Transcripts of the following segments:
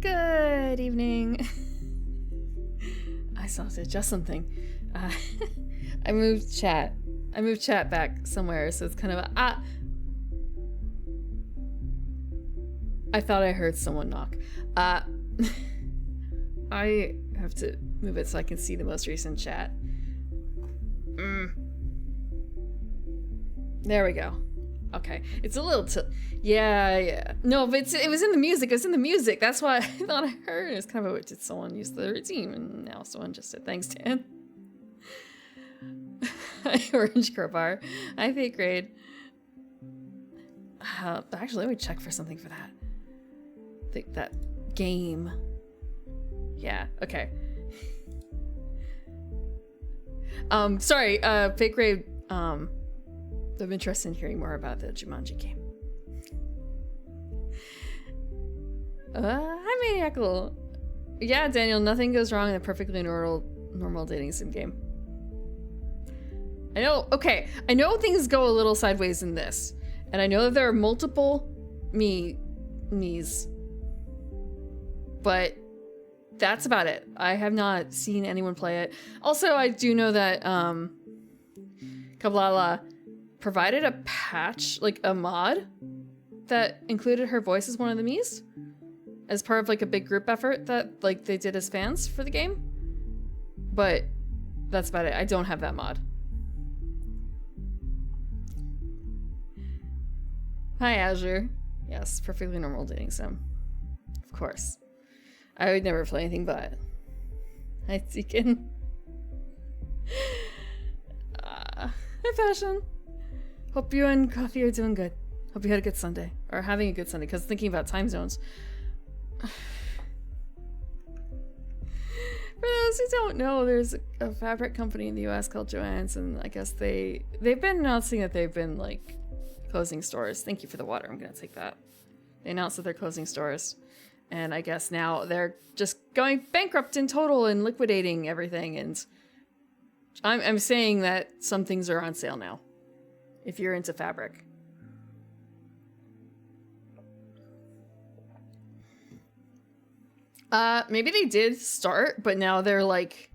Good evening. I still have to adjust something. I moved chat back somewhere, so it's kind of a, I thought I heard someone knock. I have to move it so I can see the most recent chat. There we go. Okay, it's a little yeah. No, but it was in the music. It was in the music. That's why I thought I heard. It's kind of a, did someone use the routine? And now someone just said thanks, Dan. Orange crowbar. I fake grade. Actually, let me check for something for that. I think that game. Yeah. Okay. Sorry. Fake grade. I'm interested in hearing more about the Jumanji game. Hi, Maniacal. Yeah, Daniel, nothing goes wrong in a perfectly normal dating sim game. I know, okay, I know things go a little sideways in this, and I know that there are multiple me's, but that's about it. I have not seen anyone play it. Also, I do know that, Kablala provided a patch, like a mod, that included her voice as one of the Miis as part of like a big group effort that like they did as fans for the game. But that's about it. I don't have that mod. Hi, Azure. Yes, perfectly normal dating sim. Of course. I would never play anything but. Hi, Deacon. Hi, Fashion. Hope you and Coffee are doing good. Hope you had a good Sunday. Or having a good Sunday, because thinking about time zones. For those who don't know, there's a fabric company in the US called Joann's, and I guess they've been announcing that they've been, like, closing stores. Thank you for the water, I'm gonna take that. They announced that they're closing stores. And I guess now they're just going bankrupt in total and liquidating everything, and I'm saying that some things are on sale now. If you're into fabric. Maybe they did start, but now they're like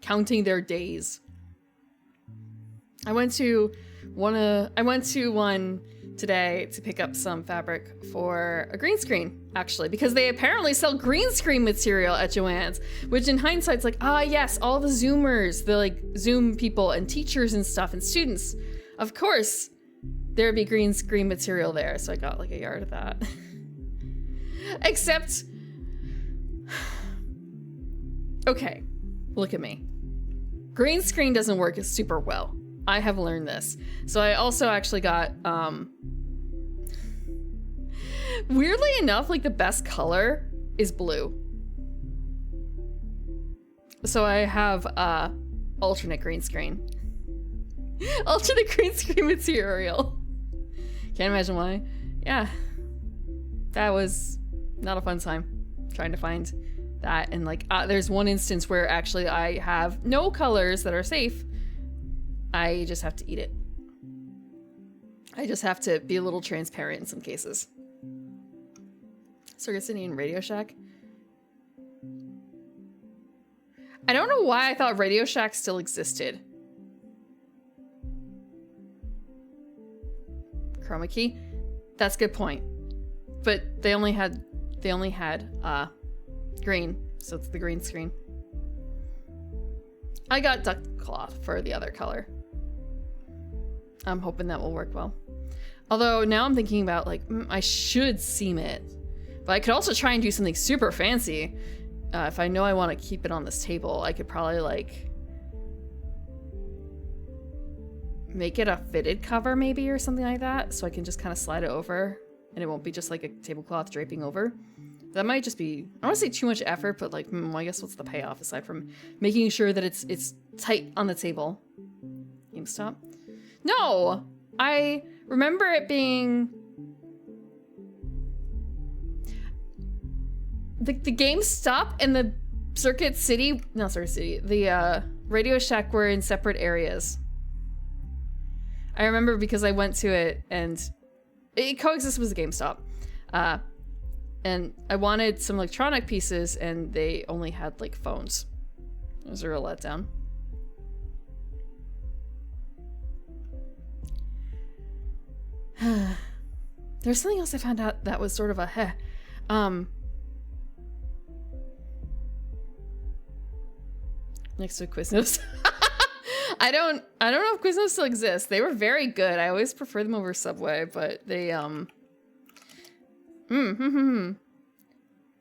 counting their days. I went to one today to pick up some fabric for a green screen, actually, because they apparently sell green screen material at Joann's, which in hindsight's like, yes, all the Zoomers, the like Zoom people and teachers and stuff and students. Of course, there'd be green screen material there, so I got like a yard of that. Except, okay, look at me. Green screen doesn't work super well. I have learned this. So I also actually got, weirdly enough, like the best color is blue. So I have alternate green screen. Alternate green screen material. Can't imagine why. Yeah. That was not a fun time trying to find that. And like, there's one instance where actually I have no colors that are safe. I just have to eat it. I just have to be a little transparent in some cases. Circuit City and Radio Shack. I don't know why I thought Radio Shack still existed. Chroma key? That's a good point. But they only had green, so it's the green screen. I got duck cloth for the other color. I'm hoping that will work well. Although now I'm thinking about like, I should seam it. But I could also try and do something super fancy. If I know I want to keep it on this table, I could probably like make it a fitted cover maybe or something like that, so I can just kind of slide it over and it won't be just like a tablecloth draping over. That might just be, I don't want to say too much effort, but like, I guess what's the payoff aside from making sure that it's tight on the table? GameStop? No! I remember it being the GameStop and the Circuit City, the Radio Shack were in separate areas. I remember because I went to it and it coexisted with the GameStop. And I wanted some electronic pieces, and they only had, like, phones. It was a real letdown. There's something else I found out that was sort of a heh. Next to Quiznos. I don't know if Quiznos still exists. They were very good. I always prefer them over Subway, but they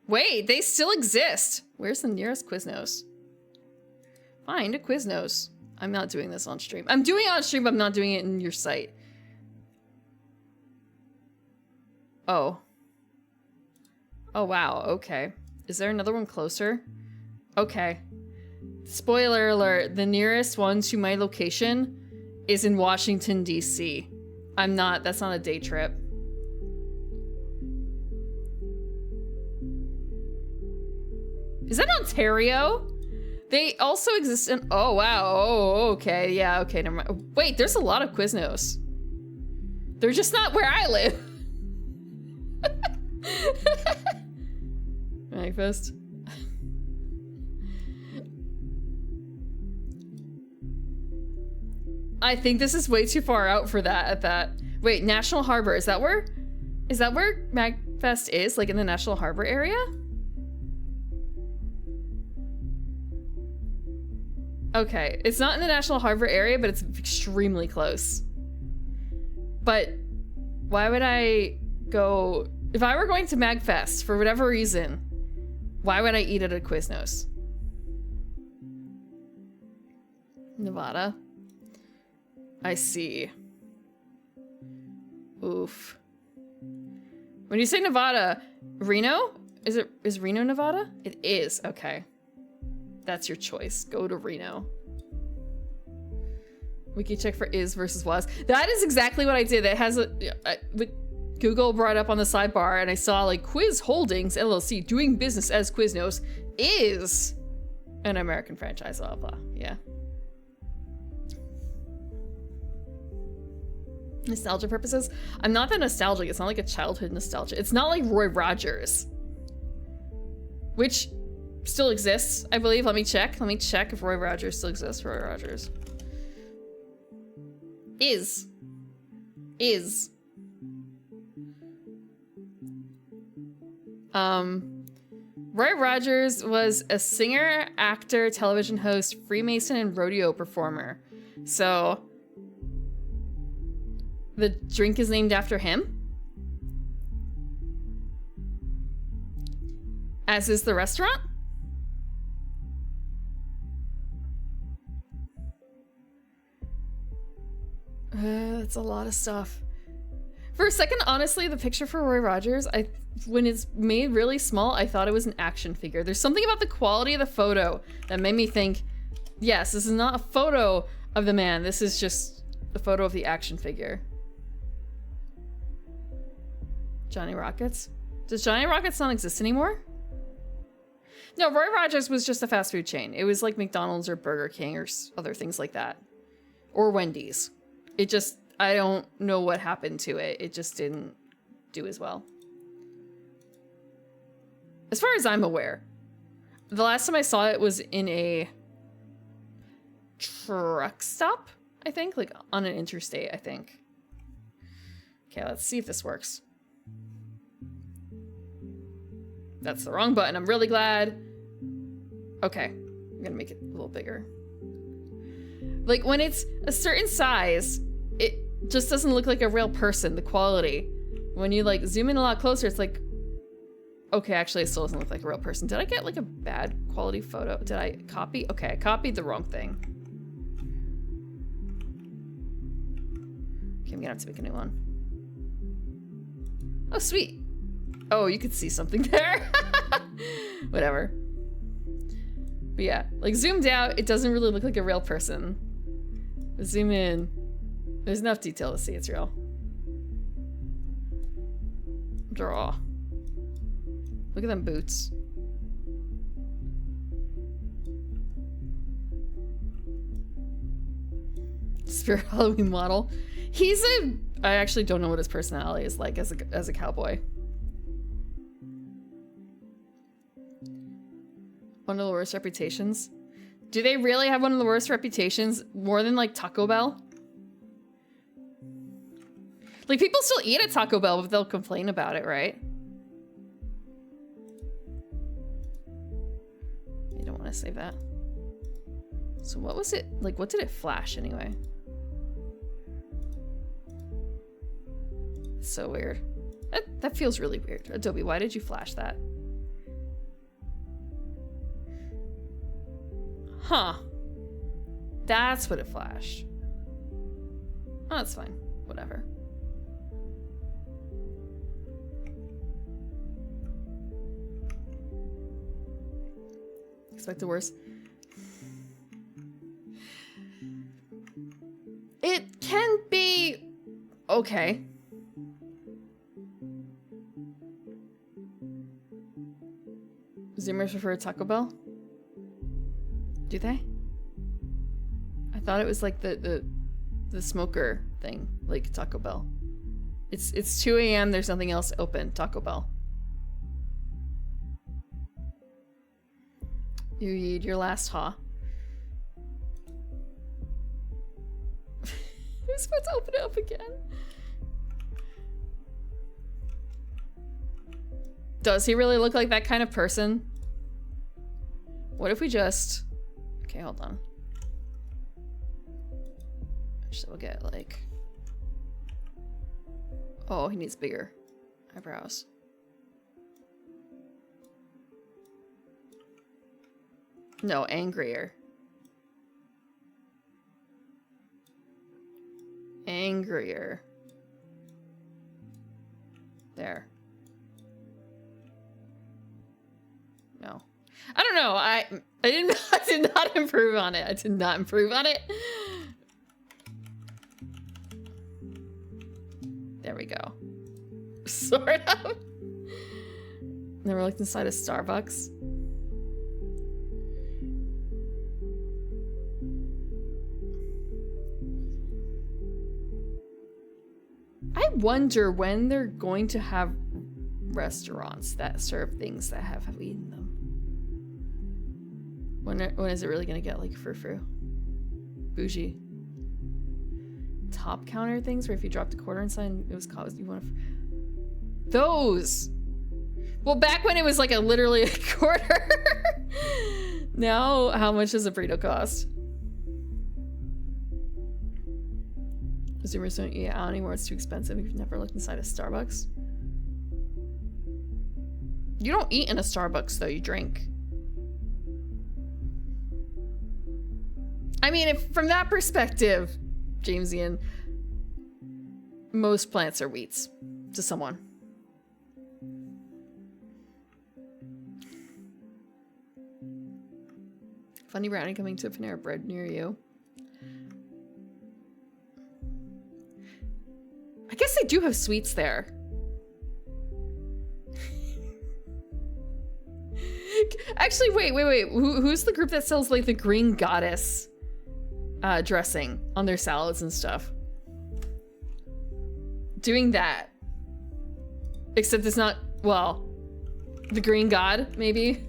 Wait, they still exist. Where's the nearest Quiznos? Find a Quiznos. I'm not doing this on stream. I'm doing it on stream, but I'm not doing it in your site. Oh. Oh, wow. Okay. Is there another one closer? Okay. Spoiler alert. The nearest one to my location is in Washington, D.C. That's not a day trip. Is that Ontario? They also exist in... Oh, wow. Oh, okay. Yeah, okay. Never mind. Wait, there's a lot of Quiznos. They're just not where I live. Magfest. I think this is way too far out for that. Wait, National Harbor. Is that where Magfest is? Like in the National Harbor area? Okay, it's not in the National Harbor area, but it's extremely close. But why would I go... If I were going to Magfest, for whatever reason, why would I eat at a Quiznos? Nevada. I see. Oof. When you say Nevada, Reno? Is Reno Nevada? It is, okay. That's your choice. Go to Reno. Wiki check for is versus was. That is exactly what I did. It has Google brought up on the sidebar, and I saw like Quiz Holdings LLC doing business as Quiznos is an American franchise. Blah blah. Yeah. Nostalgia purposes. I'm not that nostalgic. It's not like a childhood nostalgia. It's not like Roy Rogers, which still exists, I believe. Let me check. Let me check if Roy Rogers still exists. Roy Rogers is Roy Rogers was a singer, actor, television host, Freemason, and rodeo performer. So the drink is named after him, as is the restaurant. That's a lot of stuff. For a second, honestly, the picture for Roy Rogers, when it's made really small, I thought it was an action figure. There's something about the quality of the photo that made me think, yes, this is not a photo of the man. This is just a photo of the action figure. Johnny Rockets? Does Johnny Rockets not exist anymore? No, Roy Rogers was just a fast food chain. It was like McDonald's or Burger King or other things like that. Or Wendy's. It just, I don't know what happened to it. It just didn't do as well. As far as I'm aware. The last time I saw it was in a truck stop, I think. Like on an interstate, I think. Okay, let's see if this works. That's the wrong button. I'm really glad. Okay, I'm gonna make it a little bigger. Like when it's a certain size, it just doesn't look like a real person, the quality. When you like zoom in a lot closer, it's like, okay, actually it still doesn't look like a real person. Did I get like a bad quality photo? Did I copy? Okay, I copied the wrong thing. Okay, I'm gonna have to make a new one. Oh, sweet. Oh, you could see something there. Whatever. But yeah, like zoomed out, it doesn't really look like a real person. But zoom in, there's enough detail to see it's real. Draw. Look at them boots. Spirit Halloween model. I actually don't know what his personality is like as a cowboy. One of the worst reputations. Do they really have one of the worst reputations? More than like Taco Bell? Like people still eat at Taco Bell, but they'll complain about it, right? You don't want to save that. So what was it? Like what did it flash anyway? So weird. That feels really weird. Adobe, why did you flash that? Huh. That's what it flashed. Oh, that's fine. Whatever. Expect the worst. It can be okay. Zoomers prefer Taco Bell? Do they? I thought it was like the smoker thing, like Taco Bell. It's 2 a.m. There's nothing else open. Taco Bell. You eat your last ha. Who's supposed to open it up again? Does he really look like that kind of person? What if we just... Okay, hold on. So we'll get like... Oh, he needs bigger eyebrows. No, angrier. Angrier. There. No. I don't know. I did not improve on it. I did not improve on it. There we go. Sort of. Never looked inside a Starbucks. I wonder when they're going to have restaurants that serve things that have eaten them. When is it really gonna get like frou-frou? Bougie. Top counter things where if you dropped a quarter inside and it was cost you want those. Well, back when it was like literally a quarter. Now, how much does a burrito cost? Zoomers don't eat out anymore. It's too expensive. You've never looked inside a Starbucks. You don't eat in a Starbucks though. You drink. I mean, if from that perspective, Jamesian, most plants are wheats to someone. Funny brownie coming to a Panera Bread near you. I guess they do have sweets there. Actually, wait. Who's the group that sells like the green goddess dressing on their salads and stuff? Doing that. Except it's not, well, the green god, maybe?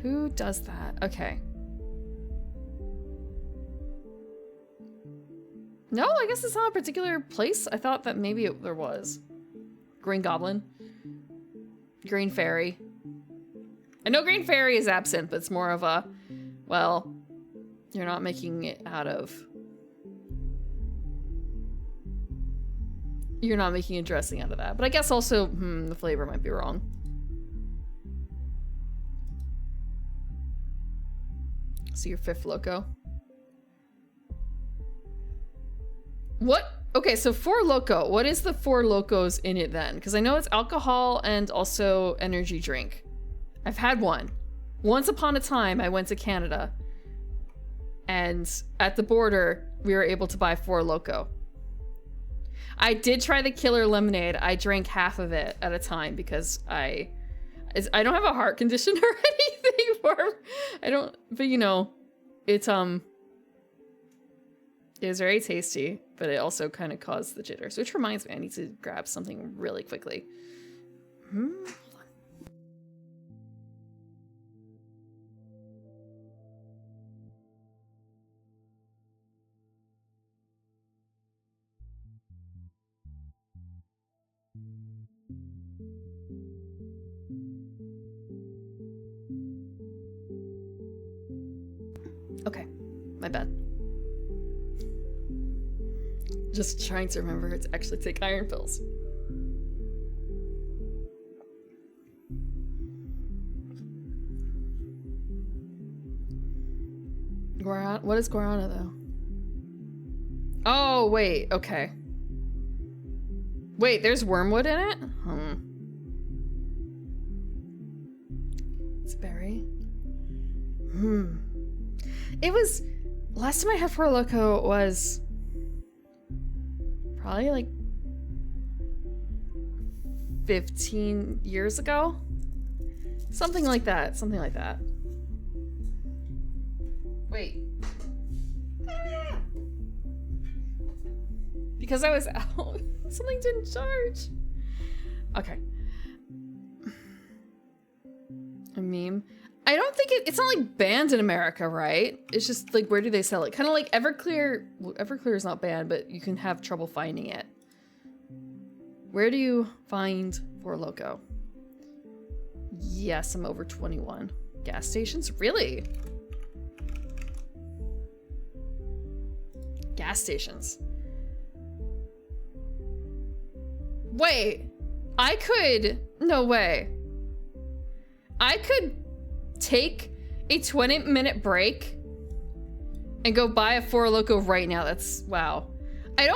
Who does that? Okay. No, I guess it's not a particular place. I thought that maybe there was. Green Goblin. Green Fairy. I know Green Fairy is absent, but it's more of a, well, you're not making it out of... You're not making a dressing out of that. But I guess also, the flavor might be wrong. So your fifth loco. What? Okay, so Four Loko. What is the Four Locos in it then? Because I know it's alcohol and also energy drink. I've had one. Once upon a time, I went to Canada. And at the border, we were able to buy Four Loko. I did try the killer lemonade. I drank half of it at a time because I don't have a heart condition or anything for, I don't, but you know, it's It was very tasty, but it also kind of caused the jitters, which reminds me I need to grab something really quickly. Okay, my bad. Just trying to remember to actually take iron pills. What is guarana though? Oh, wait, okay. Wait, there's wormwood in it? It's a berry. It was, last time I had Four Loko was probably like 15 years ago. Something like that, something like that. Wait. Because I was out, something didn't charge. Okay. A meme. I don't think it's not like banned in America, right? It's just like, where do they sell it? Kind of like Everclear. Well, Everclear is not banned, but you can have trouble finding it. Where do you find Four Loko? Yes, I'm over 21. Gas stations? Really? Gas stations. Wait, I could, no way. I could take a 20-minute break and go buy a Four Loko right now. That's, wow. I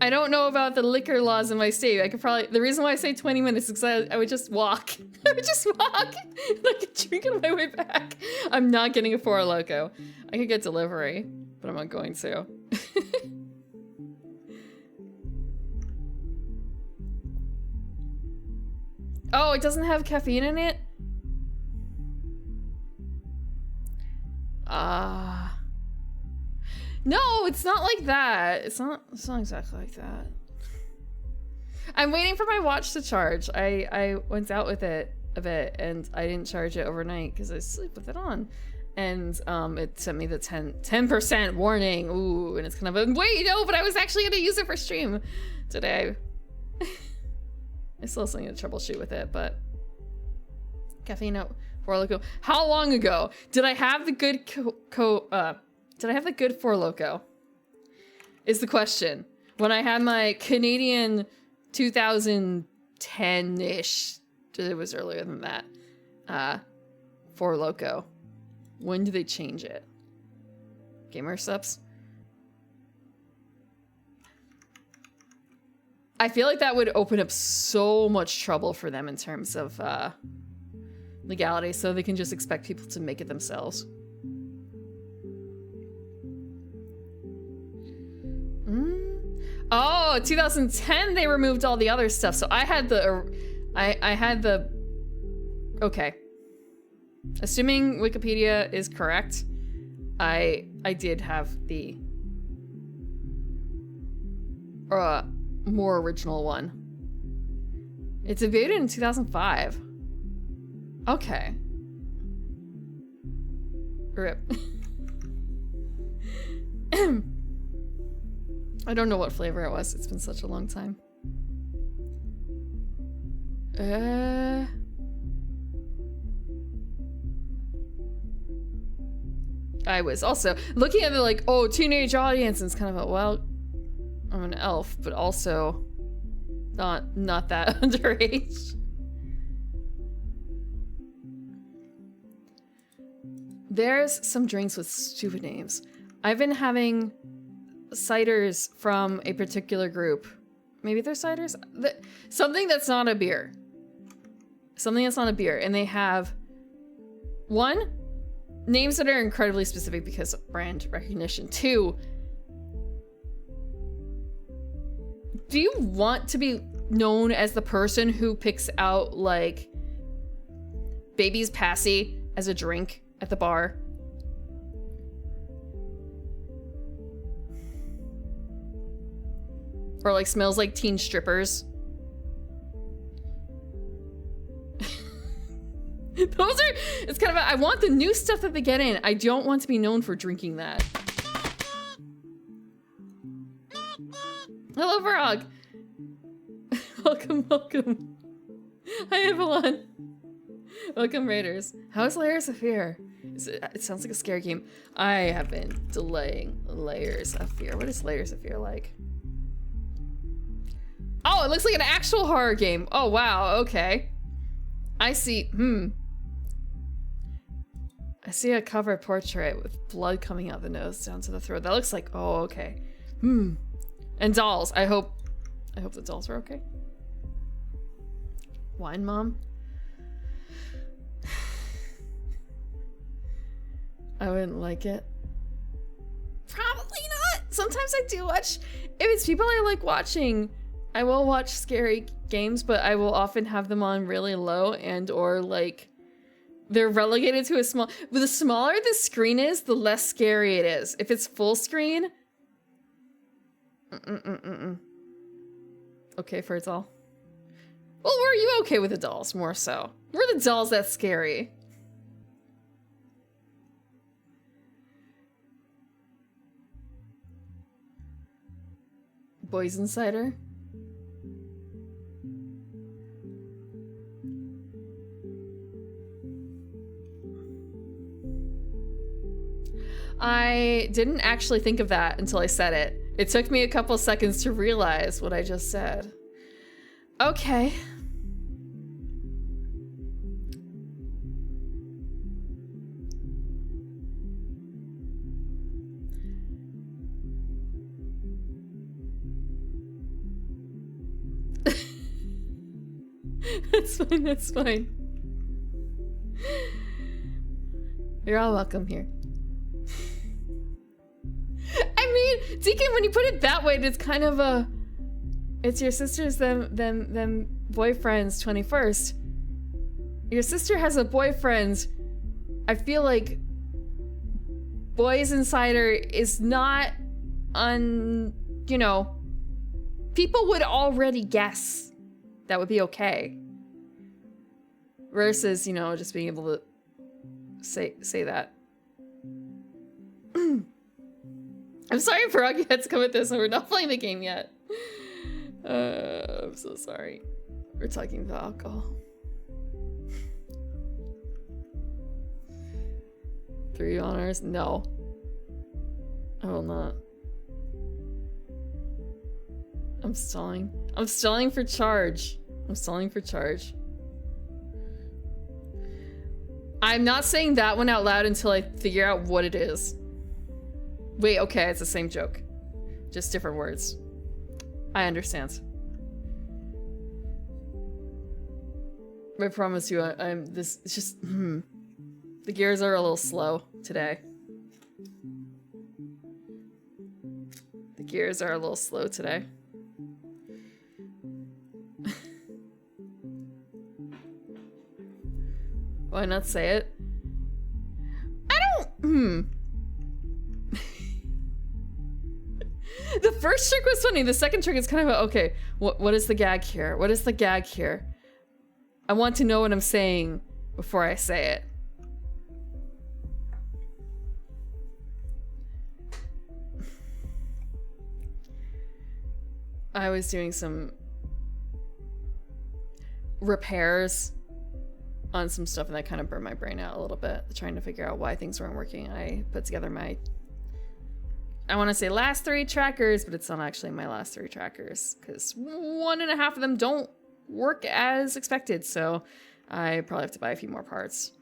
don't know about the liquor laws in my state. I could probably, the reason why I say 20 minutes is because I would just walk. I would just walk and I could drink on my way back. I'm not getting a Four Loko. I could get delivery, but I'm not going to. Oh, it doesn't have caffeine in it? No, it's not like that. It's not exactly like that. I'm waiting for my watch to charge. I went out with it a bit and I didn't charge it overnight because I sleep with it on. And it sent me the 10% warning. Ooh, and it's kind of a, wait, no, but I was actually gonna use it for stream today. I still need to troubleshoot with it, but caffeine out Four Loko. How long ago did I have the good did I have the good Four Loko? Is the question. When I had my Canadian 2010-ish, it was earlier than that, Four Loko. When do they change it? Gamer subs? I feel like that would open up so much trouble for them in terms of legality, so they can just expect people to make it themselves. Oh, 2010 they removed all the other stuff, so I had the I had the, okay. Assuming Wikipedia is correct, I did have the more original one. It's debuted in 2005. Okay. RIP. I don't know what flavor it was. It's been such a long time. I was also looking at the like, oh, teenage audience, and it's kind of a, well, I'm an elf, but also not that underage. There's some drinks with stupid names. I've been having ciders from a particular group. Maybe they're ciders? Something that's not a beer. Something that's not a beer. And they have, one, names that are incredibly specific because of brand recognition. Two, do you want to be known as the person who picks out, like, baby's passy as a drink at the bar. Or like smells like teen strippers. Those are, it's kind of, I want the new stuff that they get in. I don't want to be known for drinking that. Hello, Varog. Welcome, welcome. Hi, Evelyn. Welcome, Raiders. How's Layers of Fear? It sounds like a scary game. I have been delaying Layers of Fear. What is Layers of Fear like? Oh, it looks like an actual horror game. Oh, wow, okay. I see, I see a cover portrait with blood coming out the nose down to the throat. That looks like, oh, okay. And dolls. I hope the dolls are okay. Wine Mom? I wouldn't like it. Probably not. Sometimes I do watch, if it's people I like watching, I will watch scary games, but I will often have them on really low and or like they're relegated to a small, but the smaller the screen is, the less scary it is. If it's full screen, okay for a doll. Well, were you okay with the dolls more so? Were the dolls that scary? Boys Insider? I didn't actually think of that until I said it. It took me a couple seconds to realize what I just said. Okay. That's fine, that's fine. You're all welcome here. I mean, Deacon, when you put it that way, it's kind of a... It's your sister's them boyfriend's 21st. Your sister has a boyfriend. I feel like Boys Insider is not you know, people would already guess that would be okay. Versus, you know, just being able to say that. I'm sorry, Parag, you had to come at this and we're not playing the game yet. I'm so sorry. We're talking about alcohol. 3 honors? No. I will not. I'm stalling. I'm stalling for charge. I'm stalling for charge. I'm not saying that one out loud until I figure out what it is. Wait, okay, it's the same joke. Just different words. I understand. I promise you, it's just, The gears are a little slow today. The gears are a little slow today. Why not say it? I don't, The first trick was funny. The second trick is kind of okay, what is the gag here? What is the gag here? I want to know what I'm saying before I say it. I was doing some repairs on some stuff and that kind of burned my brain out a little bit, trying to figure out why things weren't working. I put together my, I want to say last 3 trackers, but it's not actually my last 3 trackers because 1.5 of them don't work as expected. So I probably have to buy a few more parts.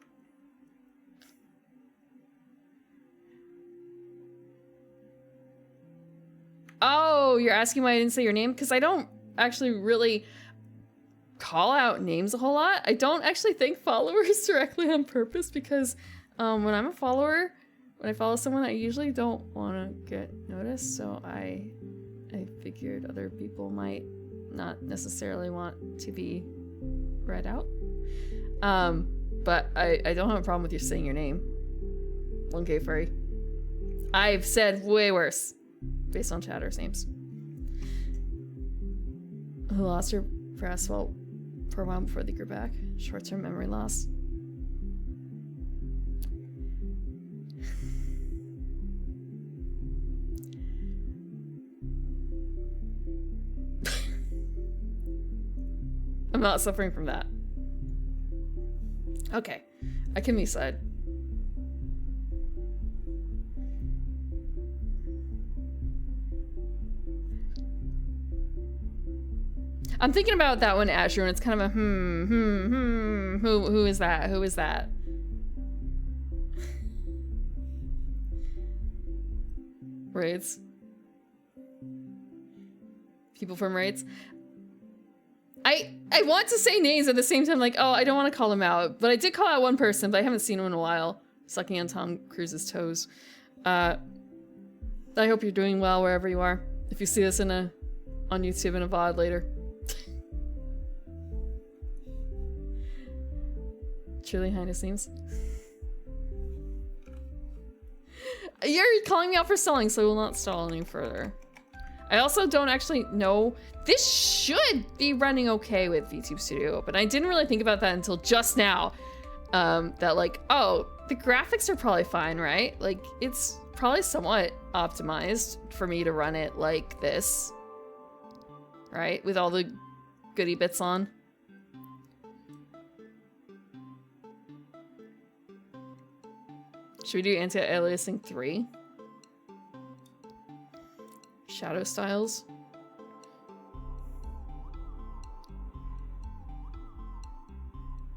Oh, you're asking why I didn't say your name? Because I don't actually really call out names a whole lot. I don't actually thank followers directly on purpose because when I'm a follower, when I follow someone, I usually don't want to get noticed. So I figured other people might not necessarily want to be read out. But I don't have a problem with you saying your name. 1K Furry. I've said way worse based on chatters' names. Who lost her breast for a while before they grew back? Short-term memory loss. I'm not suffering from that. Okay, I can MiSide. I'm thinking about that one, Azure, and it's kind of a who is that? Who is that? Raids. People from raids. I want to say names at the same time, like, oh, I don't want to call them out, but I did call out one person, but I haven't seen him in a while, sucking on Tom Cruise's toes. I hope you're doing well wherever you are. If you see this on YouTube in a VOD later. Truly behind the scenes. You're calling me out for stalling, so I will not stall any further. I also don't actually know. This should be running okay with VTube Studio Open. I didn't really think about that until just now. That like, oh, the graphics are probably fine, right? Like, it's probably somewhat optimized for me to run it like this. Right? With all the goody bits on. Should we do anti-aliasing 3? Shadow styles.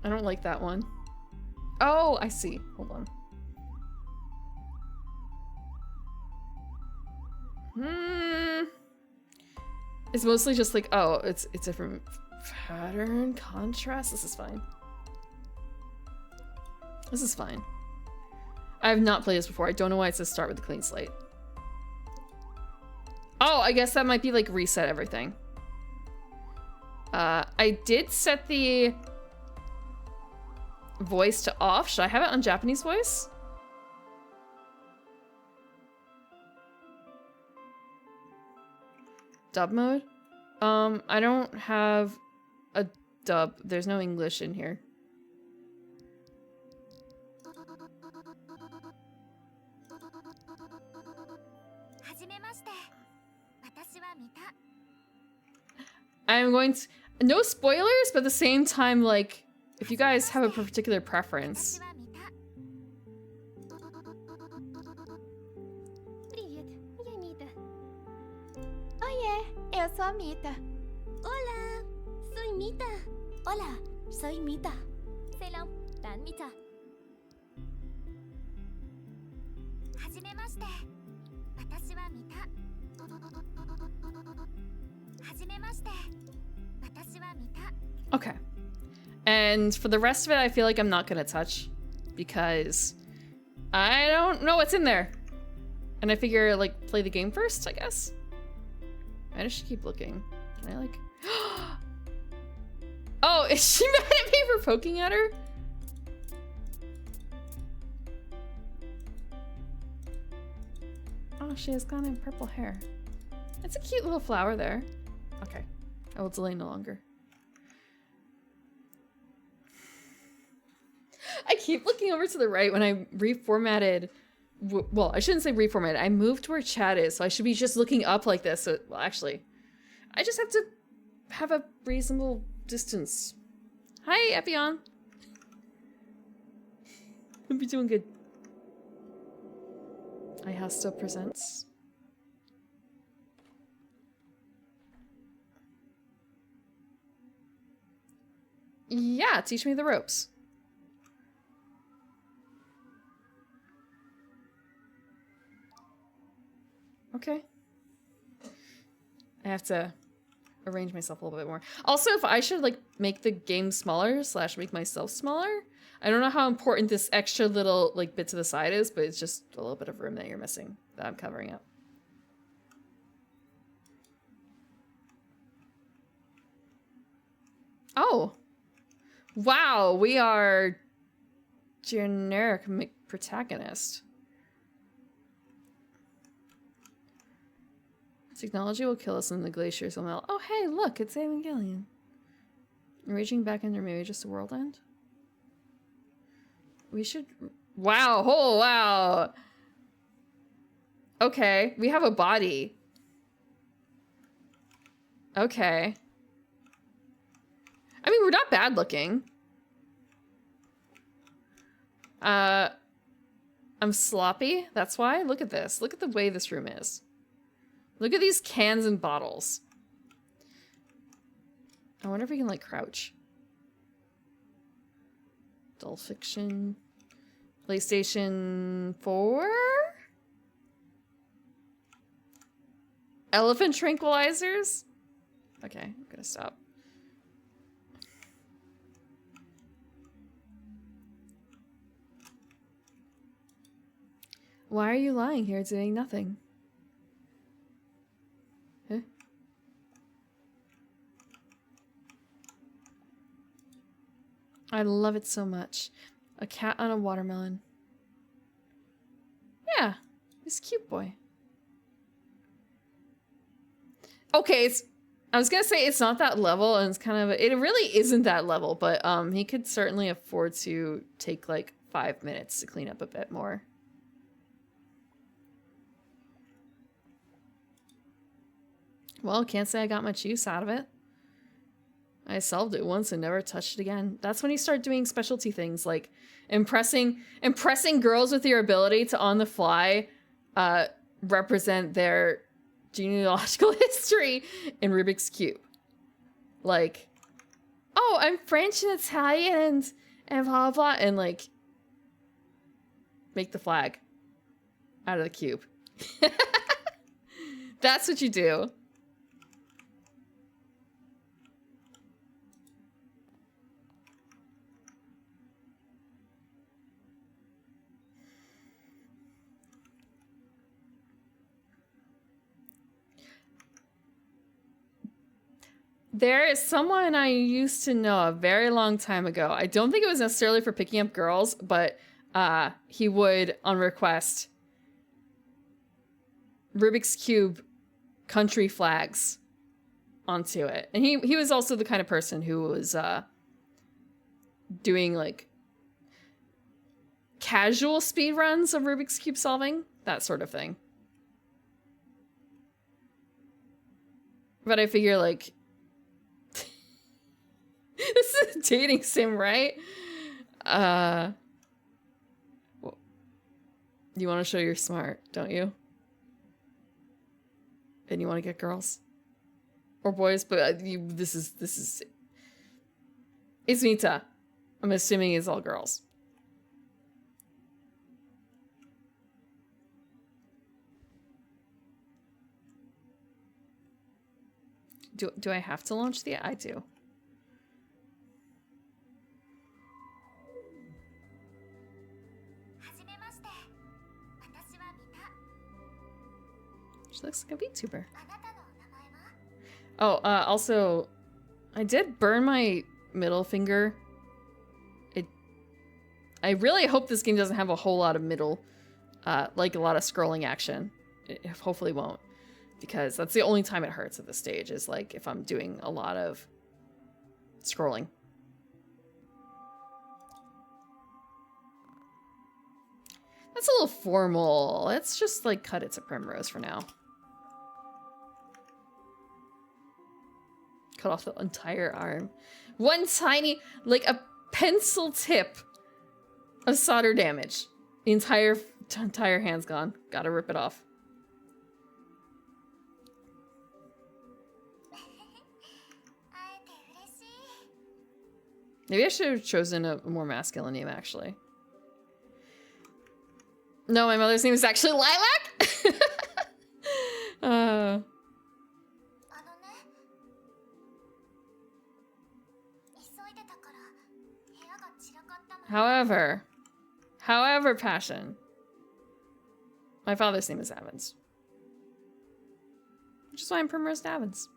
I don't like that one. Oh, I see. Hold on. It's mostly just like, oh, it's different pattern, contrast. This is fine. This is fine. I have not played this before. I don't know why it says start with a clean slate. Oh, I guess that might be like reset everything. I did set the voice to off. Should I have it on Japanese voice? Dub mode? I don't have a dub. There's no English in here. I'm going to... No spoilers, but at the same time, like, if you guys have a particular preference. Oye, eu sou a Mita. Hola, soy Mita. Hola, soy Mita. Selam, ben Mita. Hajimemashite. Watashi wa Mita. Hajimemashite. Watashi wa Mita. Okay. And for the rest of it, I feel like I'm not gonna touch because I don't know what's in there. And I figure, like, play the game first, I guess. I just keep looking. Can I, like... Oh, is she mad at me for poking at her? Oh, she has kind of purple hair. It's a cute little flower there. Okay. I will delay no longer. I keep looking over to the right when I reformatted. Well, I shouldn't say reformatted. I moved to where chat is, so I should be just looking up like this. So, well, actually, I just have to have a reasonable distance. Hi, Epion. Hope you're doing good. iHasta presents. Yeah, teach me the ropes. Okay. I have to arrange myself a little bit more. Also, if I should, like, make the game smaller / make myself smaller. I don't know how important this extra little, like, bit to the side is, but it's just a little bit of room that you're missing that I'm covering up. Oh. Wow, we are generic protagonist. Technology will kill us and the glaciers will melt. Oh, hey, look, it's Evangelion. Raging back under maybe just a world end? We should... Wow, oh, wow. Okay, we have a body. Okay. I mean, we're not bad looking. I'm sloppy, that's why. Look at this. Look at the way this room is. Look at these cans and bottles. I wonder if we can, like, crouch. Dull Fiction. PlayStation 4? Elephant tranquilizers? Okay, I'm gonna stop. Why are you lying here doing nothing? Huh? I love it so much. A cat on a watermelon. Yeah, he's a cute boy. Okay, I was gonna say it's not that level, and it's kind of, it really isn't that level, but he could certainly afford to take like 5 minutes to clean up a bit more. Well, can't say I got much use out of it. I solved it once and never touched it again. That's when you start doing specialty things like impressing girls with your ability to on the fly represent their genealogical history in Rubik's Cube. Like, oh, I'm French and Italian and blah blah, and like make the flag out of the cube. That's what you do. There is someone I used to know a very long time ago. I don't think it was necessarily for picking up girls, but he would, on request, Rubik's Cube country flags onto it. And he was also the kind of person who was doing like casual speed runs of Rubik's Cube solving, that sort of thing. But I figure like this is a dating sim, right? Well, you want to show you're smart, don't you? And you want to get girls or boys, but this is it's Mita. I'm assuming it's all girls. Do I have to launch the? I do. She looks like a VTuber. Oh, also, I did burn my middle finger. I really hope this game doesn't have a whole lot of middle, like a lot of scrolling action. It hopefully won't, because that's the only time it hurts at this stage, is like if I'm doing a lot of scrolling. That's a little formal. Let's just like cut it to Primrose for now. Cut off the entire arm. One tiny, like a pencil tip of solder damage. The entire hand's gone. Gotta rip it off. Maybe I should have chosen a more masculine name, actually. No, my mother's name is actually Lilac? However, Passion. My father's name is Evans. Which is why I'm Primrose Evans.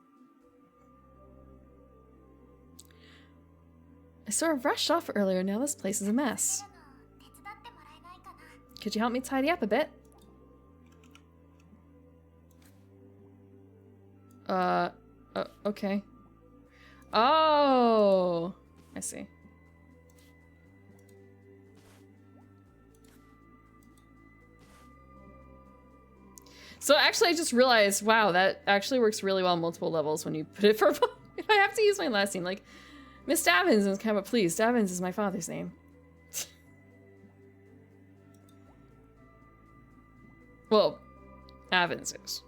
I sort of rushed off earlier, now this place is a mess. Could you help me tidy up a bit? Okay. Oh, I see. So actually, I just realized, wow, that actually works really well on multiple levels when you put it for. If I have to use my last name, like Miss Davins is kind of please. Davins is my father's name. Well, Avins is.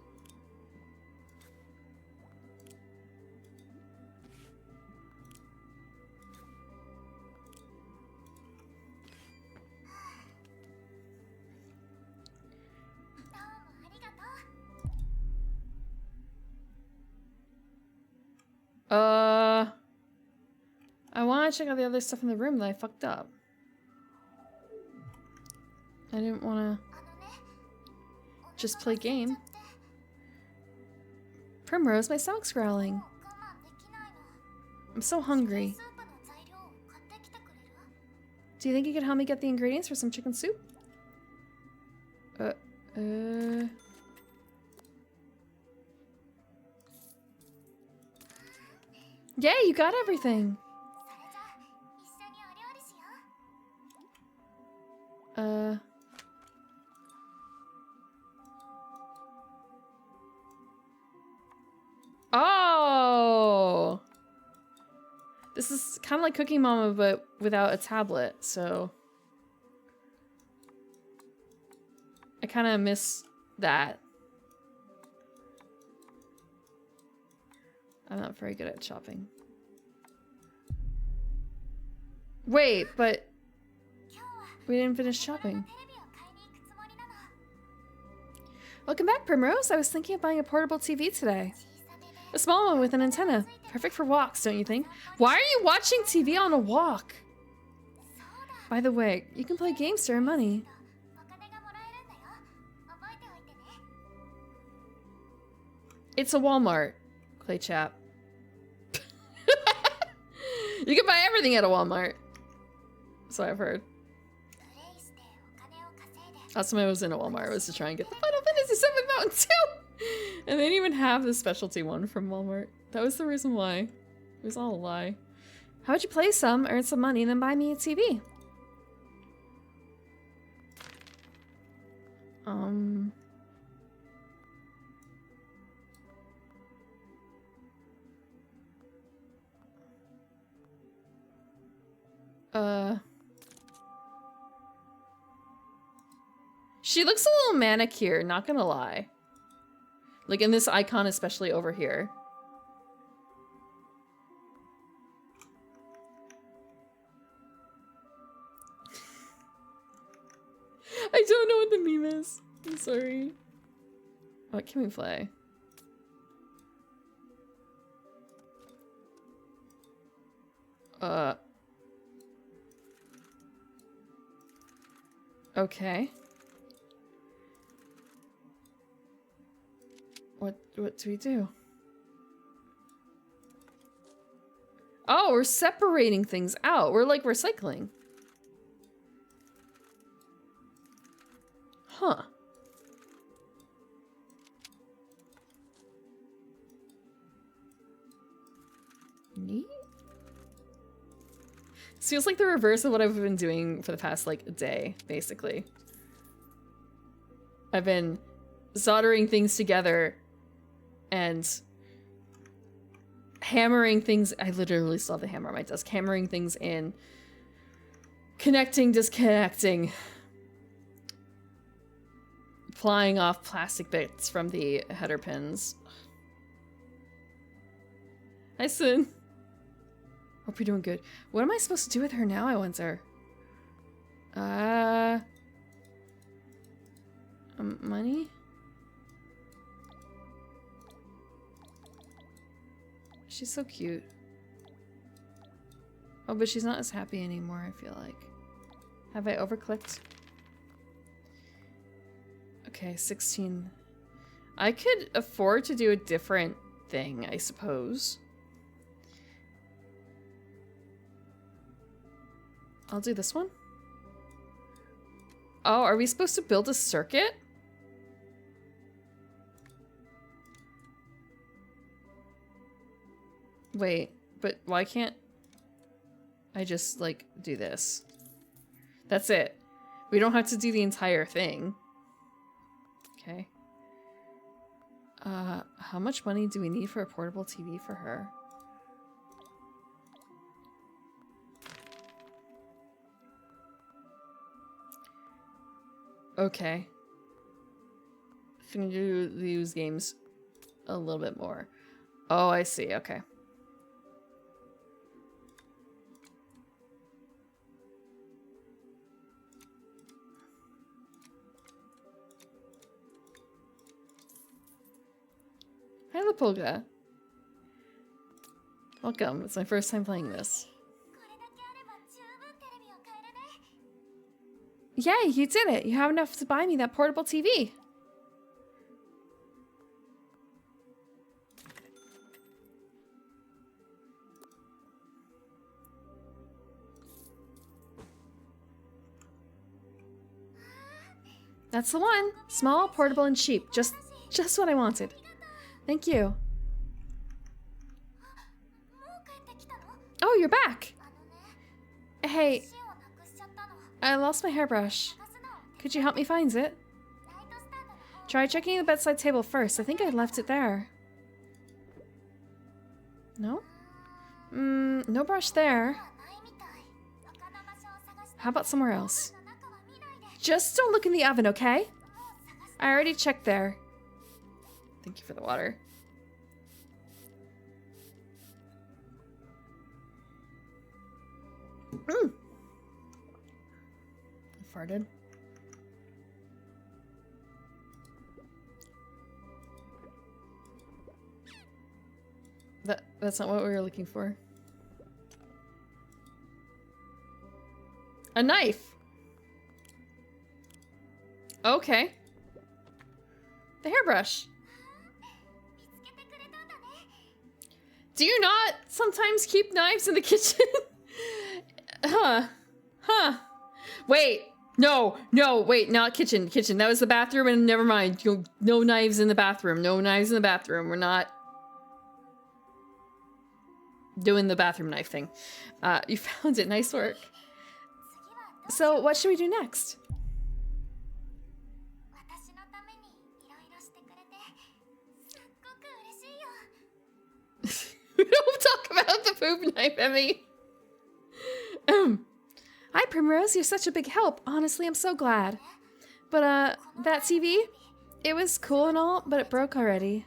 I want to check out the other stuff in the room that I fucked up. I didn't want to just play game. Primrose, my stomach's growling. I'm so hungry. Do you think you could help me get the ingredients for some chicken soup? Yeah, you got everything. Oh! This is kind of like Cooking Mama, but without a tablet, so... I kind of miss that. I'm not very good at shopping. Wait, but... we didn't finish shopping. Welcome back, Primrose. I was thinking of buying a portable TV today. A small one with an antenna. Perfect for walks, don't you think? Why are you watching TV on a walk? By the way, you can play games to earn money. It's a Walmart, Clay Chap. You can buy everything at a Walmart. So I've heard. Last time I was in a Walmart was to try and get the Final Fantasy VII Mountain 2! And they didn't even have the specialty one from Walmart. That was the reason why. It was all a lie. How would you play some, earn some money, and then buy me a TV? She looks a little manicured, not gonna lie. Like in this icon, especially over here. I don't know what the meme is. I'm sorry. What can we play? Okay. What do we do? Oh, we're separating things out. We're like recycling. Huh. Neat. This feels like the reverse of what I've been doing for the past, like, day, basically. I've been soldering things together and hammering things. I literally still have the hammer on my desk. Hammering things in. Connecting, disconnecting. Flying off plastic bits from the header pins. Hi, Sin. Hope you're doing good. What am I supposed to do with her now, I wonder? Money? She's so cute. Oh, but she's not as happy anymore, I feel like. Have I overclicked? Okay, 16. I could afford to do a different thing, I suppose. I'll do this one. Oh, are we supposed to build a circuit? Wait, but why can't I just, like, do this? That's it. We don't have to do the entire thing. Okay. How much money do we need for a portable TV for her? Okay. I think we do these games a little bit more. Oh, I see. Okay. Hi, Lapolga. Welcome. It's my first time playing this. Yay, you did it. You have enough to buy me that portable TV. That's the one. Small, portable, and cheap. Just what I wanted. Thank you. Oh, you're back. Hey, I lost my hairbrush. Could you help me find it? Try checking the bedside table first. I think I left it there. No? No brush there. How about somewhere else? Just don't look in the oven, okay? I already checked there. Thank you for the water. I farted. That's not what we were looking for. A knife! Okay. The hairbrush. Do you not sometimes keep knives in the kitchen? Huh. Wait. No, wait, not kitchen. That was the bathroom, and never mind. No knives in the bathroom. No knives in the bathroom. We're not doing the bathroom knife thing. You found it. Nice work. So, what should we do next? We don't talk about the poop knife, Emmy. Hi, Primrose. You're such a big help. Honestly, I'm so glad. But, that TV, it was cool and all, but it broke already.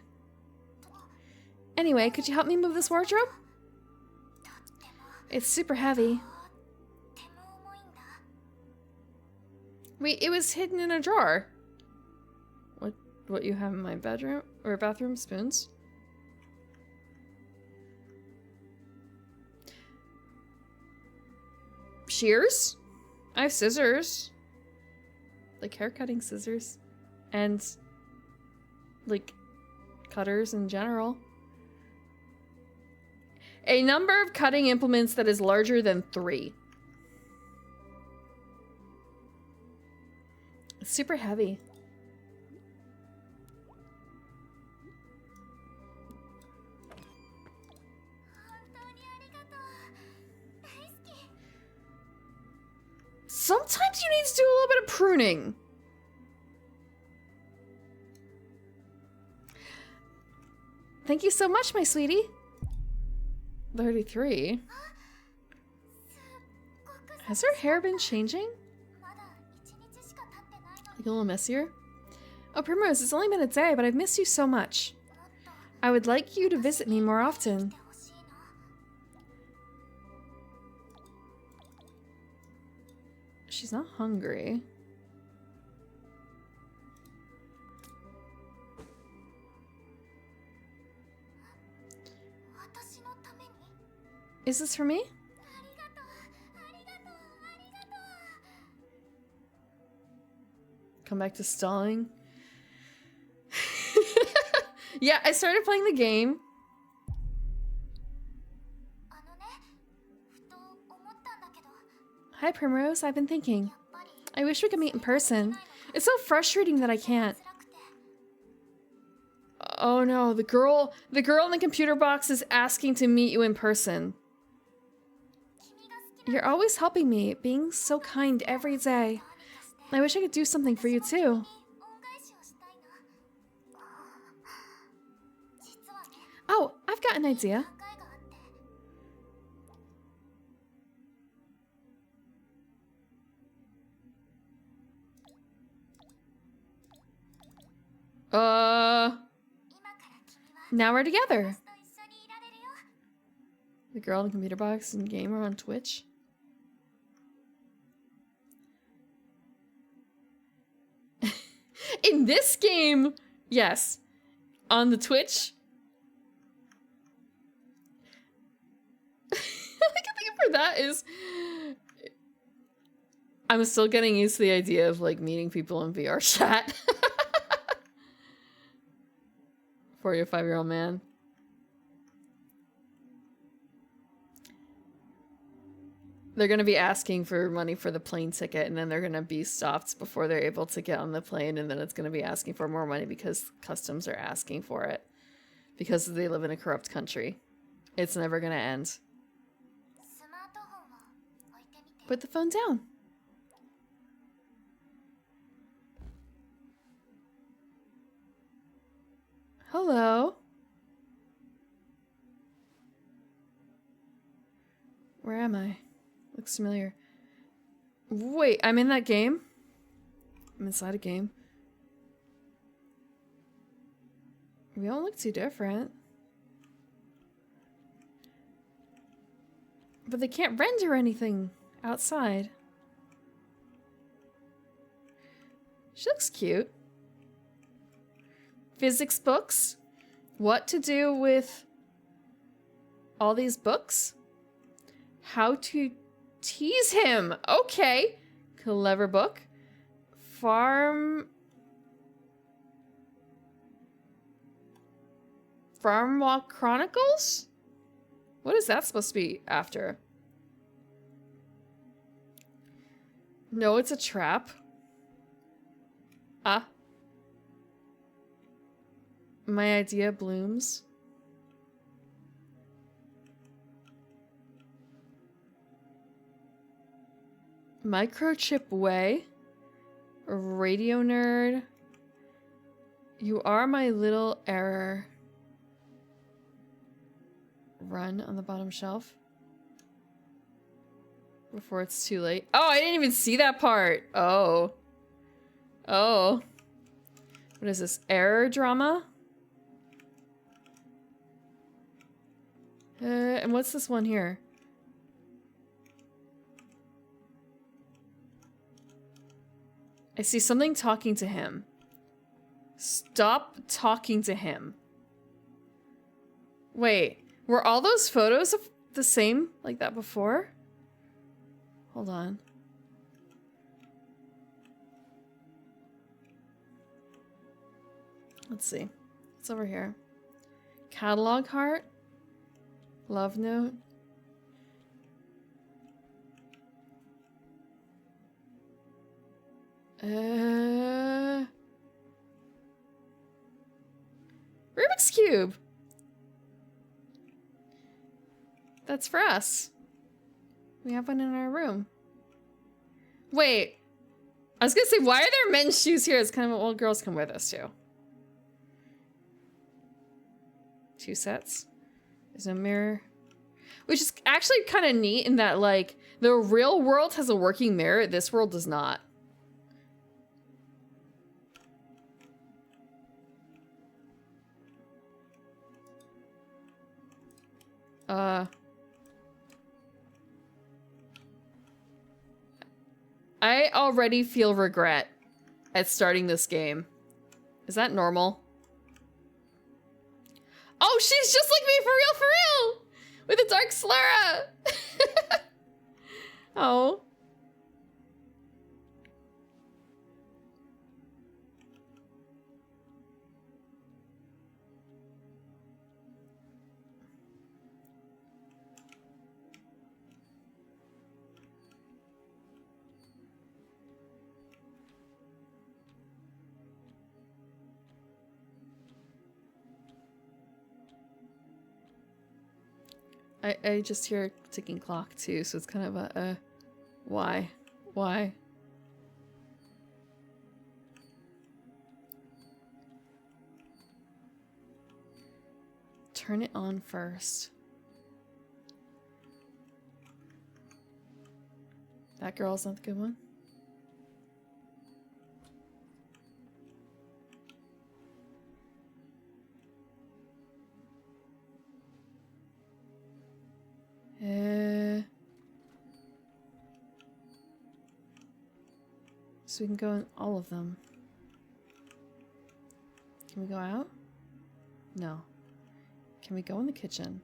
Anyway, could you help me move this wardrobe? It's super heavy. Wait, it was hidden in a drawer. What you have in my bedroom? Or bathroom? Spoons? Shears? I have scissors. Like hair cutting scissors. And like cutters in general. A number of cutting implements that is larger than 3. It's super heavy. Sometimes you need to do a little bit of pruning. Thank you so much, my sweetie. 33. Has her hair been changing? Like a little messier? Oh, Primrose, it's only been a day, but I've missed you so much. I would like you to visit me more often. She's not hungry. Is this for me? Come back to stalling. Yeah, I started playing the game. Hi, Primrose. I've been thinking. I wish we could meet in person. It's so frustrating that I can't. Oh no, the girl in the computer box is asking to meet you in person. You're always helping me, being so kind every day. I wish I could do something for you too. Oh, I've got an idea. Now we're together. The girl in the computer box and gamer on Twitch. In this game, yes. On the Twitch. All I can think of for that is I'm still getting used to the idea of like meeting people in VR chat. 45-year-old man. They're going to be asking for money for the plane ticket, and then they're going to be stopped before they're able to get on the plane, and then it's going to be asking for more money because customs are asking for it. Because they live in a corrupt country. It's never going to end. Put the phone down. Hello. Where am I? Looks familiar. Wait, I'm in that game? I'm inside a game. We don't look too different. But they can't render anything outside. She looks cute. Physics books? What to do with all these books? How to tease him. Okay. Clever book. Farm Walk Chronicles? What is that supposed to be after? No, it's a trap. Ah. My idea blooms. Microchip way. Radio nerd. You are my little error. Run on the bottom shelf. Before it's too late. Oh, I didn't even see that part. Oh. Oh. What is this? Error drama? And what's this one here? I see something talking to him. Stop talking to him. Wait, were all those photos of the same like that before? Hold on. Let's see. It's over here. Catalog heart. Love note. Rubik's Cube. That's for us. We have one in our room. Wait. I was gonna say, why are there men's shoes here? It's kind of, well, girls can wear those too. 2 sets. There's a mirror. Which is actually kind of neat in that, like, the real world has a working mirror. This world does not. I already feel regret at starting this game. Is that normal? Oh, she's just like me, for real! With a dark sclera! Oh. I just hear a ticking clock too, so it's kind of a why? Why? Turn it on first. That girl's not the good one. So we can go in all of them. Can we go out? No. Can we go in the kitchen?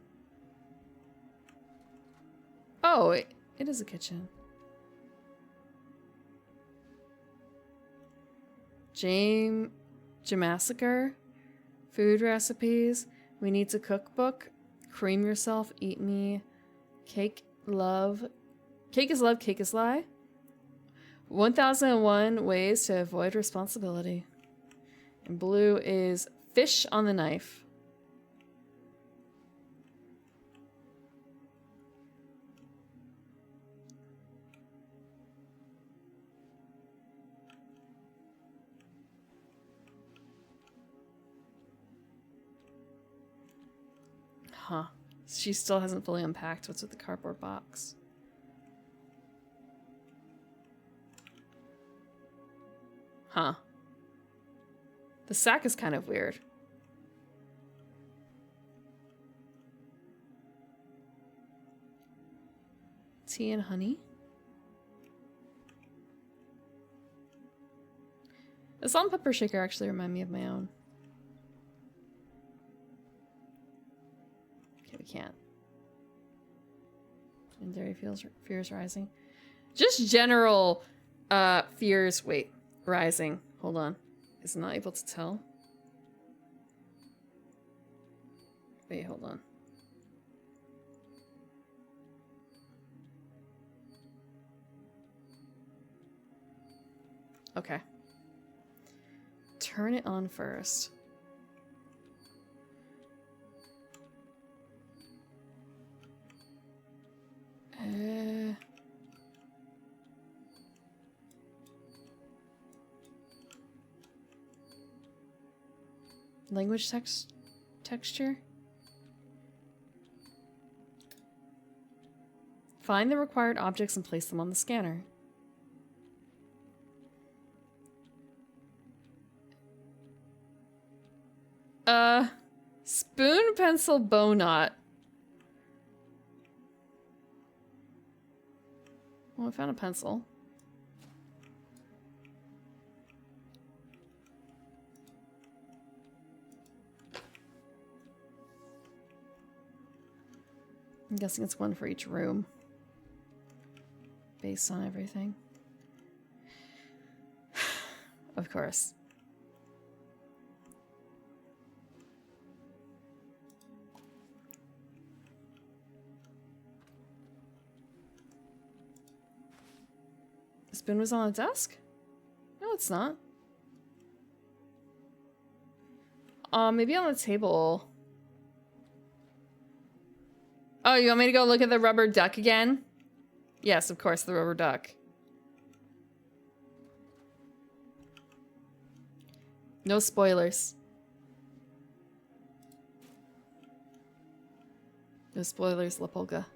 Oh, it is a kitchen. Jamassacre? Food recipes. We need a cookbook. Cream yourself. Eat me. Cake. Love. Cake is love. Cake is lie. 1001 ways to avoid responsibility. And blue is fish on the knife. Huh. She still hasn't fully unpacked what's with the cardboard box. Huh. The sack is kind of weird. Tea and honey. The salt and pepper shaker actually remind me of my own. Okay, we can't. Legendary fears rising. Just general fears. Wait, rising. Hold on. Is not able to tell. Wait, hold on. Okay. Turn it on first. Language texture. Find the required objects and place them on the scanner. Spoon, pencil, bow knot. Well, I found a pencil. I'm guessing it's one for each room. Based on everything. Of course. The spoon was on the desk? No, it's not. Maybe on the table. Oh, you want me to go look at the rubber duck again? Yes, of course, the rubber duck. No spoilers. No spoilers, La Polka.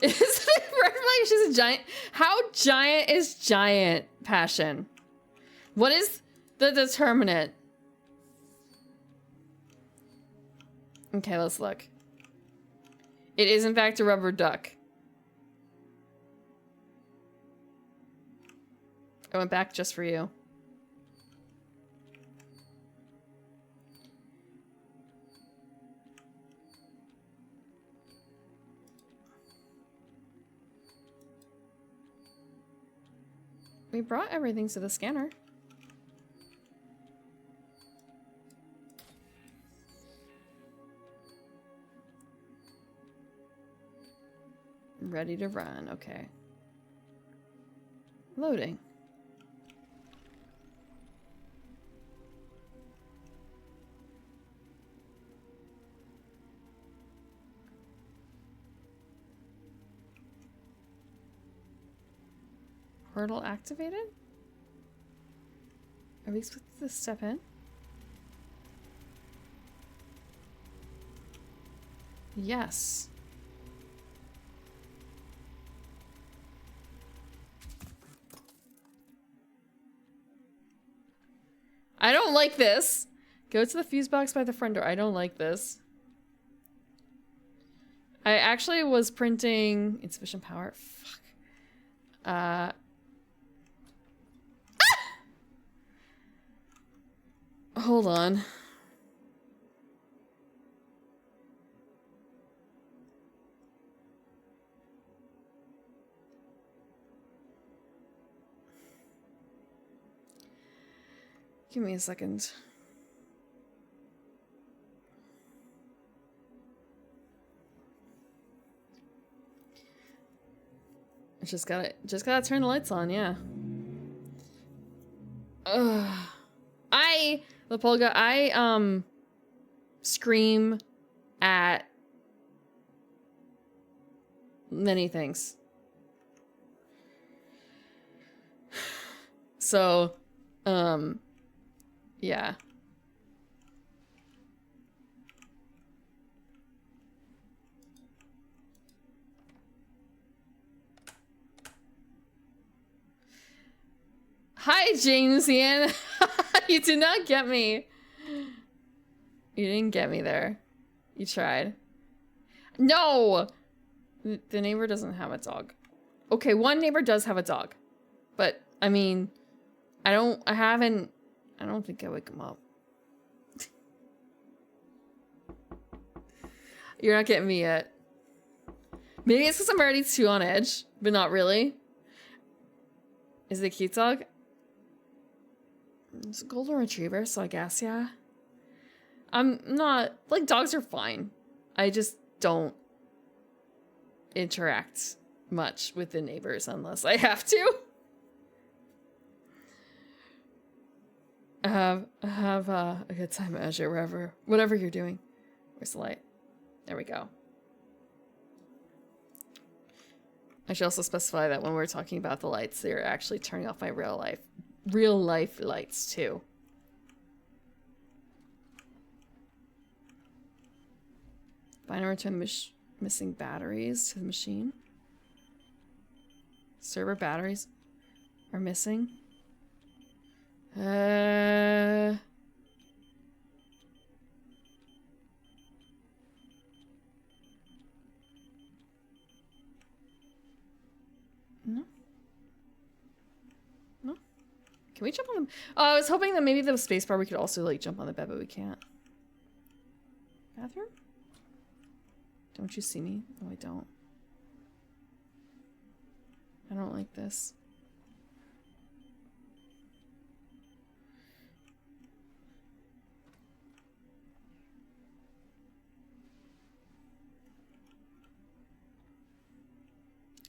Is it red flag? She's a giant. How giant is giant, Passion? What is the determinant? Okay, let's look. It is in fact a rubber duck. I went back just for you. We brought everything to the scanner. Ready to run, okay. Loading. Portal activated? Are we expected to step in? Yes. I don't like this. Go to the fuse box by the front door. I don't like this. I actually was printing insufficient power. Fuck. Ah! Hold on. Give me a second. Just gotta turn the lights on, yeah. Ugh. I scream at many things. So, yeah. Hi, James Ian. You did not get me. You didn't get me there. You tried. No! The neighbor doesn't have a dog. Okay, one neighbor does have a dog. But, I mean, I don't think I wake him up. You're not getting me yet. Maybe it's because I'm already too on edge, but not really. Is it a cute dog? It's a golden retriever, so I guess, yeah. I'm not... Like, dogs are fine. I just don't interact much with the neighbors unless I have to. Have a good time, Azure, whatever you're doing. Where's the light? There we go. I should also specify that when we're talking about the lights, they're actually turning off my real life lights too. Find and return missing batteries to the machine. Server batteries are missing. No. No. Can we jump on the... Oh, I was hoping that maybe the spacebar we could also like jump on the bed, but we can't. Bathroom? Don't you see me? No, I don't. I don't like this.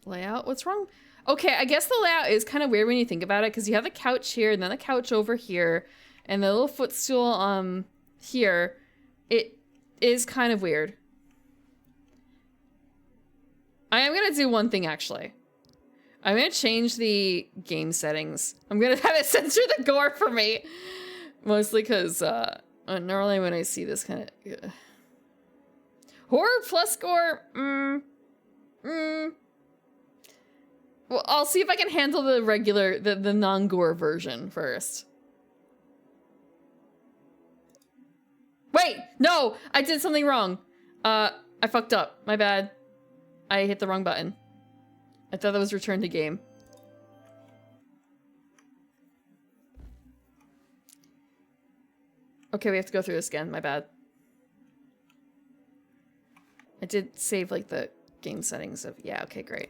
Layout? What's wrong? Okay, I guess the layout is kind of weird when you think about it, because you have the couch here, and then the couch over here, and the little footstool here. It is kind of weird. I am gonna do one thing, actually. I'm gonna change the game settings. I'm gonna have it censor the gore for me. Mostly because, normally when I see this kind of... Horror plus gore? Well, I'll see if I can handle the regular, the non-gore version first. Wait! No! I did something wrong. I fucked up. My bad. I hit the wrong button. I thought that was return to game. Okay, we have to go through this again. My bad. I did save, like, the game settings of... Yeah, okay, great.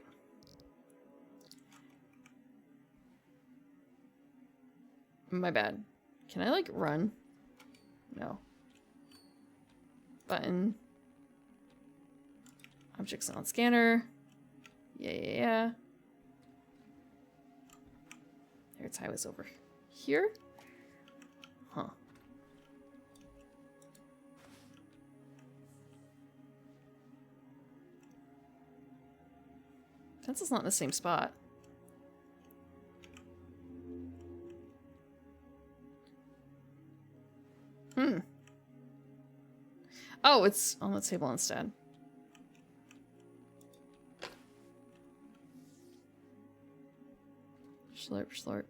My bad. Can I, like, run? No. Button. Objects on scanner. Yeah. There's highways over here. Huh. Pencil's not in the same spot. Oh, it's on the table instead. Slurp, slurp.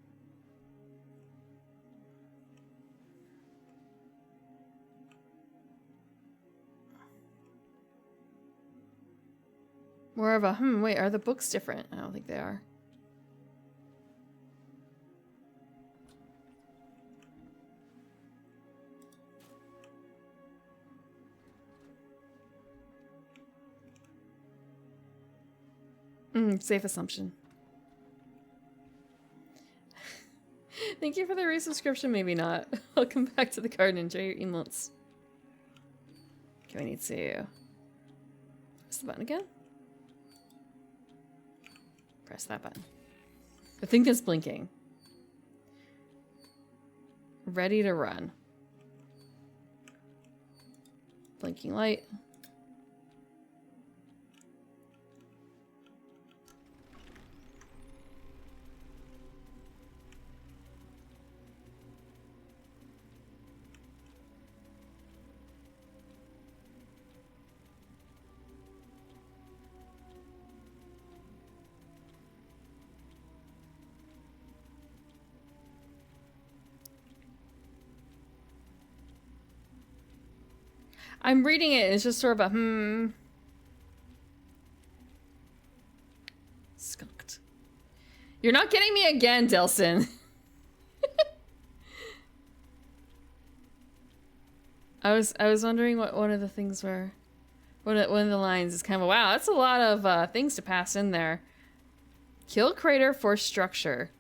More of a, wait, are the books different? I don't think they are. Safe assumption. Thank you for the resubscription, maybe not. I'll come back to the garden and enjoy your emotes. Okay, we need to press the button again. Press that button. The thing that's blinking. Ready to run. Blinking light. I'm reading it and it's just sort of a skunked. You're not getting me again, Delson. I was wondering what one of the things were. One of the lines is kind of wow, that's a lot of things to pass in there. Kill crater for structure.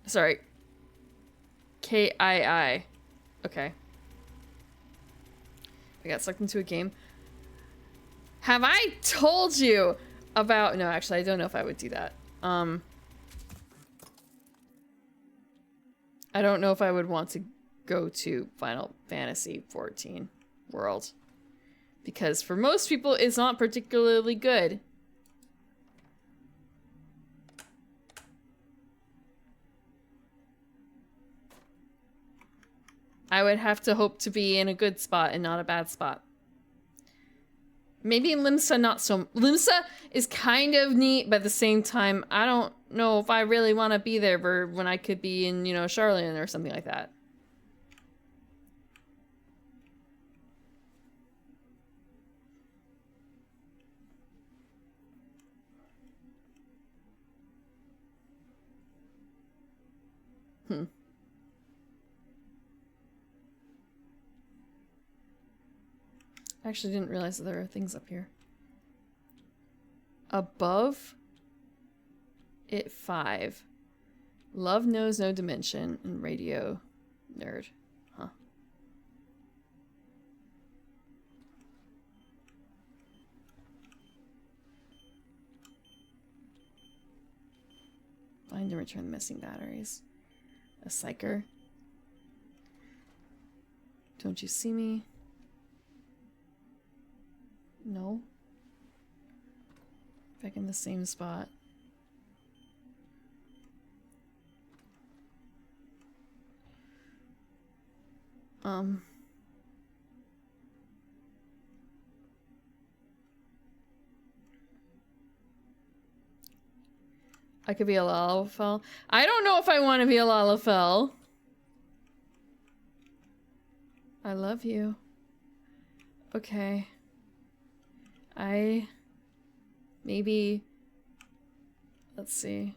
Sorry. KII. Okay. I got sucked into a game. Have I told you about... No, actually, I don't know if I would do that. I don't know if I would want to go to Final Fantasy XIV World. Because for most people, it's not particularly good. I would have to hope to be in a good spot and not a bad spot. Maybe Limsa not so... Limsa is kind of neat, but at the same time, I don't know if I really want to be there when I could be in, you know, Charlotte or something like that. I actually didn't realize that there are things up here. Above it 5. Love knows no dimension and radio nerd. Huh. Find and return the missing batteries. A psyker. Don't you see me? No. Back in the same spot. I could be a Lalafell. I don't know if I want to be a Lalafell. I love you. Okay. Maybe... Let's see.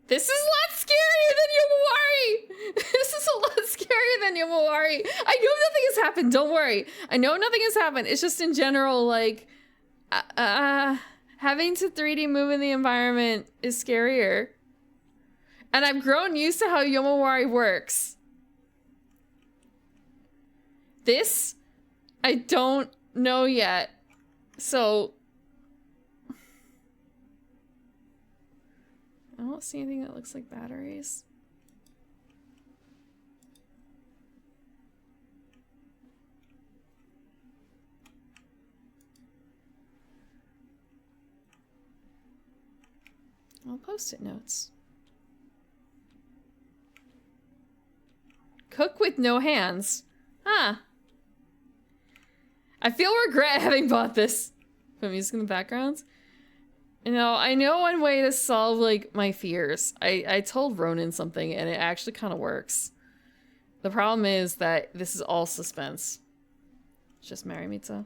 This is a lot scarier than Yomawari! This is a lot scarier than Yomawari. I know nothing has happened, don't worry. I know nothing has happened. It's just in general, like... having to 3D move in the environment is scarier. And I've grown used to how Yomawari works. This, I don't know yet. So... I don't see anything that looks like batteries. I'll post-it notes. Cook with no hands. Huh. I feel regret having bought this. Put music in the background. You know, I know one way to solve, like, my fears. I told Ronan something, and it actually kind of works. The problem is that this is all suspense. Just marry me, too.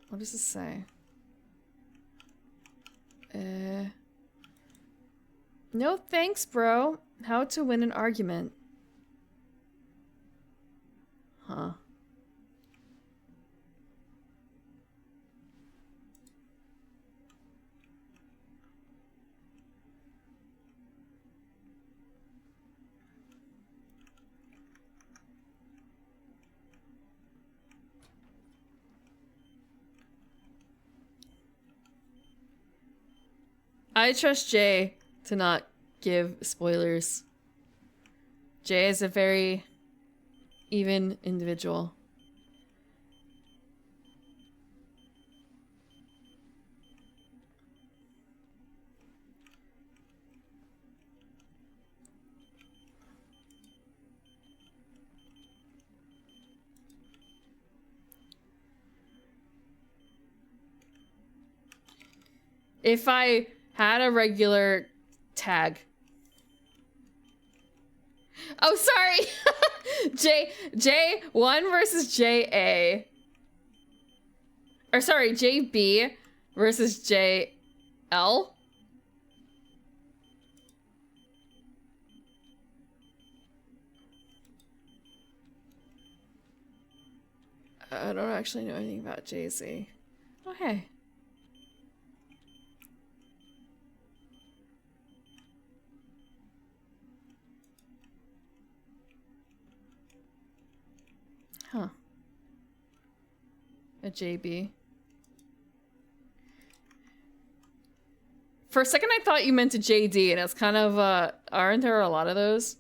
What does this say? No thanks, bro. How to win an argument. Huh. I trust Jay to not give spoilers. Jay is a very even individual. If I had a regular tag. Oh, sorry. J1 versus JA. Or sorry, JB versus JL. I don't actually know anything about JC. Oh, hey. Huh. A JB. For a second I thought you meant a JD, and it's kind of, aren't there a lot of those?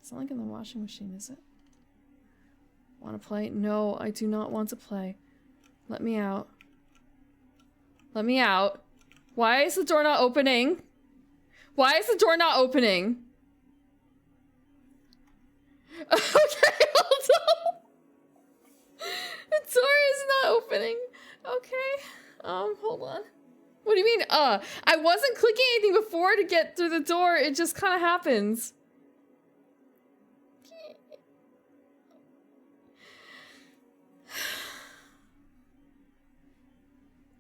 It's not like in the washing machine, is it? Want to play? No, I do not want to play. Let me out. Let me out. Why is the door not opening? Why is the door not opening? Okay, hold on. The door is not opening. Okay. Hold on. What do you mean, I wasn't clicking anything before to get through the door. It just kind of happens.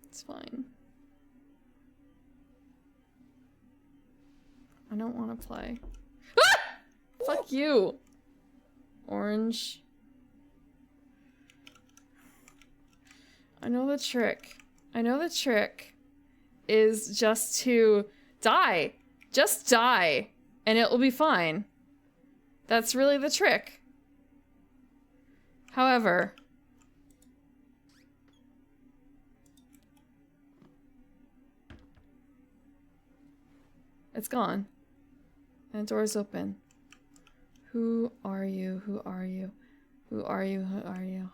It's fine. I don't want to play. Ah! Fuck you. Orange. I know the trick. I know the trick is just to die. Just die. And it will be fine. That's really the trick. However... it's gone. And the door's open. Who are you? Who are you? Who are you? Who are you?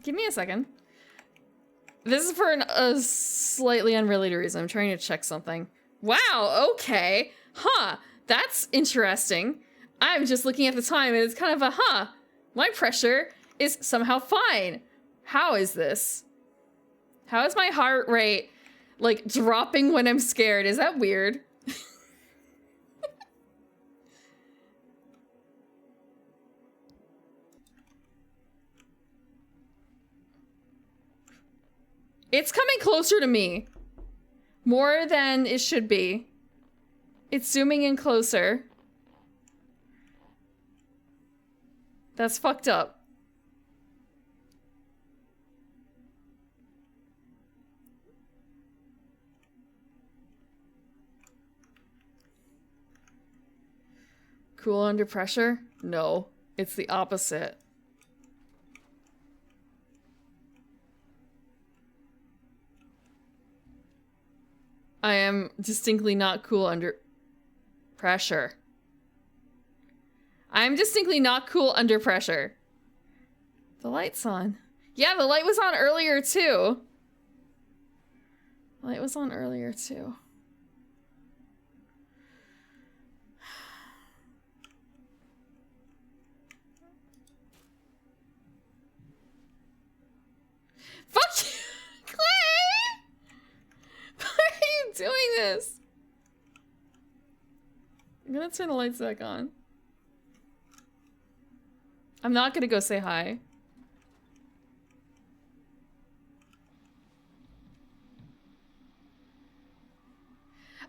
Give me a second. This is for a slightly unrelated reason. I'm trying to check something. Wow, okay. Huh, that's interesting. I'm just looking at the time and it's kind of a huh. My pressure is somehow fine. How is this? How is my heart rate, like, dropping when I'm scared? Is that weird? It's coming closer to me. More than it should be. It's zooming in closer. That's fucked up. Cool under pressure? No, it's the opposite. I am distinctly not cool under pressure. I'm distinctly not cool under pressure. The light's on. Yeah, the light was on earlier too. The light was on earlier too. Fuck you, Clay! Why are you doing this? I'm gonna turn the lights back on. I'm not gonna go say hi.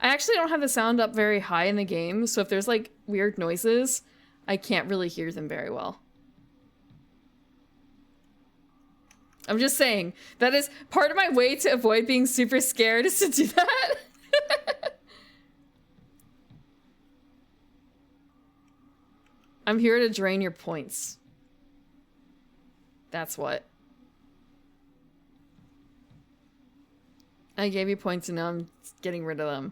I actually don't have the sound up very high in the game, so if there's like weird noises, I can't really hear them very well. I'm just saying, that is part of my way to avoid being super scared is to do that. I'm here to drain your points. That's what. I gave you points and now I'm getting rid of them.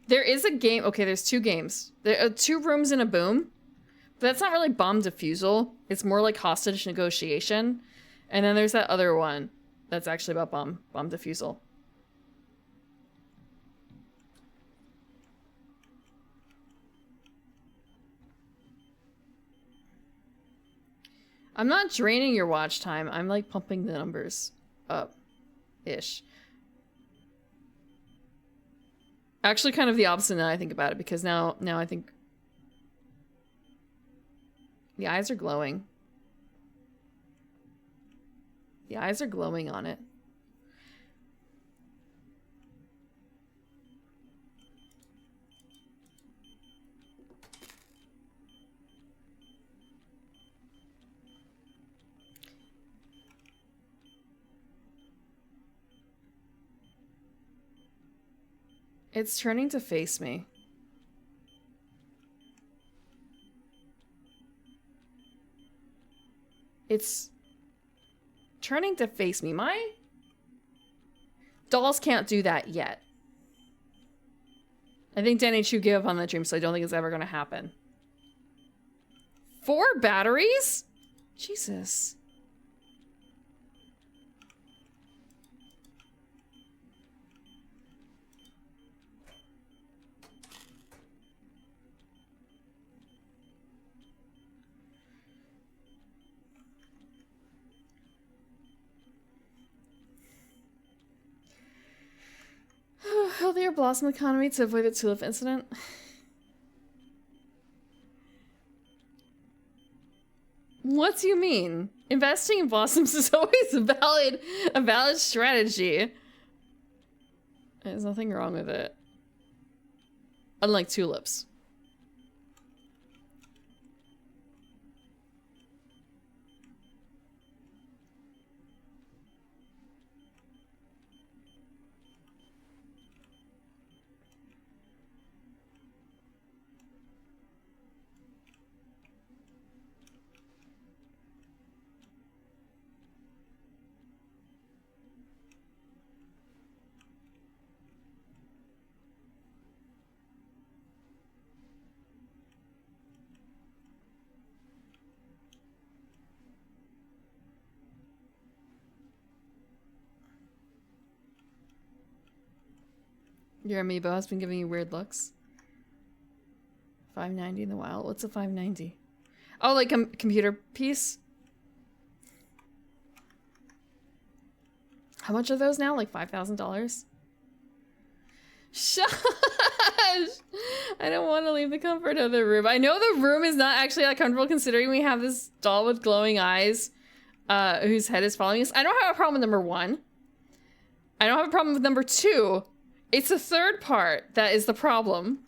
There is a game. Okay, there's two games. There are 2 rooms in a boom. But that's not really bomb defusal. It's more like hostage negotiation. And then there's that other one that's actually about bomb defusal. I'm not draining your watch time. I'm like pumping the numbers up-ish. Actually, kind of the opposite now I think about it, because now I think the eyes are glowing. The eyes are glowing on it. It's turning to face me. It's turning to face me. My dolls can't do that yet. I think Danny Chu gave up on that dream, so I don't think it's ever gonna happen. 4 batteries? Jesus. Healthier blossom economy to avoid the tulip incident. What do you mean? Investing in blossoms is always a valid strategy. There's nothing wrong with it. Unlike tulips. Your amiibo has been giving you weird looks. 590 in the wild. What's a 590? Oh, like a computer piece? How much are those now? Like $5,000? Shush! I don't want to leave the comfort of the room. I know the room is not actually that comfortable considering we have this doll with glowing eyes whose head is following us. I don't have a problem with number 1. I don't have a problem with number 2. It's the third part that is the problem.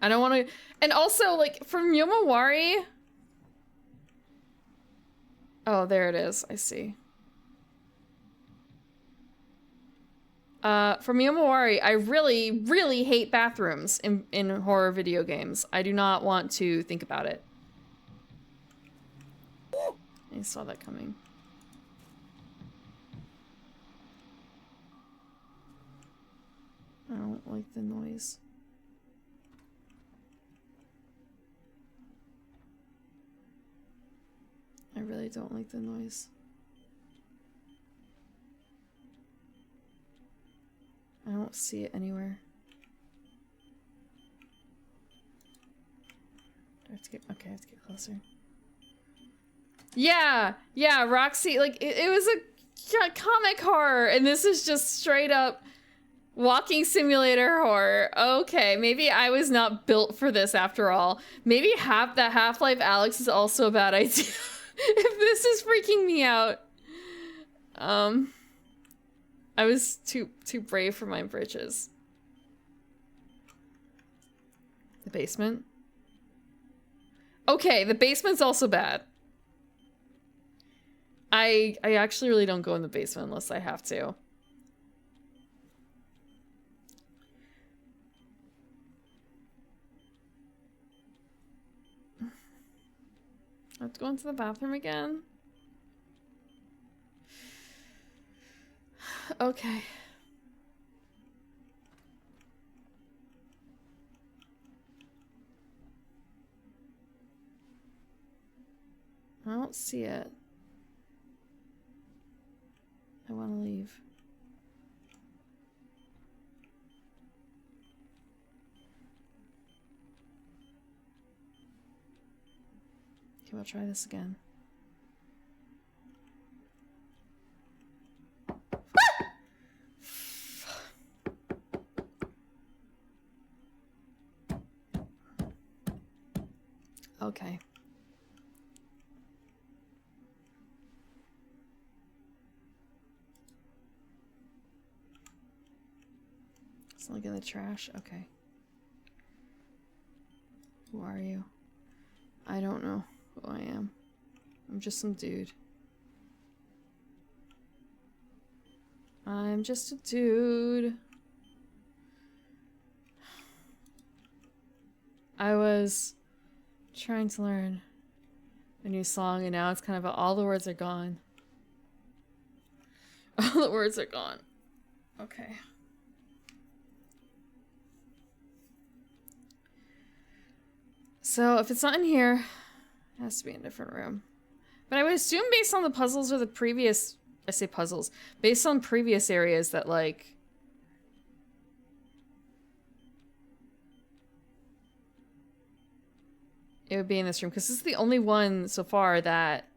I don't want to... And also, like, from Yomawari... Oh, there it is. I see. From Yomawari, I really, really hate bathrooms in horror video games. I do not want to think about it. I saw that coming. I don't like the noise. I really don't like the noise. I don't see it anywhere. Do I have to get, okay, I have to get closer. Yeah, yeah, Roxy, like, it was a comic horror, and this is just straight up walking simulator horror. Okay, maybe I was not built for this after all. Maybe that Half-Life Alyx is also a bad idea. If this is freaking me out. I was too brave for my britches. The basement? Okay, the basement's also bad. I actually really don't go in the basement unless I have to. I have to go into the bathroom again. Okay. I don't see it. I want to leave. Okay, we'll try this again. Okay. Let's look in the trash. Okay. Who are you? I don't know who I am. I'm just some dude. I'm just a dude. I was trying to learn a new song, and now it's kind of all the words are gone. All the words are gone. Okay. So if it's not in here, it has to be in a different room. But I would assume based on the puzzles or the previous, I say puzzles, based on previous areas that like, it would be in this room, because this is the only one so far that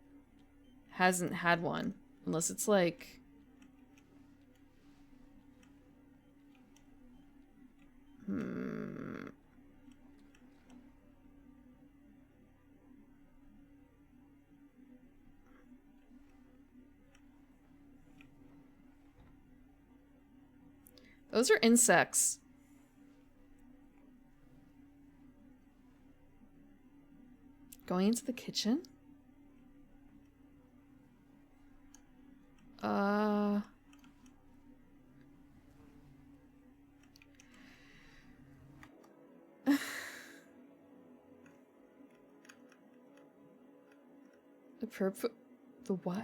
hasn't had one. Unless it's like... Those are insects. Going into the kitchen? The what?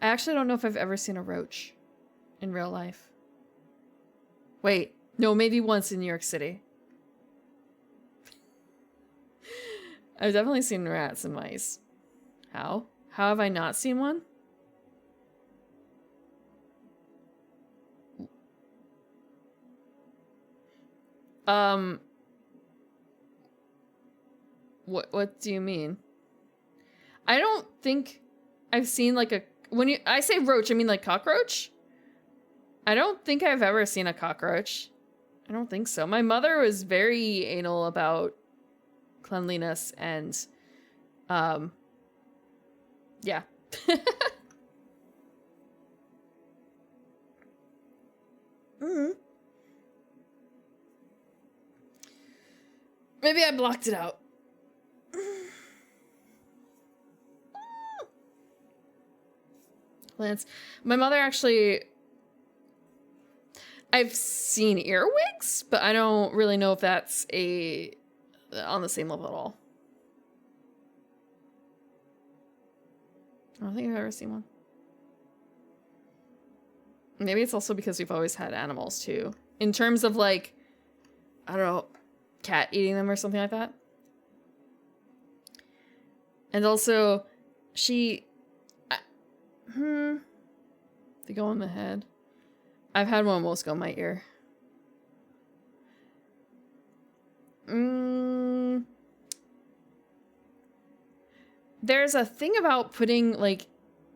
I actually don't know if I've ever seen a roach in real life. Wait, no, maybe once in New York City. I've definitely seen rats and mice. How? How have I not seen one? What do you mean? I don't think I've seen like a, when I say roach, I mean like cockroach? I don't think I've ever seen a cockroach. I don't think so. My mother was very anal about cleanliness and, yeah. Maybe I blocked it out. plants. My mother actually... I've seen earwigs, but I don't really know if that's on the same level at all. I don't think I've ever seen one. Maybe it's also because we've always had animals too. In terms of like, I don't know, cat eating them or something like that. And also, they go on the head. I've had one almost go in my ear. There's a thing about putting like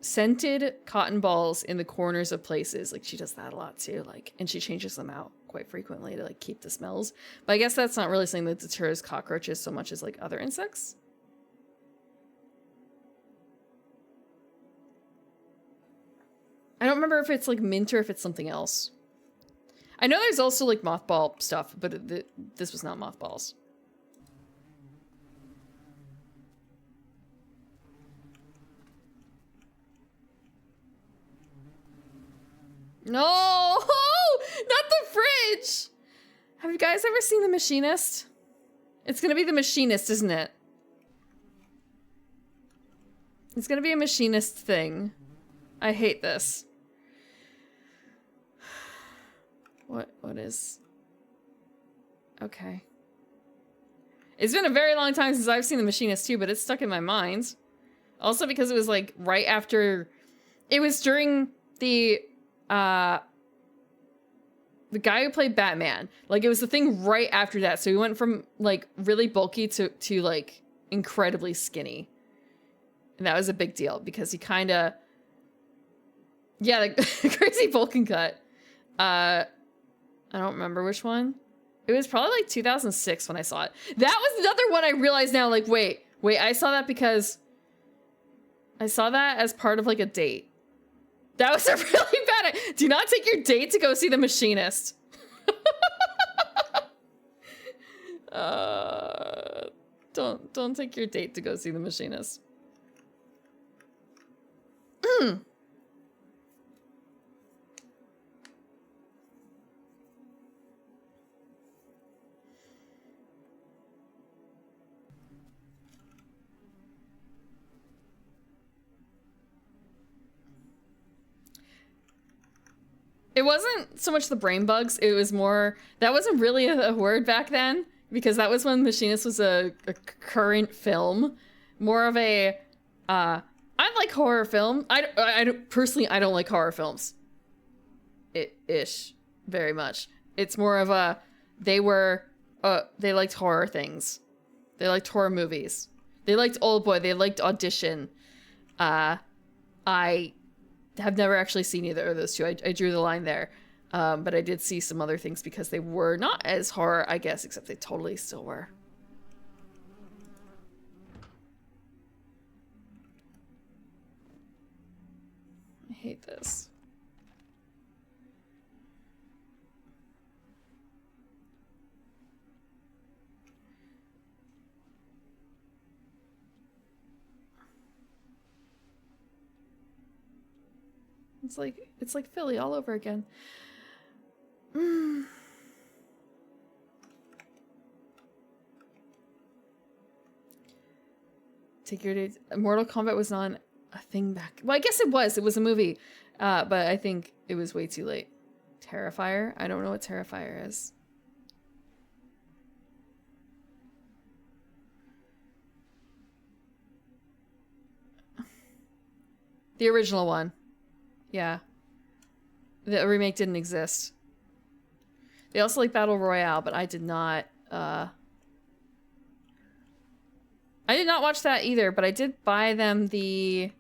scented cotton balls in the corners of places. Like she does that a lot too. Like, and she changes them out quite frequently to like keep the smells. But I guess that's not really something that deters cockroaches so much as like other insects. I don't remember if it's like mint or if it's something else. I know there's also like mothball stuff, but this was not mothballs. No! Not the fridge! Have you guys ever seen The Machinist? It's gonna be The Machinist, isn't it? It's gonna be a Machinist thing. I hate this. What is... Okay. It's been a very long time since I've seen The Machinist too, but it's stuck in my mind. Also because it was like right after... It was during the guy who played Batman. Like it was the thing right after that. So he went from like really bulky to like incredibly skinny. And that was a big deal because he kind of... Yeah, like crazy Vulcan cut. I don't remember which one. It was probably like 2006 when I saw it. That was another one I realized now, like, wait, I saw that because I saw that as part of like a date. That was a really bad... Do not take your date to go see The Machinist. Don't take your date to go see The Machinist. It wasn't so much the brain bugs, it was more... That wasn't really a word back then, because that was when Machinist was a current film. More of a... I like horror film. Personally, I don't like horror films. Ish. Very much. It's more of a... They liked horror things. They liked horror movies. They liked Oldboy. They liked Audition. I have never actually seen either of those two. I drew the line there. But I did see some other things because they were not as horror, I guess, except they totally still were. I hate this. It's like Philly all over again. Take your dates. Mortal Kombat was not a thing back. Well, I guess it was. It was a movie. But I think it was way too late. Terrifier? I don't know what Terrifier is. The original one. Yeah. The remake didn't exist. They also like Battle Royale, but I did not watch that either, but I did buy them the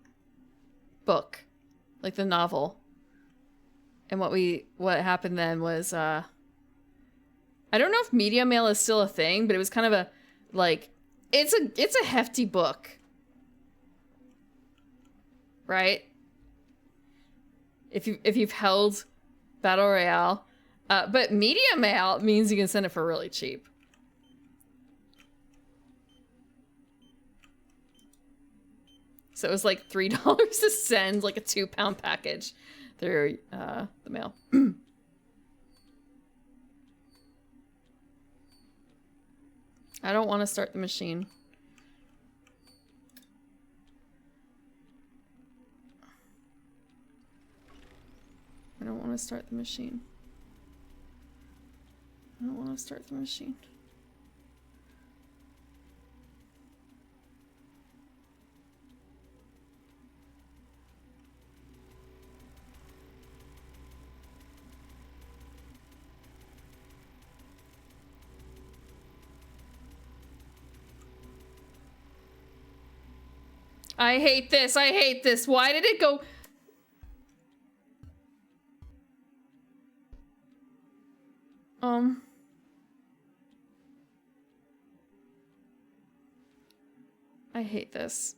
book. Like the novel. And what happened then was I don't know if media mail is still a thing, but it was kind of a like it's a hefty book. Right? If you've held Battle Royale, but media mail means you can send it for really cheap. So it was like $3 to send like a 2-pound package through the mail. I don't want to start the machine. I don't want to start the machine. I don't want to start the machine. I hate this. I hate this. Why did it go? I hate this.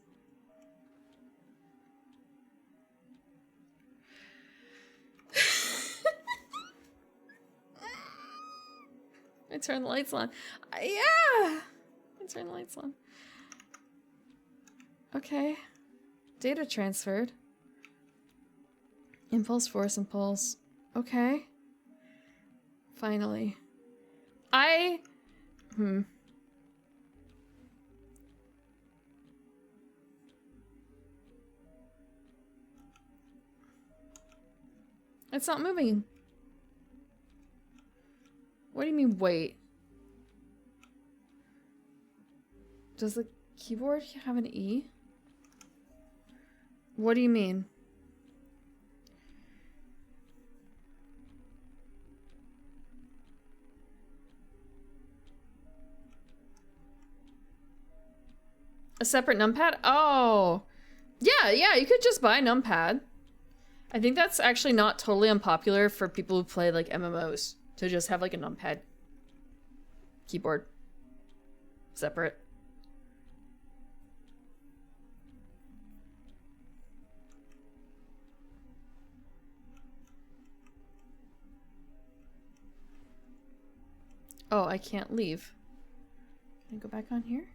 I turn the lights on. Yeah! I turn the lights on. Okay. Data transferred. Impulse, force, impulse. Okay. Finally. It's not moving. What do you mean, wait? Does the keyboard have an E? What do you mean? A separate numpad? Oh. Yeah, you could just buy a numpad. I think that's actually not totally unpopular for people who play like MMOs to just have like a numpad keyboard separate. Oh, I can't leave. Can I go back on here?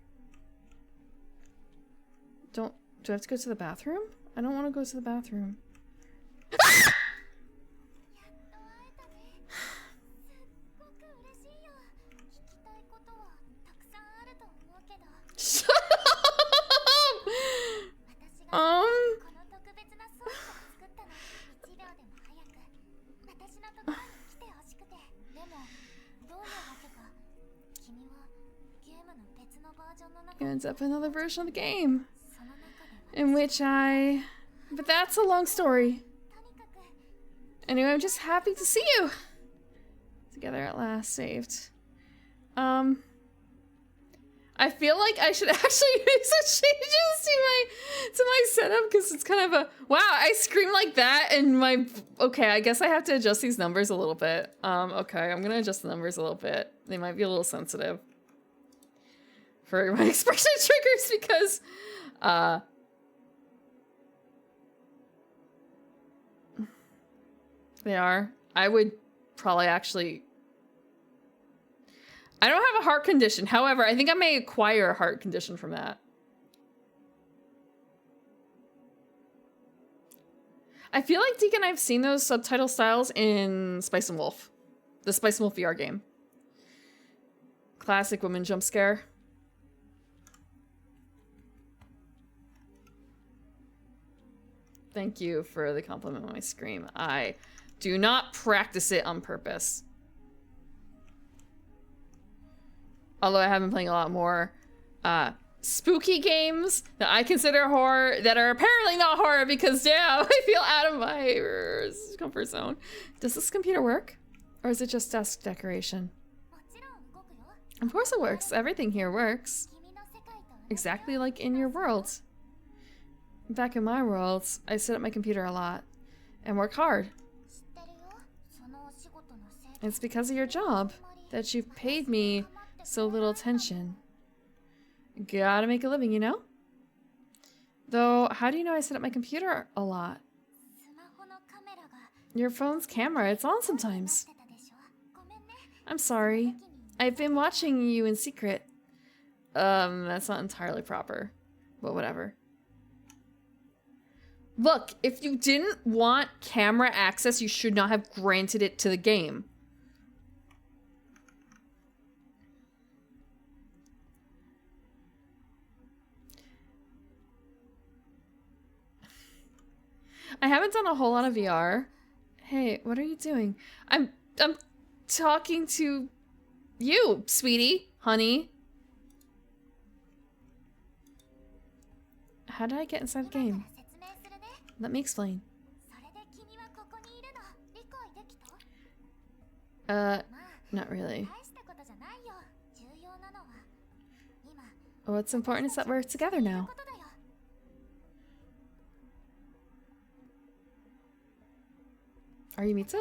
Do I have to go to the bathroom? I don't want to go to the bathroom. Shut up! Ends up another version of the game in which but that's a long story. Anyway, I'm just happy to see you together at last. Saved. I feel like I should actually make some changes to my setup because it's kind of a wow. I scream like that and okay. I guess I have to adjust these numbers a little bit. Okay, I'm gonna adjust the numbers a little bit. They might be a little sensitive for my expression triggers because they are. I would probably actually. I don't have a heart condition. However, I think I may acquire a heart condition from that. I feel like Deacon, I've seen those subtitle styles in Spice and Wolf. The Spice and Wolf VR game. Classic woman jump scare. Thank you for the compliment on my scream. I do not practice it on purpose. Although I have been playing a lot more spooky games that I consider horror that are apparently not horror because damn, I feel out of my comfort zone. Does this computer work? Or is it just desk decoration? Of course it works. Everything here works. Exactly like in your world. Back in my world, I sit at my computer a lot and work hard. It's because of your job that you've paid me so little attention. Gotta make a living, you know? Though, how do you know I sit at my computer a lot? Your phone's camera, it's on sometimes. I'm sorry. I've been watching you in secret. That's not entirely proper. But whatever. Look, if you didn't want camera access, you should not have granted it to the game. I haven't done a whole lot of VR. Hey, what are you doing? I'm talking to you, sweetie, honey. How did I get inside the game? Let me explain. Not really. What's important is that we're together now. Are you Mitsu?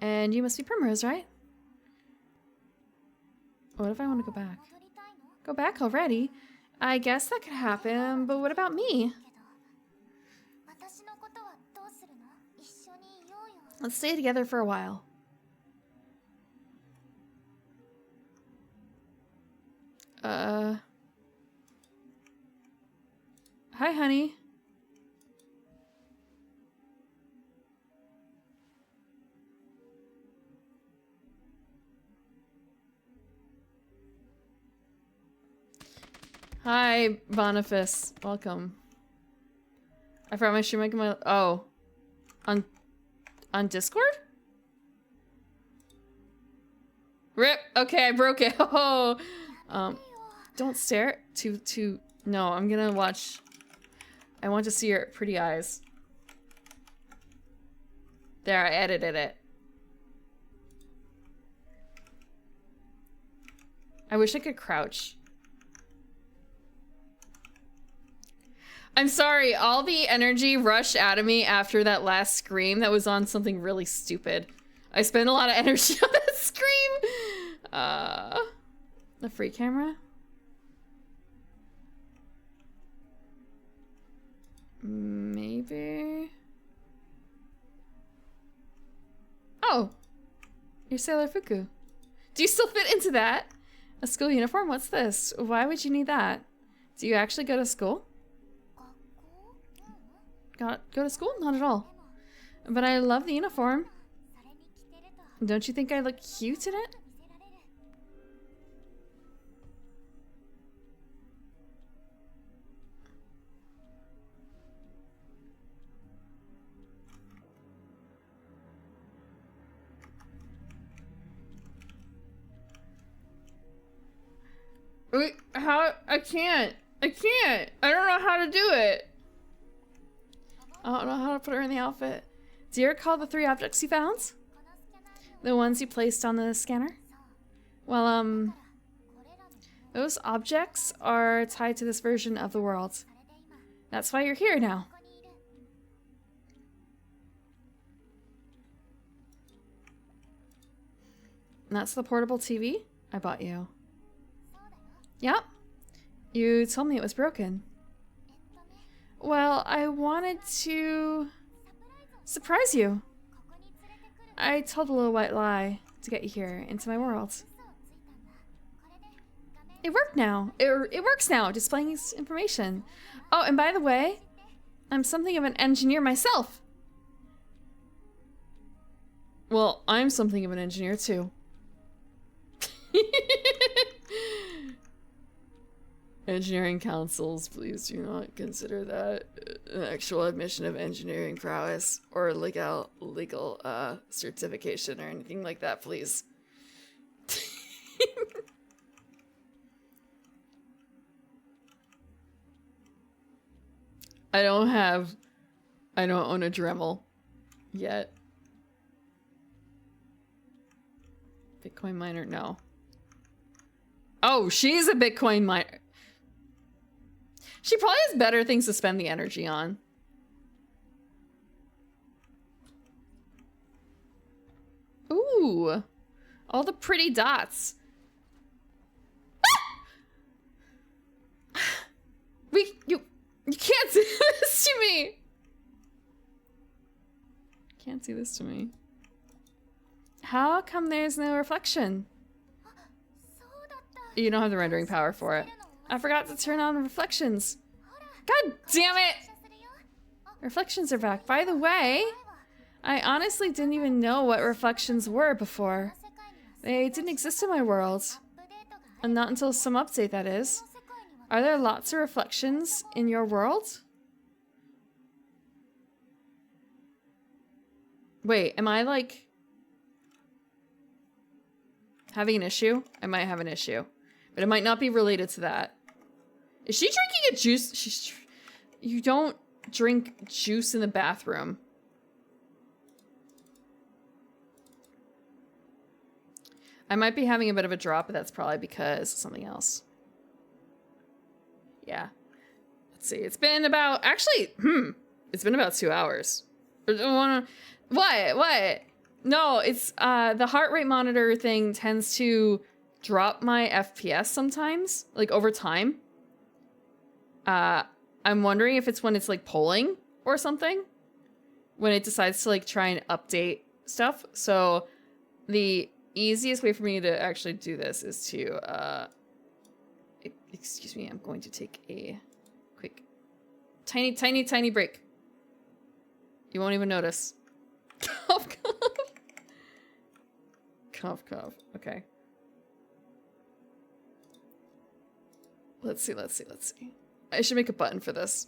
And you must be Primrose, right? What if I want to go back? Go back already? I guess that could happen, but what about me? Let's stay together for a while. Hi, honey. Hi, Boniface. Welcome. I forgot my stream mic. Oh, on Discord? Rip. Okay, I broke it. Oh, don't stare too. No, I'm gonna watch. I want to see your pretty eyes. There, I edited it. I wish I could crouch. I'm sorry, all the energy rushed out of me after that last scream that was on something really stupid. I spent a lot of energy on that scream. The free camera? Maybe. Oh, you're Sailor Fuku. Do you still fit into that? A school uniform? What's this? Why would you need that? Do you actually go to school? Go to school? Not at all. But I love the uniform. Don't you think I look cute in it? Wait, how? I can't. I don't know how to do it. I don't know how to put her in the outfit. Do you recall the 3 objects you found? The ones you placed on the scanner? Well, those objects are tied to this version of the world. That's why you're here now. And that's the portable TV I bought you. Yep. You told me it was broken. Well, I wanted to surprise you. I told a little white lie to get you here into my world. It worked now. It works now, displaying this information. Oh, and by the way, I'm something of an engineer myself. Well, I'm something of an engineer too. Engineering councils, please do not consider that an actual admission of engineering prowess or legal certification or anything like that, please. I don't own a Dremel yet. Bitcoin miner, no. Oh, she's a Bitcoin miner. She probably has better things to spend the energy on. Ooh, all the pretty dots. Ah! You can't see this to me. Can't see this to me. How come there's no reflection? You don't have the rendering power for it. I forgot to turn on reflections. God damn it! Reflections are back. By the way, I honestly didn't even know what reflections were before. They didn't exist in my world. And not until some update, that is. Are there lots of reflections in your world? Wait, am I like having an issue? I might have an issue. But it might not be related to that. Is she drinking a juice? You don't drink juice in the bathroom. I might be having a bit of a drop, but that's probably because of something else. Yeah. Let's see. It's been about, actually, it's been about 2 hours. What? No, it's, the heart rate monitor thing tends to drop my FPS sometimes, like over time. I'm wondering if it's when it's like polling or something, when it decides to like try and update stuff. So the easiest way for me to actually do this is to, excuse me, I'm going to take a quick, tiny break. You won't even notice. Cough, cough. Cough, cough. Okay. Let's see. I should make a button for this.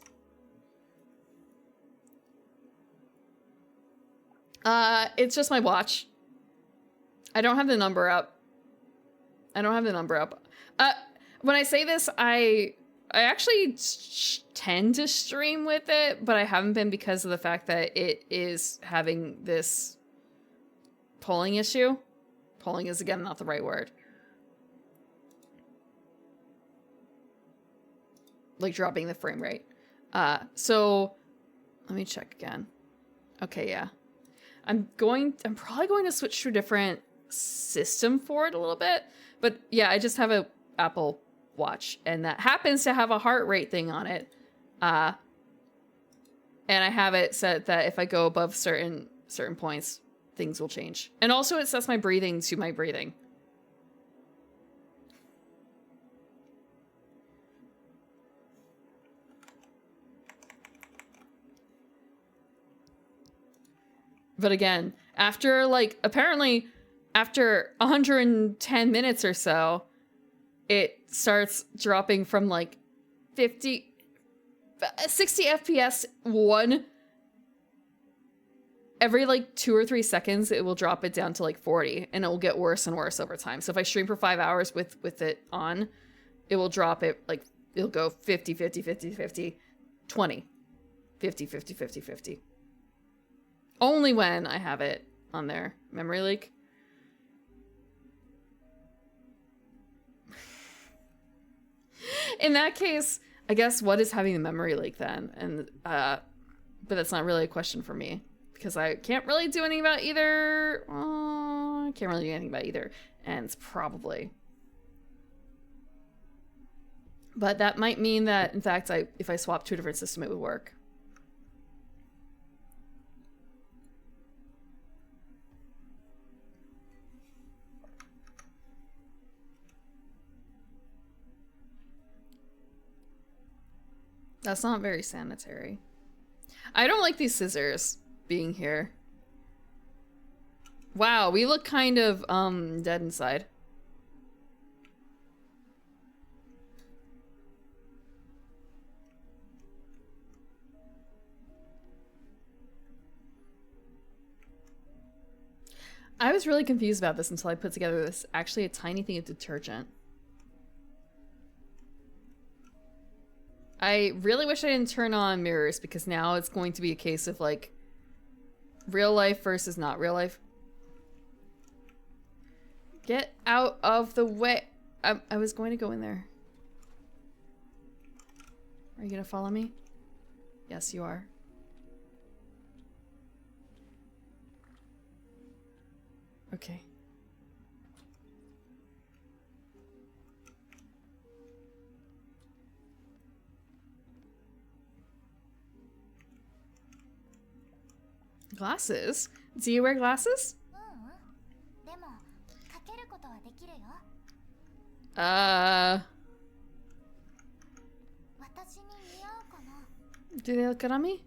It's just my watch. I don't have the number up. When I say this, I actually tend to stream with it, but I haven't been because of the fact that it is having this polling issue. Polling is, again, not the right word. Like dropping the frame rate. So let me check again. Okay, yeah. I'm probably going to switch to a different system for it a little bit. But yeah, I just have a Apple Watch, and that happens to have a heart rate thing on it. And I have it set that if I go above certain points, things will change. And also it sets my breathing to my breathing. But again, apparently after 110 minutes or so, it starts dropping from like 60 FPS every like 2 or 3 seconds. It will drop it down to like 40, and it will get worse and worse over time. So if I stream for 5 hours with it on, it will drop it, like it'll go 50, 50, 50, 50, 20, 50, 50, 50, 50. Only when I have it on their memory leak. In that case, I guess what is having the memory leak then? And but that's not really a question for me, because I can't really do anything about either. I can't really do anything about either, and it's probably. But that might mean that, in fact, if I swap to a different system, it would work. That's not very sanitary. I don't like these scissors being here. Wow, we look kind of, dead inside. I was really confused about this until I put together this, actually a tiny thing of detergent. I really wish I didn't turn on mirrors, because now it's going to be a case of like real life versus not real life. Get out of the way. I was going to go in there. Are you gonna follow me? Yes, you are. Okay. Glasses? Do you wear glasses? Do they look good on me?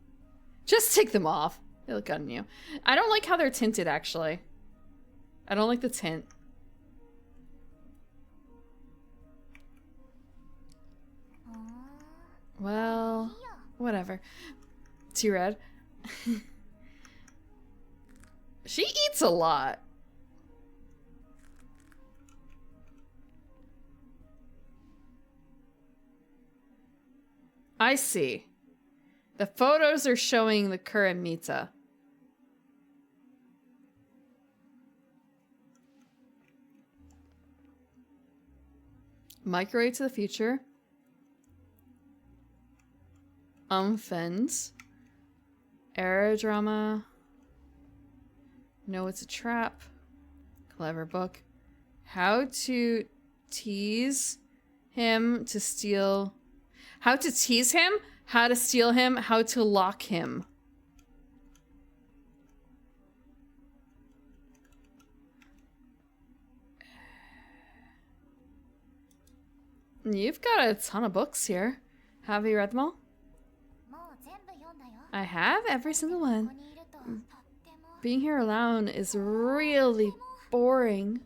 Just take them off. They look good on you. I don't like how they're tinted, actually. I don't like the tint. Well, whatever. Too red. She eats a lot. I see. The photos are showing the current Mita. Microwave to the future. Unfends. Aerodrama. No, it's a trap. Clever book. How to tease him to steal. How to tease him? How to steal him? How to lock him? You've got a ton of books here. Have you read them all? I have every single one. Being here alone is really boring.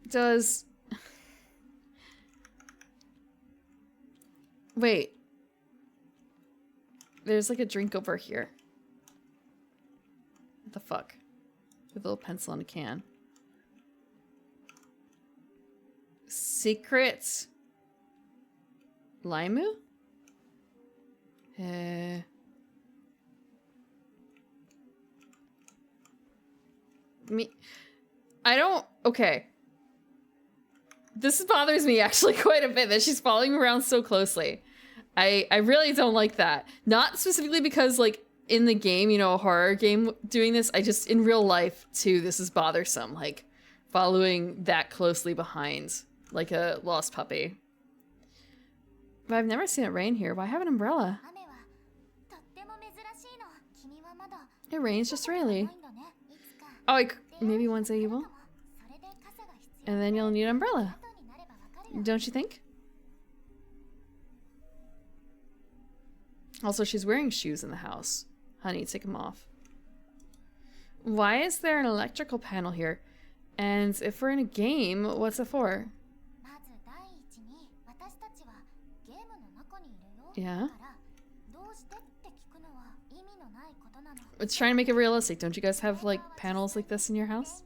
Does... Wait. There's like a drink over here. What the fuck? With a little pencil and a can. Secret Limu? I don't... Okay. This bothers me actually quite a bit that she's following me around so closely. I really don't like that. Not specifically because, like, in the game, you know, a horror game doing this. I just, in real life, too, this is bothersome. Like, following that closely behind, like a lost puppy. But I've never seen it rain here. Why have an umbrella? It rains just really. Oh, maybe one day you will. And then you'll need an umbrella. Don't you think? Also, she's wearing shoes in the house. Honey, take them off. Why is there an electrical panel here? And if we're in a game, what's it for? Yeah? It's trying to make it realistic. Don't you guys have, like, panels like this in your house?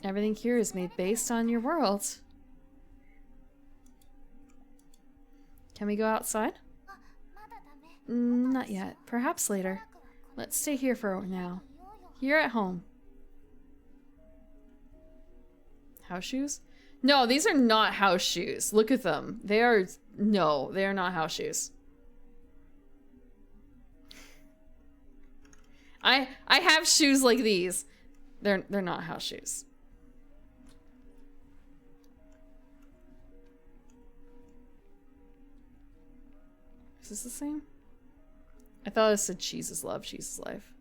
Everything here is made based on your world. Can we go outside? Not yet. Perhaps later. Let's stay here for now. Here at home. House shoes? No, these are not house shoes. Look at them. They are... No, they are not house shoes. I have shoes like these. They're not house shoes. Is this the same? I thought it said cheese is love, cheese is life.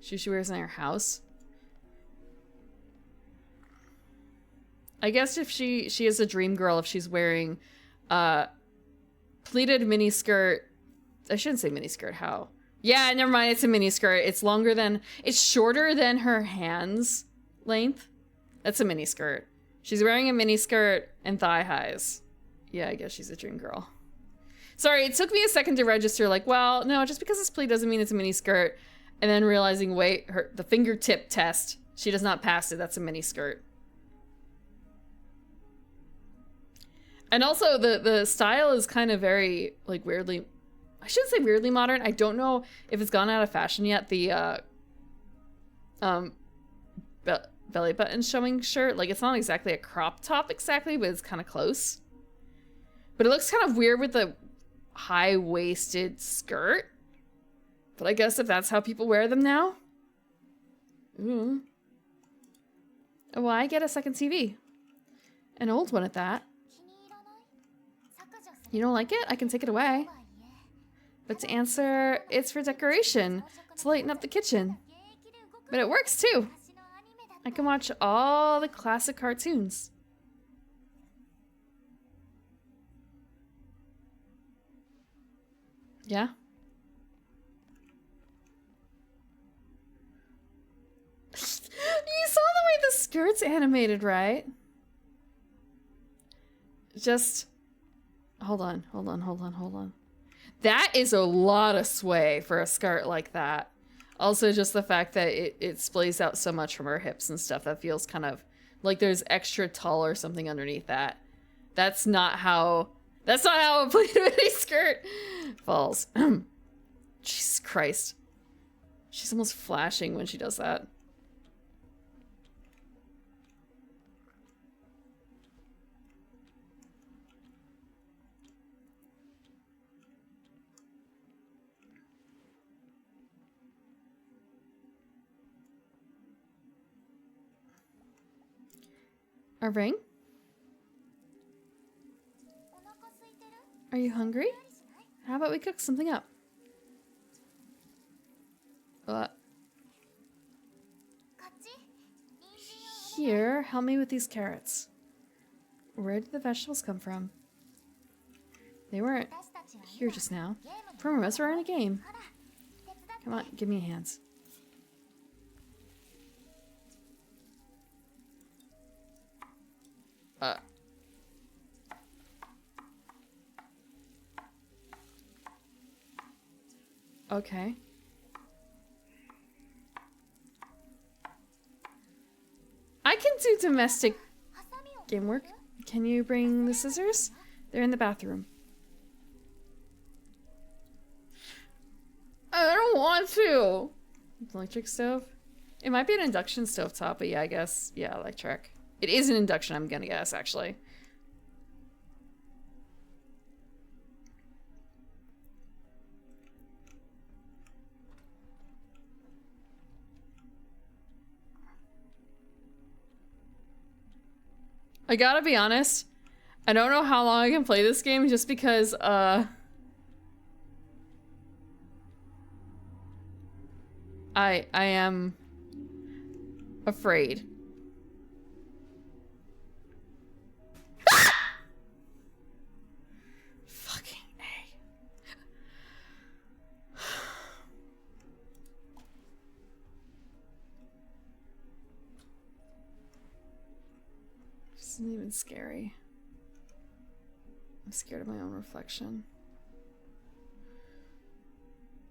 Shoes she wears in her house. I guess if she is a dream girl, if she's wearing pleated miniskirt. I shouldn't say miniskirt, how? Yeah, never mind, it's a miniskirt. It's longer than, it's shorter than her hands length. That's a miniskirt. She's wearing a miniskirt and thigh highs. Yeah, I guess she's a dream girl. Sorry, it took me a second to register, like, well, no, just because it's pleat doesn't mean it's a miniskirt. And then realizing, wait, the fingertip test, she does not pass it, that's a miniskirt. And also, the style is kind of very, like, weirdly... I shouldn't say weirdly modern. I don't know if it's gone out of fashion yet. The, belly button showing shirt. Like, it's not exactly a crop top exactly, but it's kind of close. But it looks kind of weird with the high-waisted skirt. But I guess if that's how people wear them now. Ooh. Well, I get a second TV. An old one at that. You don't like it? I can take it away. But to answer, it's for decoration, to lighten up the kitchen. But it works too. I can watch all the classic cartoons. Yeah? You saw the way the skirt's animated, right? Just... Hold on. That is a lot of sway for a skirt like that. Also, just the fact that it splays out so much from her hips and stuff. That feels kind of like there's extra tall or something underneath that. That's not how a pleated skirt falls. Jesus Christ. She's almost flashing when she does that. A ring? Are you hungry? How about we cook something up? Here, help me with these carrots. Where did the vegetables come from? They weren't here just now. Promise, we're in a game. Come on, give me a hand. Okay. I can do domestic game work. Can you bring the scissors? They're in the bathroom. I don't want to. Electric stove? It might be an induction stove top, but yeah, I guess. Yeah, electric. It is an induction, I'm gonna guess, actually. I gotta be honest, I don't know how long I can play this game just because, I am afraid. Fucking A. This isn't even scary. I'm scared of my own reflection.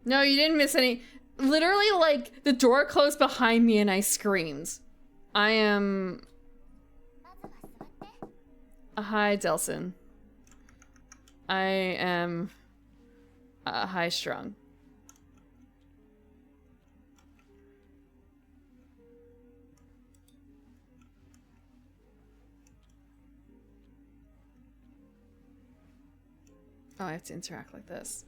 No, you didn't miss any. Literally, like, the door closed behind me and I screamed. I am... Hi, Delson. I am... high-strung. Oh, I have to interact like this.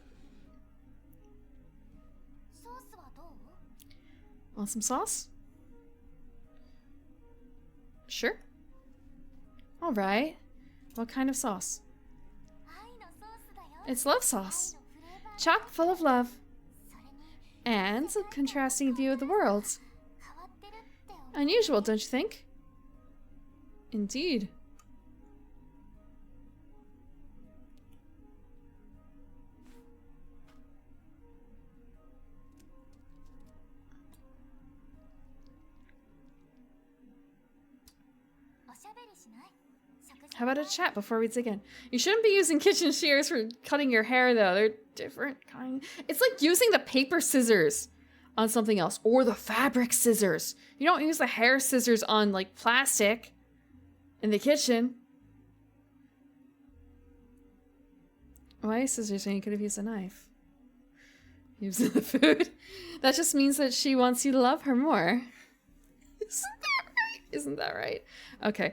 Want some sauce? Sure. All right. What kind of sauce? It's love sauce. Chock full of love. And a contrasting view of the world. Unusual, don't you think? Indeed. How about a chat before we dig in? You shouldn't be using kitchen shears for cutting your hair, though. They're different kind. It's like using the paper scissors on something else, or the fabric scissors. You don't use the hair scissors on, like, plastic in the kitchen. Why scissors when you could have used a knife? Using the food. That just means that she wants you to love her more. Isn't that right? Isn't that right? Okay.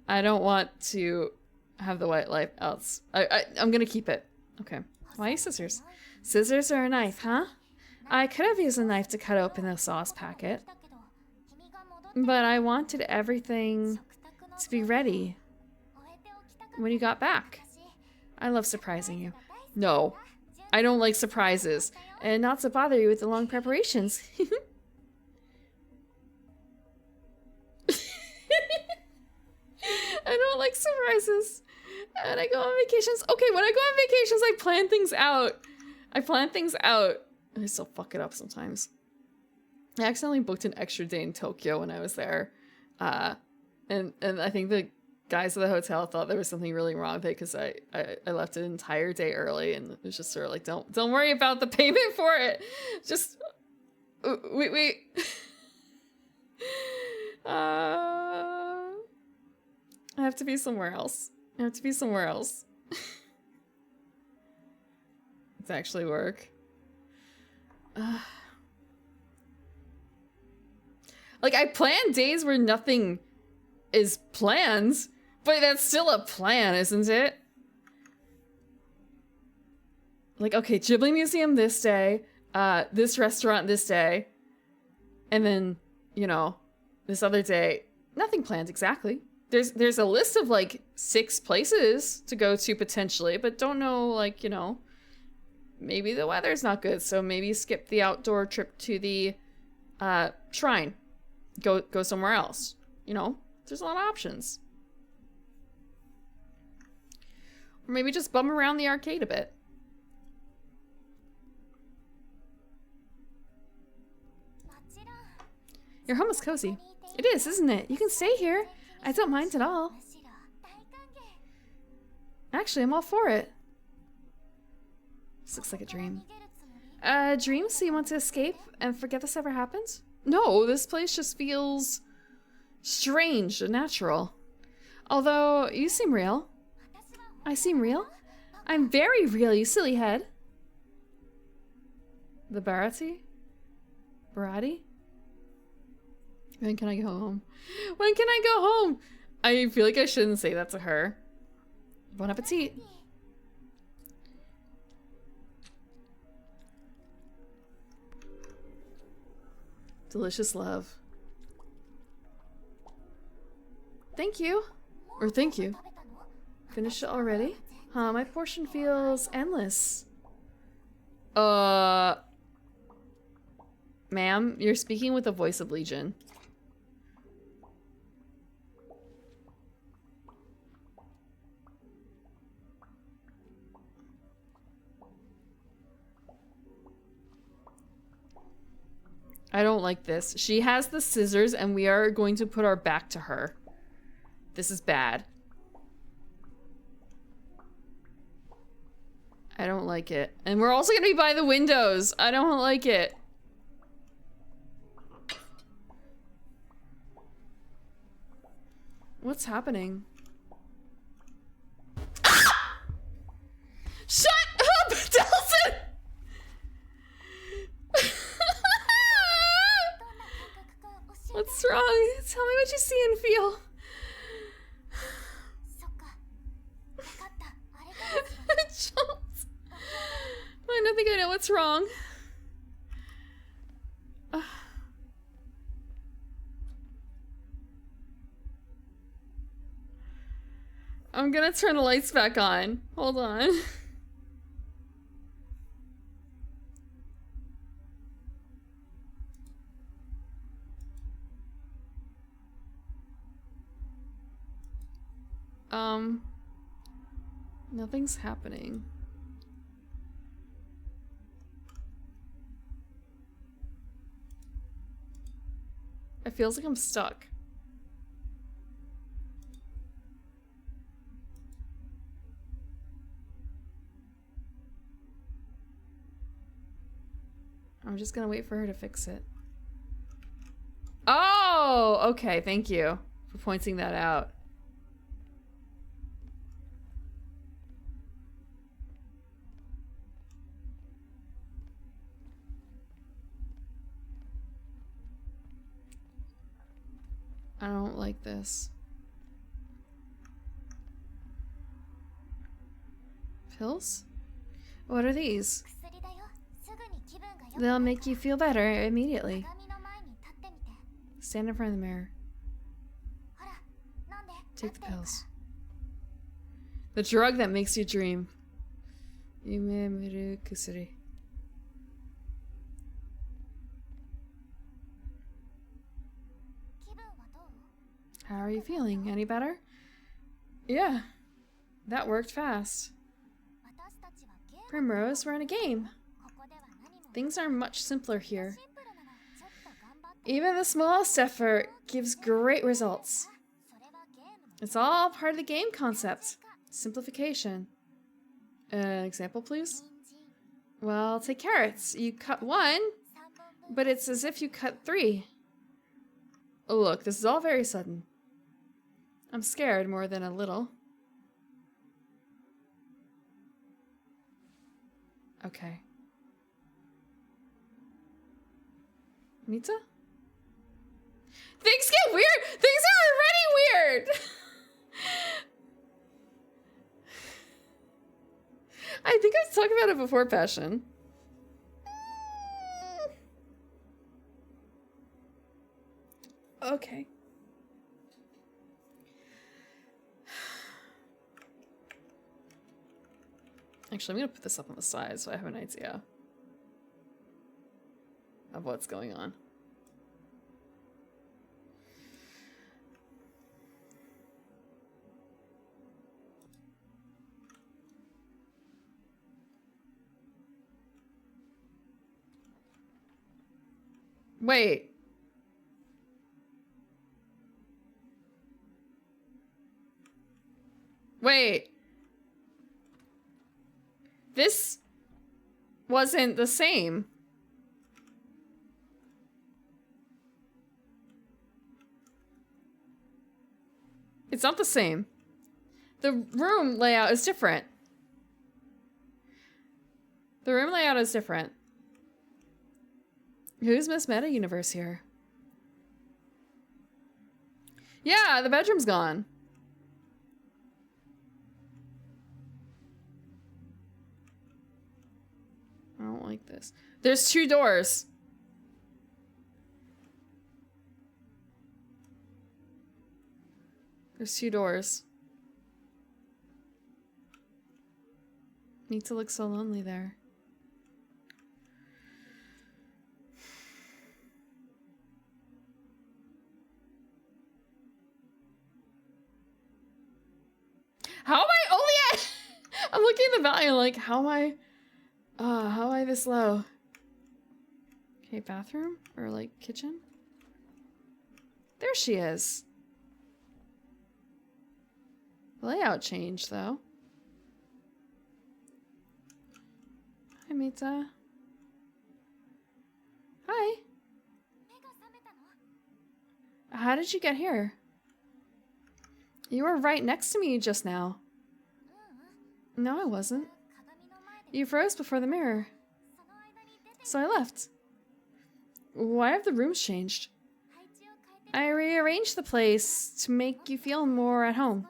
I don't want to have the white light else. I'm gonna keep it. Okay. Why scissors? Scissors or a knife, huh? I could have used a knife to cut open the sauce packet. But I wanted everything to be ready when you got back. I love surprising you. No, I don't like surprises. And not to bother you with the long preparations. I don't like surprises. And I go on vacations. Okay, when I go on vacations, I plan things out. And I still fuck it up sometimes. I accidentally booked an extra day in Tokyo when I was there. And I think the guys at the hotel thought there was something really wrong with it because I left an entire day early, and it was just sort of like, don't worry about the payment for it. Just wait. I have to be somewhere else. It's actually work. Like, I plan days where nothing is planned, but that's still a plan, isn't it? Like, okay, Ghibli Museum this day, this restaurant this day, and then, you know, this other day, nothing planned exactly. There's a list of like 6 places to go to potentially, but don't know, like, you know, maybe the weather's not good, so maybe skip the outdoor trip to the shrine. Go somewhere else. You know, there's a lot of options. Or maybe just bum around the arcade a bit. Your home is cozy. It is, isn't it? You can stay here. I don't mind at all. Actually, I'm all for it. This looks like a dream. A dream? So you want to escape and forget this ever happened? No, this place just feels strange and natural. Although, you seem real. I seem real? I'm very real, you silly head. The Barati? Barati? When can I go home? When can I go home? I feel like I shouldn't say that to her. Bon appetit. Delicious love. Thank you. Or thank you. Finished it already? Huh, my portion feels endless. Ma'am, you're speaking with the voice of Legion. I don't like this. She has the scissors and we are going to put our back to her. This is bad. I don't like it. And we're also gonna be by the windows. I don't like it. What's happening? Ah! Shut up, Delson! What's wrong? Tell me what you see and feel. Jones. I don't think I know what's wrong. I'm gonna turn the lights back on. Hold on. Nothing's happening. It feels like I'm stuck. I'm just gonna wait for her to fix it. Oh, okay, thank you for pointing that out. I don't like this. Pills? What are these? They'll make you feel better immediately. Stand in front of the mirror. Take the pills. The drug that makes you dream. Yume miru kusuri. How are you feeling? Any better? Yeah. That worked fast. Primrose, we're in a game. Things are much simpler here. Even the smallest effort gives great results. It's all part of the game concept. Simplification. An example, please? Well, take carrots. You cut one, but it's as if you cut three. Oh, look, this is all very sudden. I'm scared more than a little. Okay. Mita? Things get weird! Things are already weird! I think I've talked about it before, Passion. Okay. Actually, I'm gonna put this up on the side so I have an idea of what's going on. Wait. Wait. This wasn't the same. It's not the same. The room layout is different. The room layout is different. Who's Miss Meta Universe here? Yeah, the bedroom's gone. I don't like this. There's 2 doors. There's 2 doors. Need to look so lonely there. How am I only at I'm looking at the value like how am I this low? Okay, bathroom or like kitchen? There she is. Layout change though. Hi Mita. Hi. How did you get here? You were right next to me just now. No, I wasn't. You froze before the mirror. So I left. Why have the rooms changed? I rearranged the place to make you feel more at home.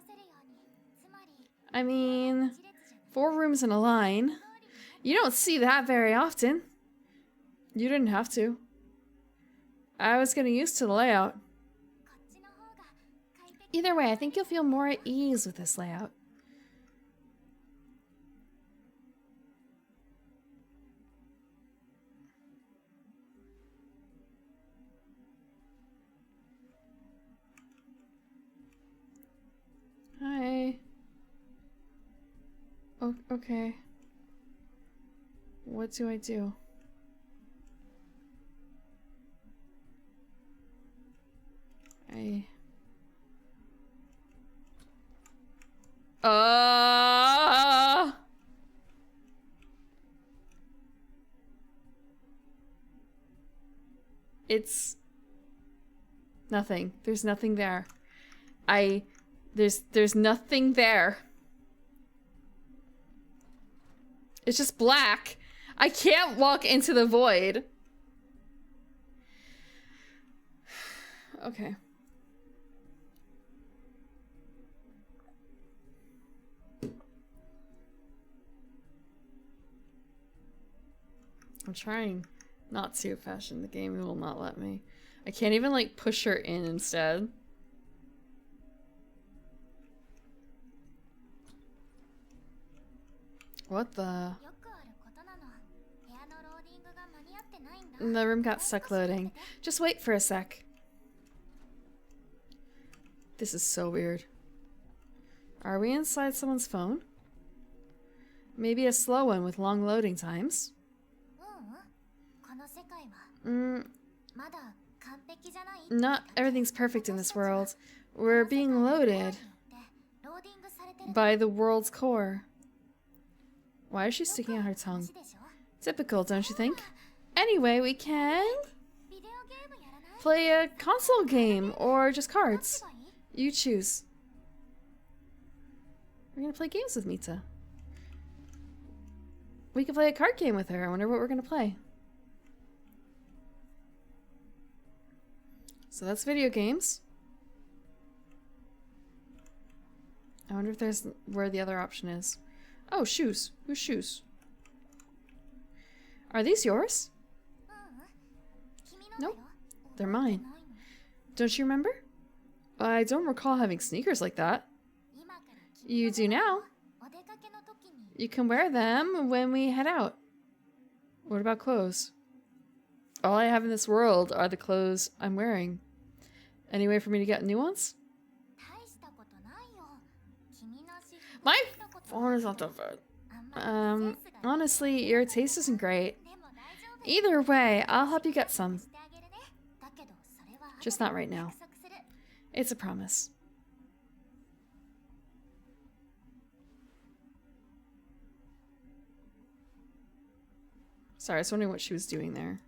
I mean, 4 rooms in a line. You don't see that very often. You didn't have to. I was getting used to the layout. Either way, I think you'll feel more at ease with this layout. Hi. Oh, okay. What do I do? It's nothing. There's nothing there. There's nothing there. It's just black. I can't walk into the void. Okay. I'm trying not to fashion the game. It will not let me. I can't even like push her in instead. What the? よくあることなの。部屋のローディングが間に合ってないんだ。 The room got stuck loading. Just wait for a sec. This is so weird. Are we inside someone's phone? Maybe a slow one with long loading times? この世界は まだ完璧じゃない。 Not everything's perfect in this world. We're being loaded ローディングされてる by the world's core. Why is she sticking out her tongue? でしょ。 Typical, don't you think? Anyway, we can ビデオゲームやらない？ play a console game or just cards. どっちがいい？ You choose. We're gonna play games with Mita. We could play a card game with her. I wonder what we're gonna play. So that's video games. I wonder if there's where the other option is. Oh, shoes. Whose shoes? Are these yours? 君のだよ。 Nope. They're mine. Don't you remember? I don't recall having sneakers like that. 今から君 You do now. お出かけの時に You can wear them when we head out. What about clothes? All I have in this world are the clothes I'm wearing. Any way for me to get new ones? 大したことないよ。君の私服 My 見たこと phone is not that bad. あんまりセンスがない。 Honestly, your taste isn't great. でも大丈夫。 Either way, I'll help you get some. してあげるね。だけどそれは Just not right now. 約束する。 It's a promise. Sorry, I was wondering what she was doing there.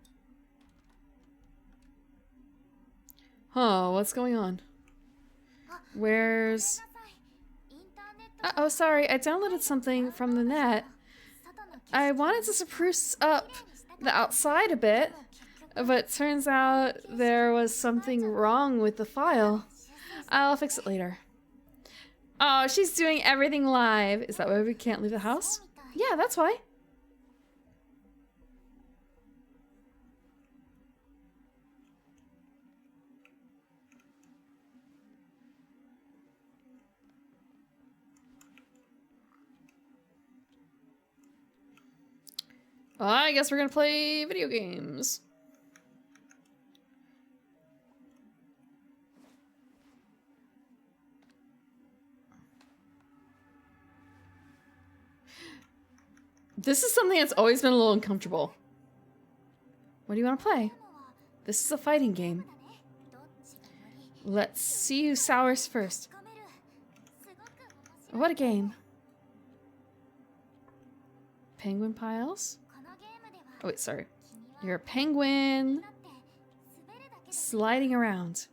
Huh, what's going on? Where's... インターネット Oh, sorry, I downloaded something from the net. 外の景色 I wanted to spruce up the outside a bit, but turns out there was something wrong with the file. I'll fix it later. Oh, she's doing everything live. Is that why we can't leave the house? Yeah, that's why. Well, I guess we're gonna play video games. This is something that's always been a little uncomfortable. What do you want to play? This is a fighting game. どっちがより Let's see who sours first. 深める。すごく面白い。 What a game. Penguin piles? このゲームでは Oh, wait, sorry. 君は You're a penguin なって滑るだけで sliding around.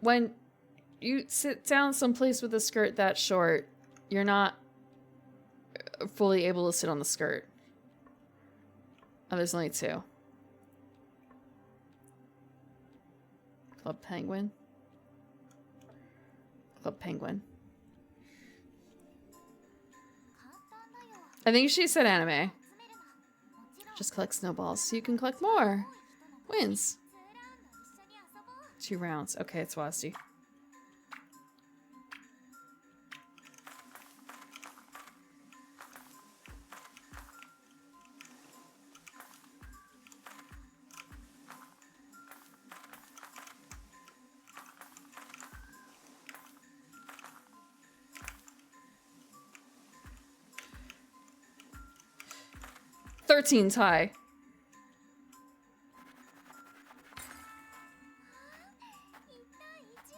When you sit down someplace with a skirt that short, you're not fully able to sit on the skirt. Oh, there's only two. Club Penguin. Club Penguin. 簡単だよ。 I think she said anime. 集めるの。もちろん Just collect snowballs so you can collect more. Wins. 2ラウンド一緒に遊ぼう。 2 rounds. Okay, it's Wasti. $13 tie. 1対1。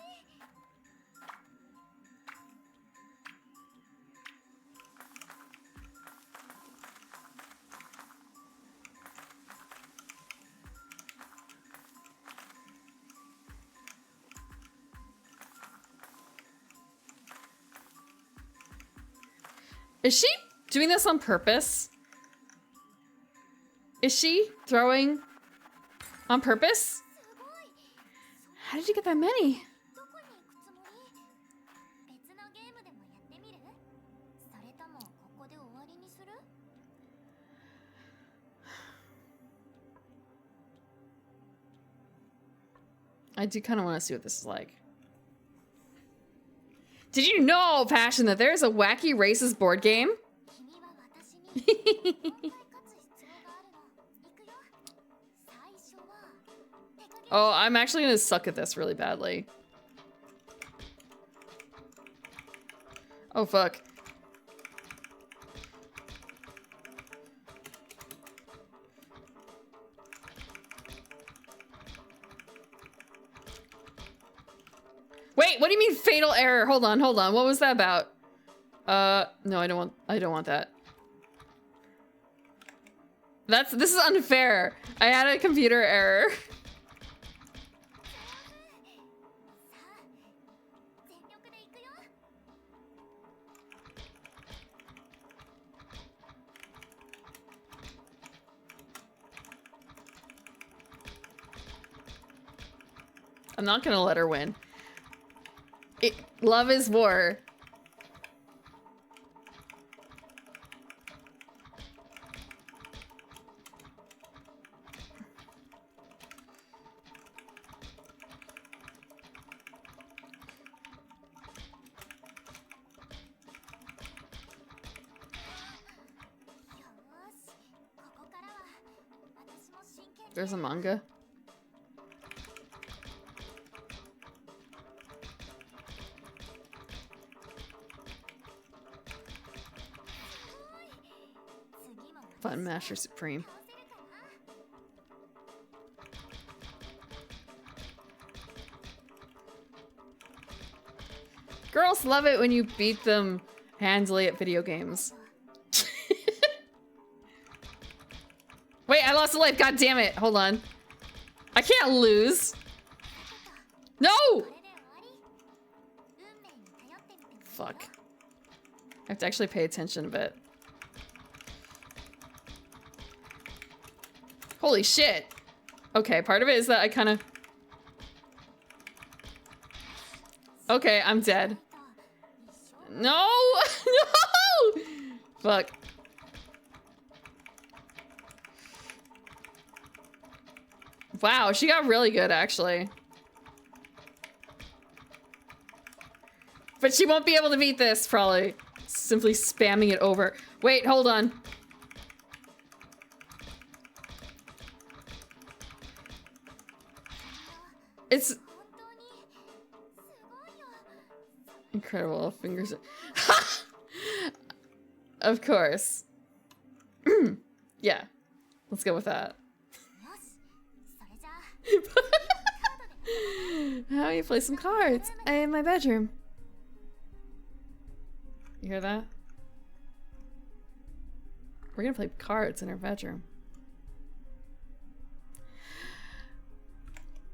Is she doing this on purpose? Is she throwing on purpose? すごい。 How did you get that many? どこに行くつもり？別のゲームでもやってみる？それともここで終わりにする？ I do kind of want to see what this is like. Did you know, Passion, that there's a wacky racist board game? Oh, I'm actually gonna suck at this really badly. Oh, fuck. Wait, what do you mean fatal error? Hold on, hold on. What was that about? No, I don't want that. This is unfair. I had a computer error. I'm not gonna let her win. Love is war. There's a manga. Fun Master Supreme. Girls love it when you beat them handily at video games. Wait, I lost a life. God damn it. Hold on. I can't lose. No! Fuck. I have to actually pay attention a bit. Holy shit. Okay, part of it is that I kind of... Okay, I'm dead. No! No! Fuck. Wow, she got really good, actually. But she won't be able to beat this, probably. Simply spamming it over. Wait, hold on. It's... incredible. Fingers... Of course. Yeah. Let's go with that. How do you play some cards? I'm in my bedroom. You hear that? We're gonna play cards in our bedroom.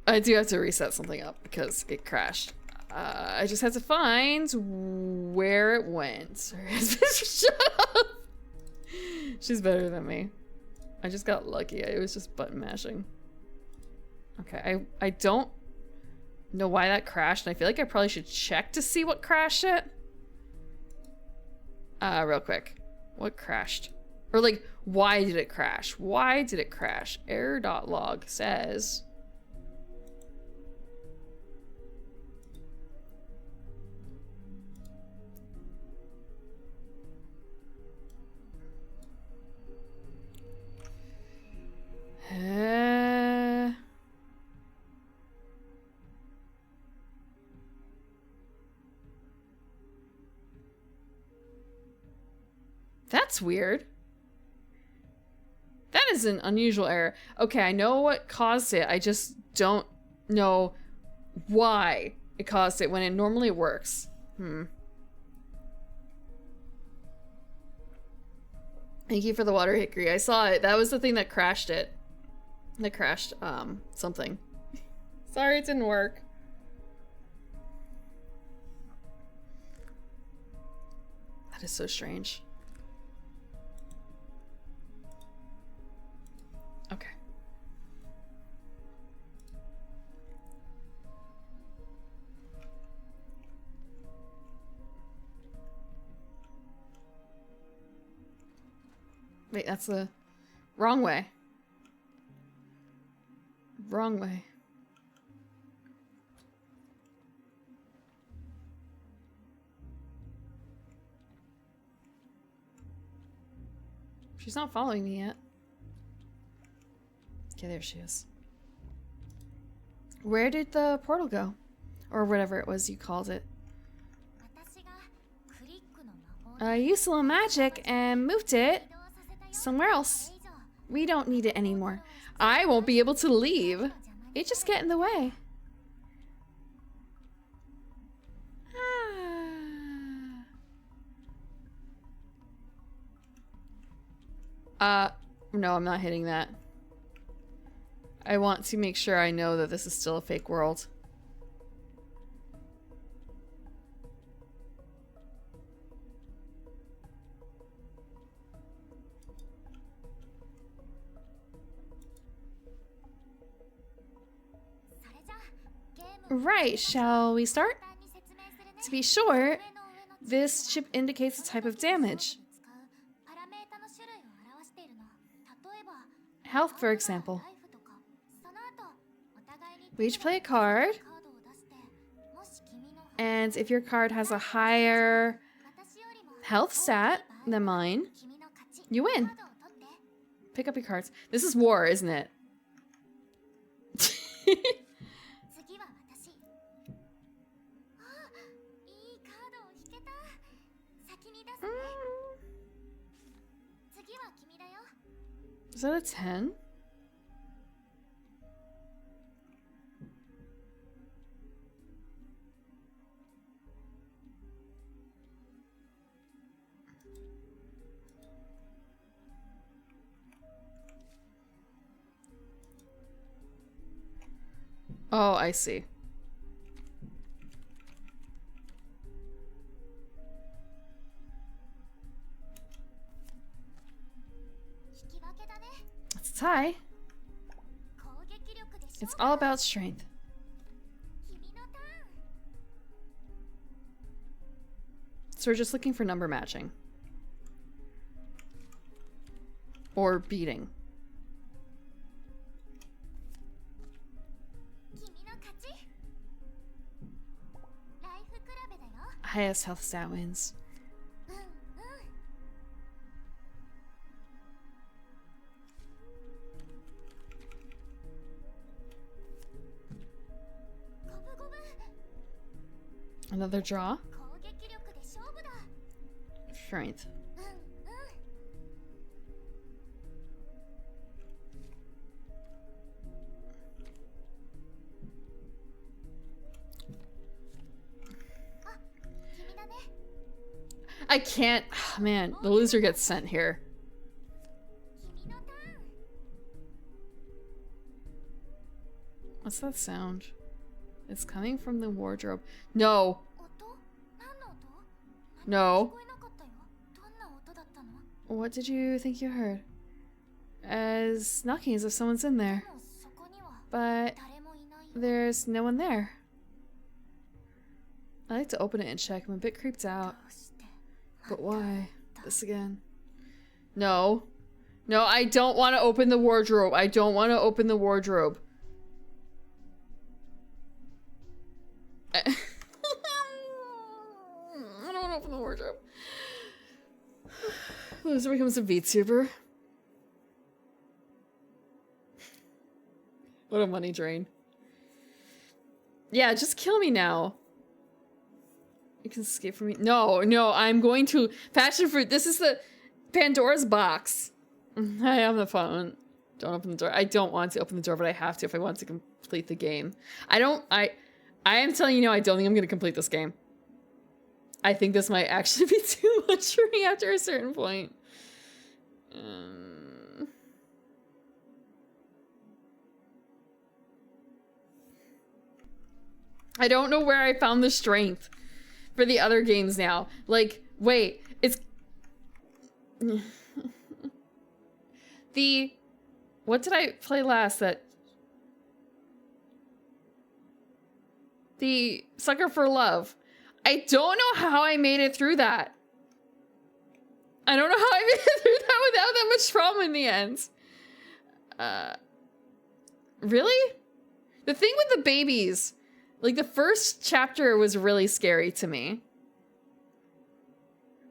I do have to reset something up because it crashed. I just had to find where it went. Shut up! She's better than me. I just got lucky. It was just button mashing. Okay, I don't know why that crashed, and I feel like I probably should check to see what crashed it. Real quick. What crashed? Or like, why did it crash? Why did it crash? Error.log says... That's weird. That is an unusual error. Okay, I know what caused it. I just don't know why it caused it when it normally works. Thank you for the water hickory. I saw it. That was the thing that crashed it. That crashed, something. Sorry it didn't work. That is so strange. Okay. Wait, that's the wrong way. Wrong way. She's not following me yet. Okay, there she is. Where did the portal go? Or whatever it was you called it. I used a little magic and moved it somewhere else. We don't need it anymore. I won't be able to leave. It just get in the way. No, I'm not hitting that. I want to make sure I know that this is still a fake world. Right, shall we start? To be sure, this chip indicates the type of damage. Health, for example. We each play a card, and if your card has a higher health stat than mine, you win. Pick up your cards. This is war, isn't it? Is that a 10? Oh, I see. It's a tie. It's all about strength. So we're just looking for number matching. Or beating. Highest health stat wins. Another draw. Strength. I can't. Oh, man, the loser gets sent here. What's that sound? It's coming from the wardrobe. No. No. What did you think you heard? As knocking as if someone's in there. But there's no one there. I like to open it and check. I'm a bit creeped out. But why? This again. No. No, I don't want to open the wardrobe. I don't want to open the wardrobe. I don't want to open the wardrobe. Loser becomes a VTuber. What a money drain. Yeah, just kill me now. You can escape from me. No, no, I'm going to passion fruit. This is the Pandora's box. I have the phone. Don't open the door. I don't want to open the door, but I have to if I want to complete the game. I am telling you now, I don't think I'm going to complete this game. I think this might actually be too much for me after a certain point. I don't know where I found the strength for the other games now. Like, wait, it's... What did I play last that... The Sucker for Love. I don't know how I made it through that. I don't know how I made it through that without that much trauma in the end. Really? The thing with the babies, like the first chapter was really scary to me.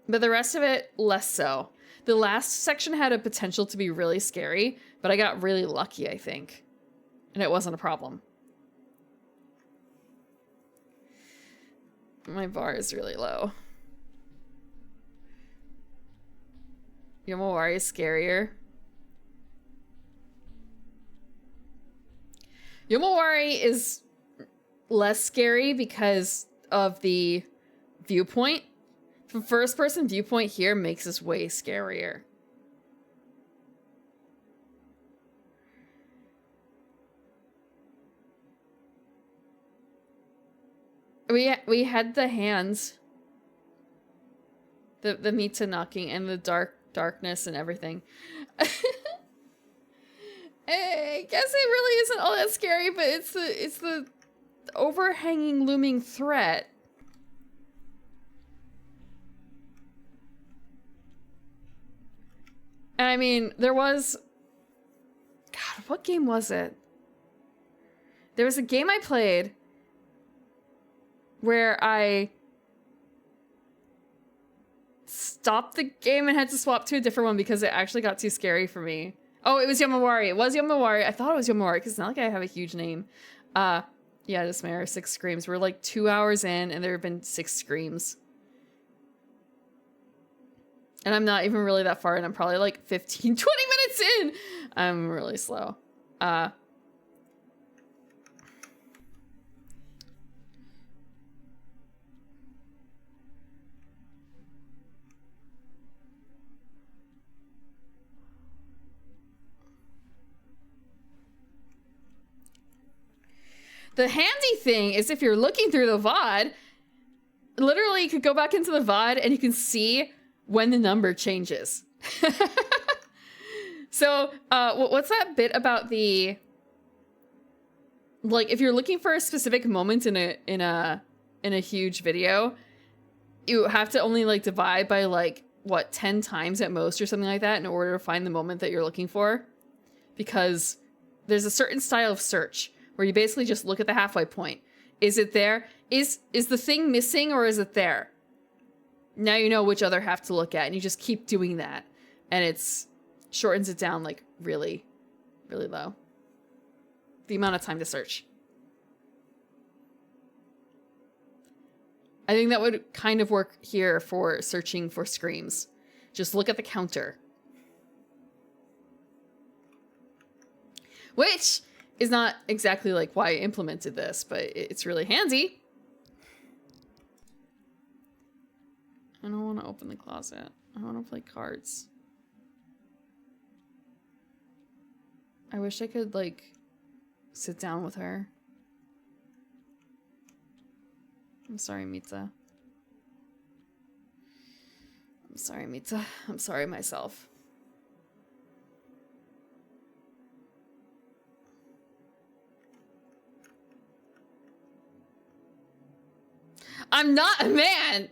But the rest of it, less so. The last section had a potential to be really scary, but I got really lucky, I think. And it wasn't a problem. My bar is really low. Yomawari is scarier. Yomawari is less scary because of the viewpoint. The first person viewpoint here makes this way scarier. We had the hands. The Mita knocking and the darkness and everything. I guess it really isn't all that scary, but it's the overhanging looming threat. And I mean, there was... God, what game was it? There was a game I played where I stopped the game and had to swap to a different one because it actually got too scary for me. Oh, it was Yomawari. It was Yomawari. I thought it was Yomawari because it's not like I have a huge name. Yeah, Dismayer, 6 screams. We're like 2 hours in and there have been 6 screams. And I'm not even really that far in. I'm probably like 15, 20 minutes in. I'm really slow. The handy thing is if you're looking through the VOD, literally you could go back into the VOD and you can see when the number changes. So, what's that bit about the... Like, if you're looking for a specific moment in a huge video, you have to only, like, divide by, like, what, 10 times at most or something like that in order to find the moment that you're looking for. Because there's a certain style of search where you basically just look at the halfway point. Is it there? Is the thing missing or is it there? Now you know which other half to look at, and you just keep doing that. And it's shortens it down like really, really low. The amount of time to search. I think that would kind of work here for searching for screams. Just look at the counter. Which is not exactly like why I implemented this, but it's really handy. I don't want to open the closet. I want to play cards. I wish I could, like, sit down with her. I'm sorry, Mita. I'm sorry, Mita. I'm sorry myself. I'm not a man!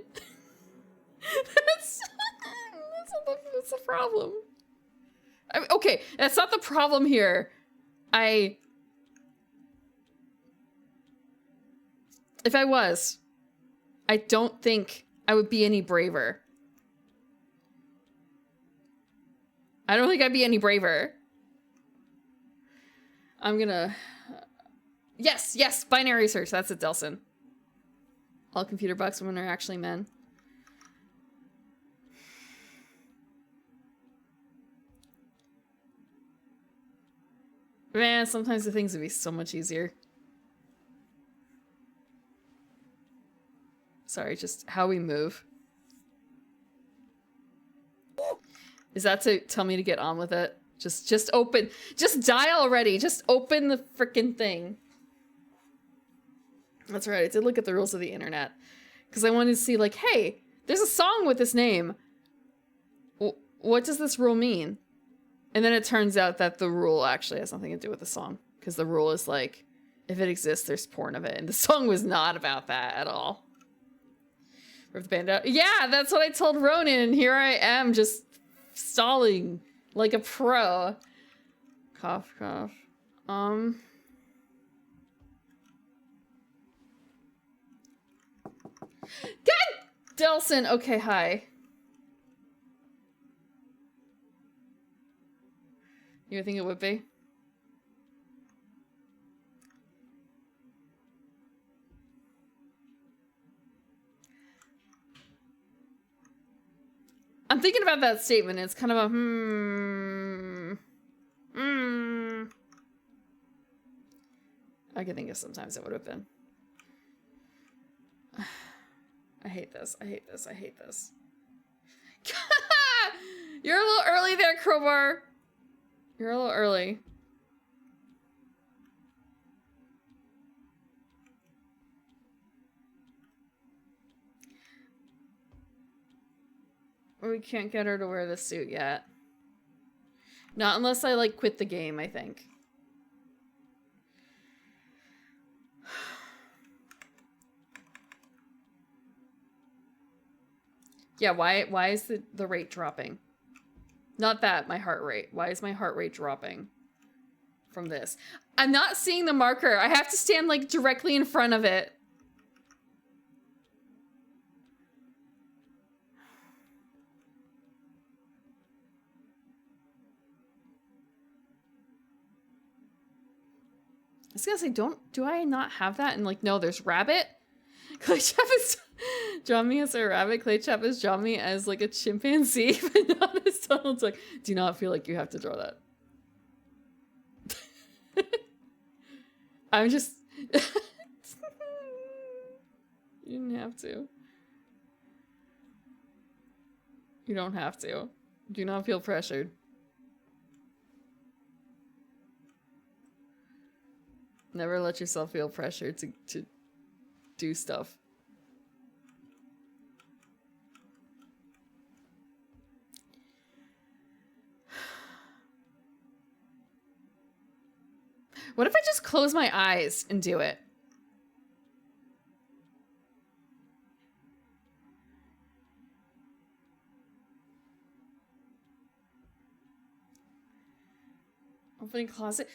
That's the problem. I mean, okay, that's not the problem here. If I was, I don't think I would be any braver. I don't think I'd be any braver. I'm gonna... Yes, binary search. That's it, Delson. All computer bugs women are actually men. Man, sometimes the things would be so much easier. Sorry, just how we move. Is that to tell me to get on with it? Just open. Just die already. Just open the frickin' thing. That's right, I did look at the rules of the internet. Because I wanted to see, like, hey, there's a song with this name. What does this rule mean? And then it turns out that the rule actually has nothing to do with the song. Because the rule is like, if it exists, there's porn of it. And the song was not about that at all. Rip the band out. Yeah, that's what I told Ronan. And here I am just stalling like a pro. Cough, cough. God, Delson. Okay, hi. You would think it would be? I'm thinking about that statement. It's kind of a I can think of sometimes it would have been. I hate this. I hate this. I hate this. You're a little early there, Crowbar. You're a little early. We can't get her to wear this suit yet. Not unless I, like, quit the game, I think. Yeah, why is the rate dropping? Not that, my heart rate. Why is my heart rate dropping from this? I'm not seeing the marker. I have to stand, like, directly in front of it. I was gonna say, do I not have that? And like, no, there's rabbit. Clay Chap has drawn me as a rabbit. Clay Chap has drawn me as like a chimpanzee, but not as Donald's like, do not feel like you have to draw that. I'm just you didn't have to. You don't have to. Do not feel pressured. Never let yourself feel pressured to do stuff. What if I just close my eyes and do it? Opening closet.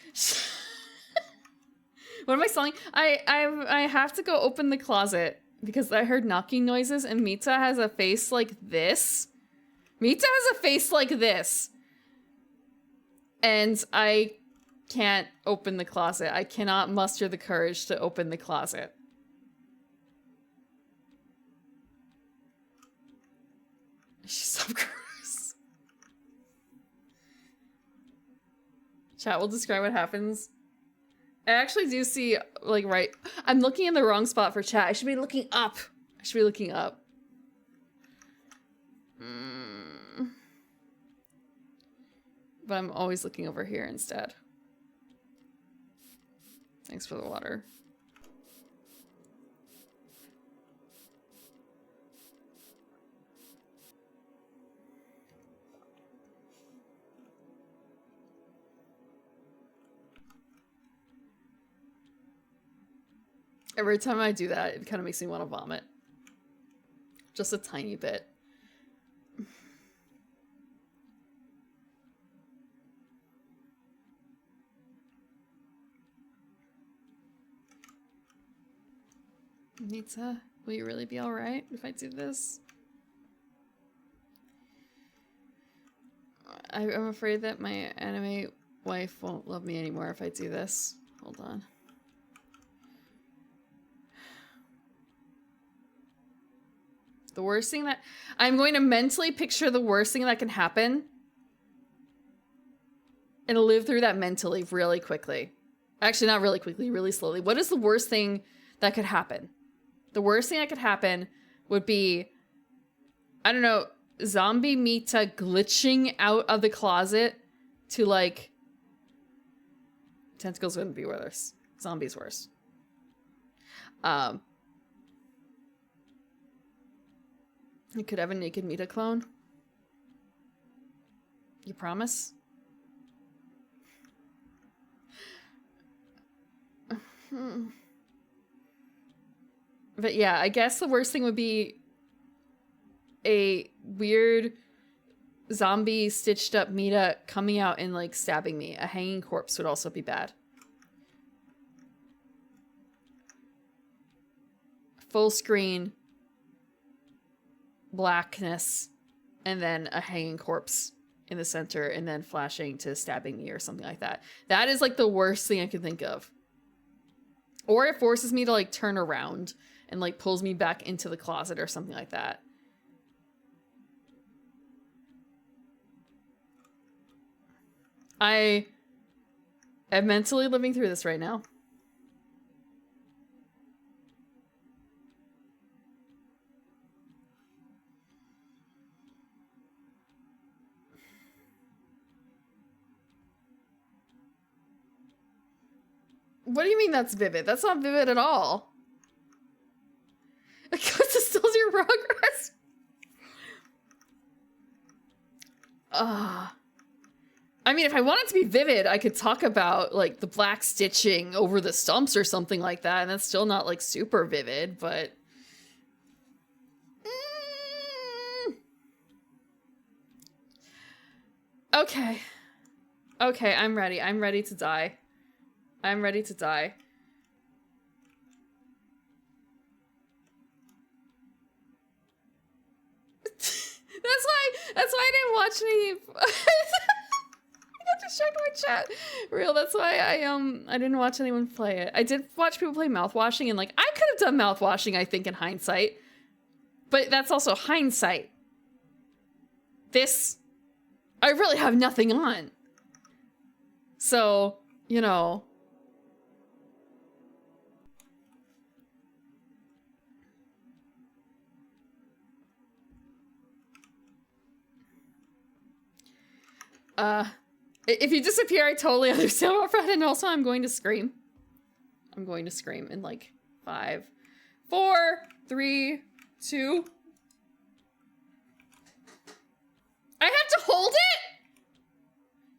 What am I selling? I have to go open the closet because I heard knocking noises and Mita has a face like this. Mita has a face like this. And I can't open the closet. I cannot muster the courage to open the closet. She's so gross. Chat will describe what happens. I actually do see, like, right... I'm looking in the wrong spot for chat. I should be looking up. I should be looking up. But I'm always looking over here instead. Thanks for the water. Every time I do that, it kind of makes me want to vomit. Just a tiny bit. Nita, will you really be alright if I do this? I'm afraid that my anime wife won't love me anymore if I do this. Hold on. The worst thing that... I'm going to mentally picture the worst thing that can happen. And live through that mentally really quickly. Actually, not really quickly, really slowly. What is the worst thing that could happen? The worst thing that could happen would be... I don't know, zombie Mita glitching out of the closet to, like... Tentacles wouldn't be worse. Zombies worse. You could have a naked Mita clone. You promise? But yeah, I guess the worst thing would be a weird zombie stitched up Mita coming out and like stabbing me. A hanging corpse would also be bad. Full screen. Blackness. And then a hanging corpse in the center and then flashing to stabbing me or something like that. That is like the worst thing I can think of. Or it forces me to like turn around and like pulls me back into the closet or something like that. I am mentally living through this right now. What do you mean that's vivid? That's not vivid at all. It stills your progress. I mean, if I wanted to be vivid, I could talk about like the black stitching over the stumps or something like that, and that's still not like super vivid, but okay. Okay, I'm ready. I'm ready to die. I'm ready to die. That's why I didn't watch any. I got distracted by chat. Real, that's why I didn't watch anyone play it. I did watch people play mouthwashing, and like I could have done mouthwashing, I think, in hindsight. But that's also hindsight. This I really have nothing on. So, you know. If you disappear, I totally understand what Fred, and also I'm going to scream. I'm going to scream in like 5, 4, 3, 2. I have to hold it?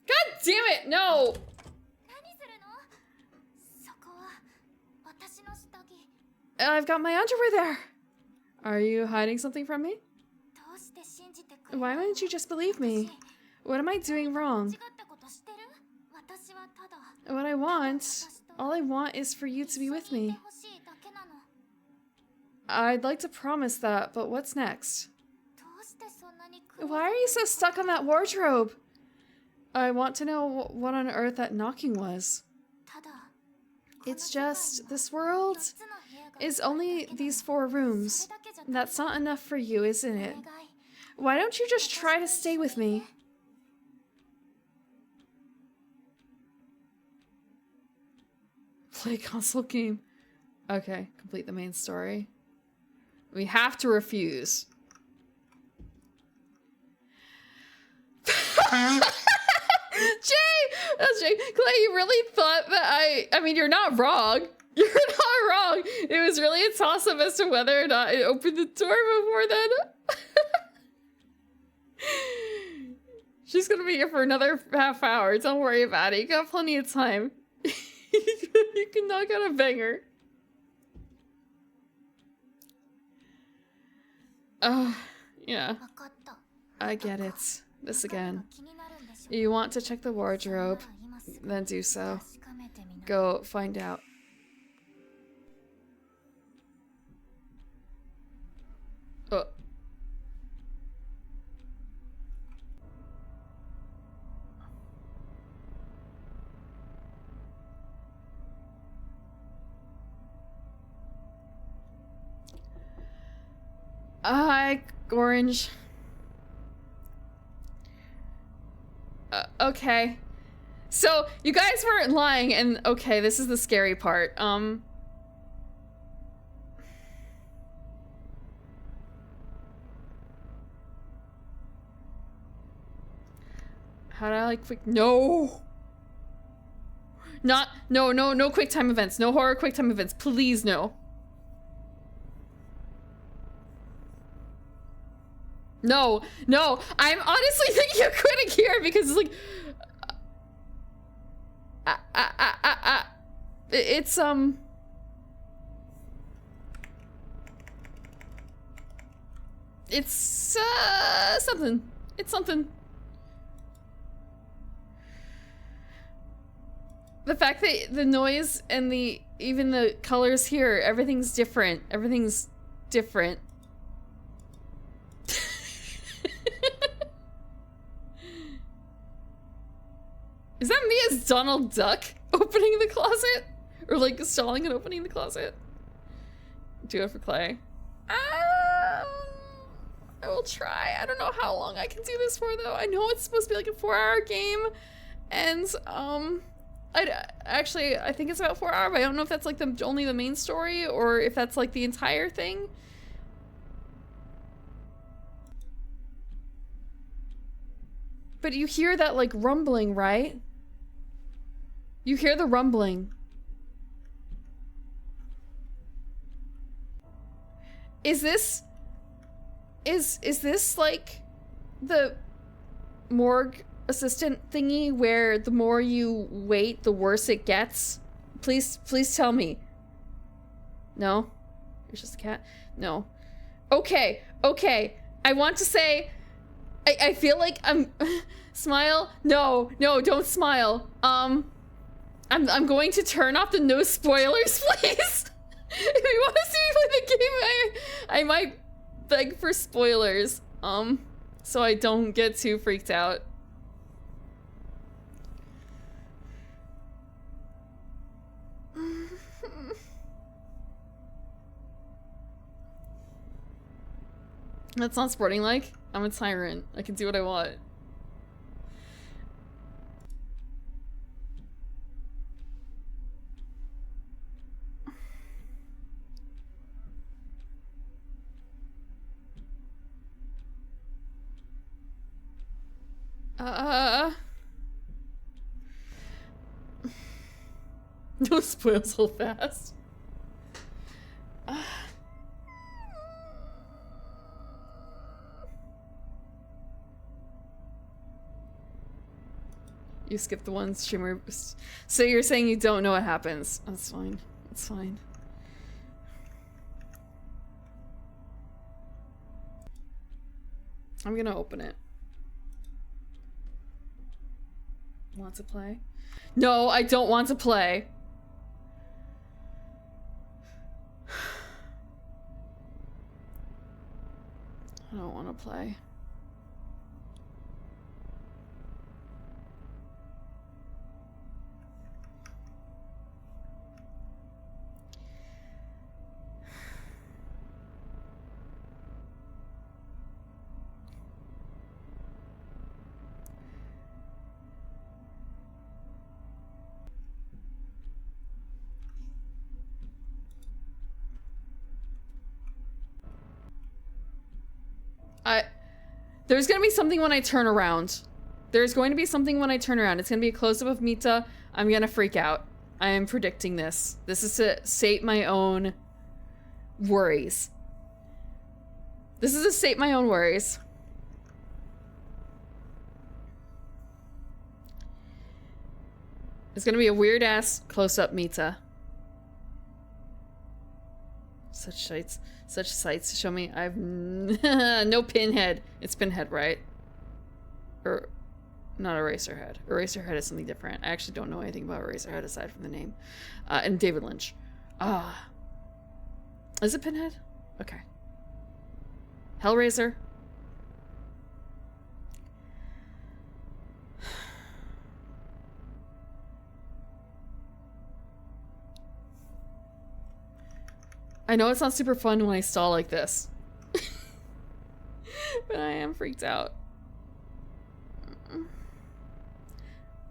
God damn it, no! I've got my underwear there. Are you hiding something from me? Why wouldn't you just believe me? What am I doing wrong? What I want, all I want is for you to be with me. I'd like to promise that, but what's next? Why are you so stuck on that wardrobe? I want to know what on earth that knocking was. It's just, this world is only these 4 rooms. That's not enough for you, isn't it? Why don't you just try to stay with me? Play console game. Okay, complete the main story. We have to refuse. That's Jay. Clay, you really thought that I mean, you're not wrong. You're not wrong. It was really a toss-up as to whether or not it opened the door before then. She's gonna be here for another half hour. Don't worry about it. You got plenty of time. You can knock out a banger. Yeah. I get it. This again. You want to check the wardrobe? Then do so. Go find out. Oh. Hi, Orange. Okay. So, you guys weren't lying, and okay, this is the scary part. How do I like quick? No! No quick time events. No horror quick time events. Please, no. No. I'm honestly thinking of quitting here because it's like... It's, something. It's something. The fact that the noise and even the colors here, everything's different. Everything's different. Donald Duck opening the closet? Or like stalling and opening the closet? Do it for Clay. I will try. I don't know how long I can do this for though. I know it's supposed to be like a 4-hour game. And I think it's about 4 hours, but I don't know if that's like only the main story or if that's like the entire thing. But you hear that like rumbling, right? You hear the rumbling. Is this like the morgue assistant thingy where the more you wait, the worse it gets? Please tell me. No? It's just a cat? No. Okay. I want to say, I feel like I'm, smile? No, don't smile. I'm going to turn off the no spoilers, please. If you want to see me play the game, I might beg for spoilers, so I don't get too freaked out. That's not sporting like. I'm a tyrant. I can do what I want. No spoils so fast. You skipped the one streamer. So you're saying you don't know what happens. That's fine. It's fine. I'm gonna open it. Want to play? No, I don't want to play. I don't want to play. There's gonna be something when I turn around. There's going to be something when I turn around. It's gonna be a close-up of Mita. I'm gonna freak out. I am predicting this. This is to sate my own worries. This is to sate my own worries. It's gonna be a weird-ass close-up Mita. Such sights to show me. I've no Pinhead. It's Pinhead, right? Or not Eraserhead. Eraserhead is something different. I actually don't know anything about Eraserhead aside from the name. And David Lynch. Is it Pinhead? Okay. Hellraiser. I know it's not super fun when I stall like this. But I am freaked out.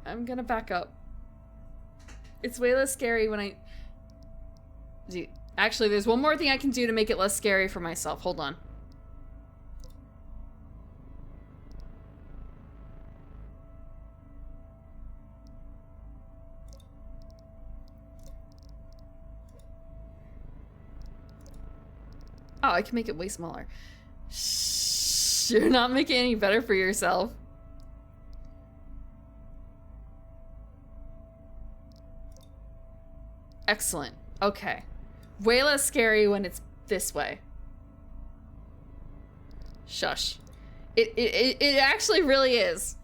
I'm gonna back up. It's way less scary when I... Actually, there's one more thing I can do to make it less scary for myself. Hold on. Oh, I can make it way smaller. Shh, you're not making it any better for yourself. Excellent. Okay. Way less scary when it's this way. Shush. It actually really is.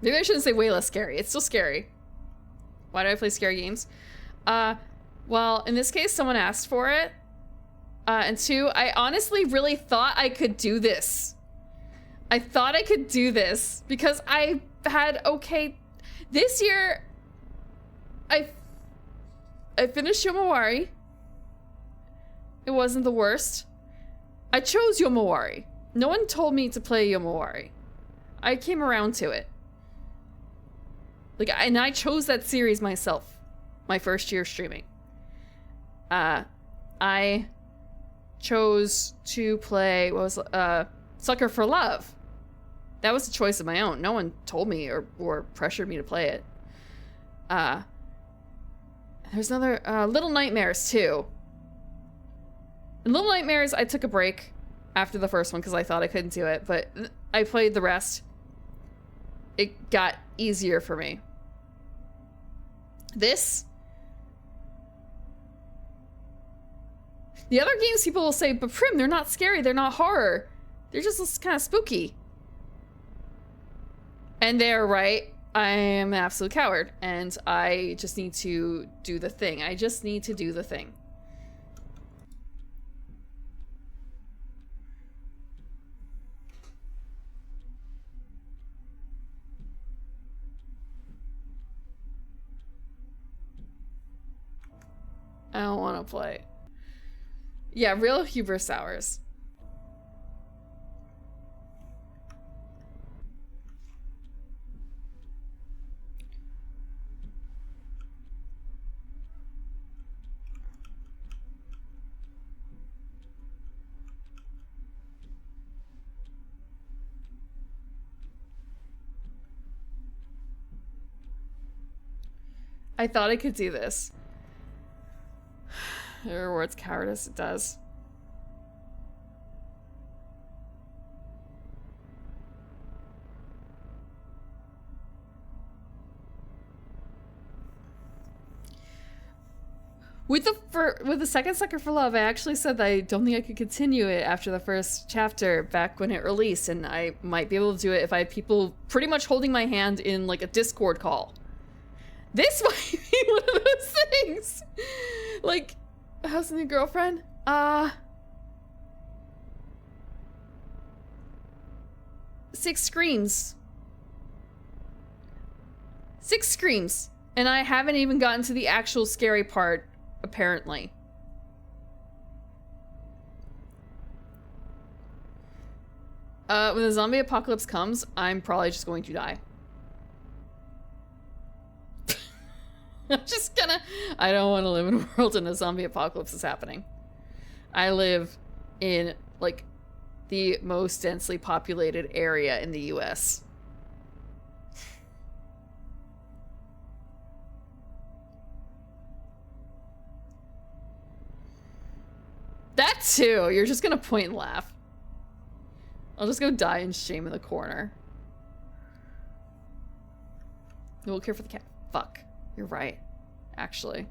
Maybe I shouldn't say way less scary. It's still scary. Why do I play scary games? Well, in this case, someone asked for it. And 2, I honestly really thought I could do this. I thought I could do this because I had this year I finished Yomawari. It wasn't the worst. I chose Yomawari. No one told me to play Yomawari. I came around to it. Like, and I chose that series myself. My first year streaming. I chose to play, Sucker for Love. That was a choice of my own. No one told me or pressured me to play it. There's another, Little Nightmares too. In Little Nightmares, I took a break after the first one because I thought I couldn't do it, but I played the rest. It got easier for me. This... The other games people will say, but Prim, they're not scary, they're not horror. They're just kind of spooky. And they're right. I am an absolute coward, and I just need to do the thing. I just need to do the thing. I don't want to play. Yeah, real hubris hours. I thought I could do this. It rewards cowardice, it does. With the second Sucker for Love, I actually said that I don't think I could continue it after the first chapter back when it released, and I might be able to do it if I had people pretty much holding my hand in like a Discord call. This might be one of those things. Like, how's the new girlfriend? 6 screams. 6 screams. And I haven't even gotten to the actual scary part, apparently. When the zombie apocalypse comes, I'm probably just going to die. I'm just gonna... I don't want to live in a world in a zombie apocalypse is happening. I live in, like, the most densely populated area in the US. That too! You're just gonna point and laugh. I'll just go die in shame in the corner. No one care for the cat. Fuck. You're right, actually.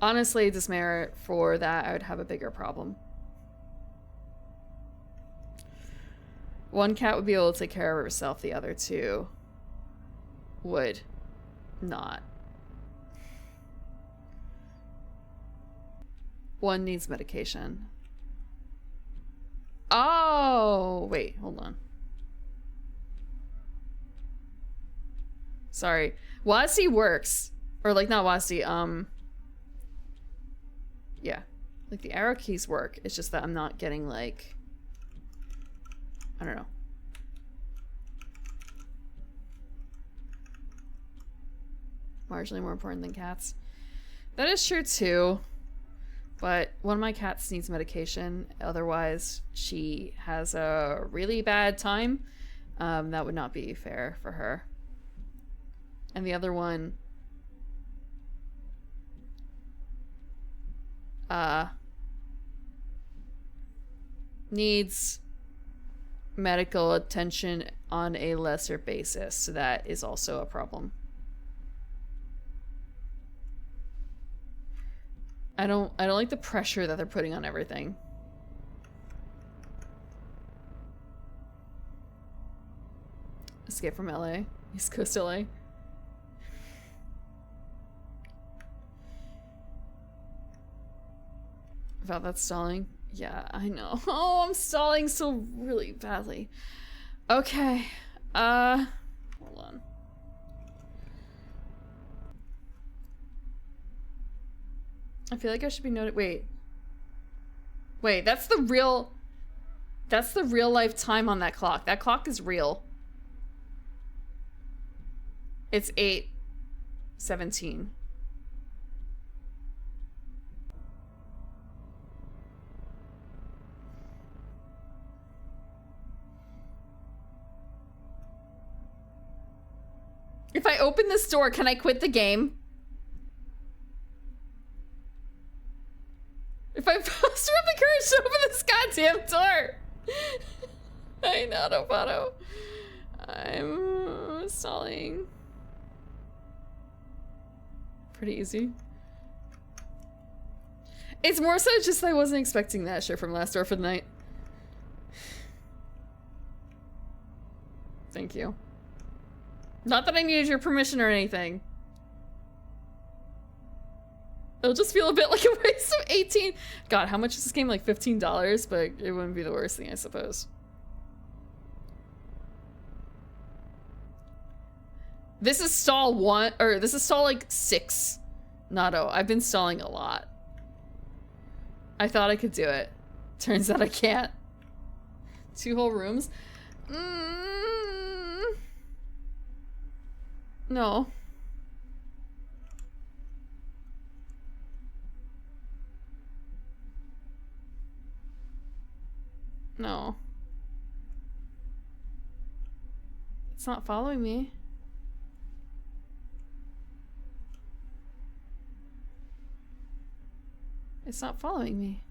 Honestly, dismerit for that, I would have a bigger problem. One cat would be able to take care of herself, the other two would not. One needs medication. Oh, wait, hold on. Sorry. WASD works. Or, like, not WASD, yeah. Like, the arrow keys work. It's just that I'm not getting, like... I don't know. Marginally more important than cats. That is true, too. But one of my cats needs medication. Otherwise, she has a really bad time. That would not be fair for her. And the other one... needs medical attention on a lesser basis. So that is also a problem. I don't like the pressure that they're putting on everything. Escape from LA. East Coast LA. About that stalling. Yeah, I know. Oh, I'm stalling so really badly. Okay. Hold on. I feel like I should be noted. Wait. Wait, that's the real life time on that clock. That clock is real. It's 8:17. If I open this door, can I quit the game? If I muster up the courage to open this goddamn door. I know, Dopato. I'm stalling. Pretty easy. It's more so just I wasn't expecting that shit from last door for the night. Thank you. Not that I needed your permission or anything. It'll just feel a bit like a waste of 18. God, how much is this game? Like $15, but it wouldn't be the worst thing, I suppose. This is stall 1, or this is stall like 6. Natto, I've been stalling a lot. I thought I could do it. Turns out I can't. 2 whole rooms? No. No. It's not following me. It's not following me.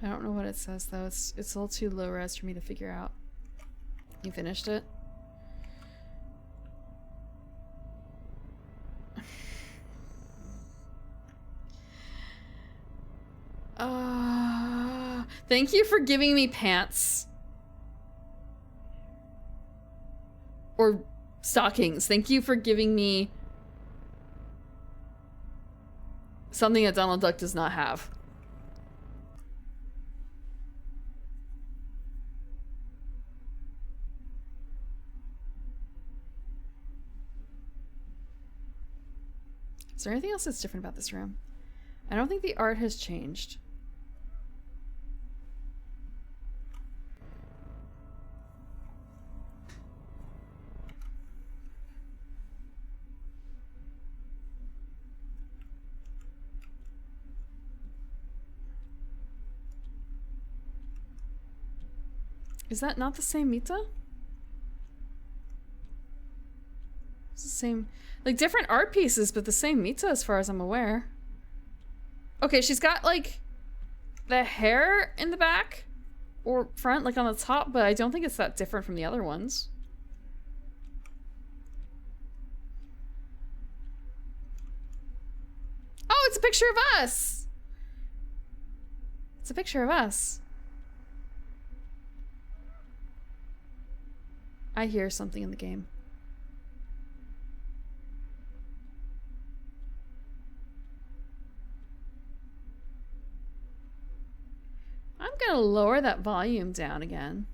I don't know what it says though. It's a little too low res for me to figure out. You finished it? Thank you for giving me pants. Or stockings. Thank you for giving me something that Donald Duck does not have. Is there anything else that's different about this room? I don't think the art has changed. Is that not the same Mita? It's the same, like different art pieces, but the same Mita as far as I'm aware. Okay, she's got like the hair in the back or front, like on the top, but I don't think it's that different from the other ones. Oh, it's a picture of us. It's a picture of us. I hear something in the game. I'm gonna lower that volume down again.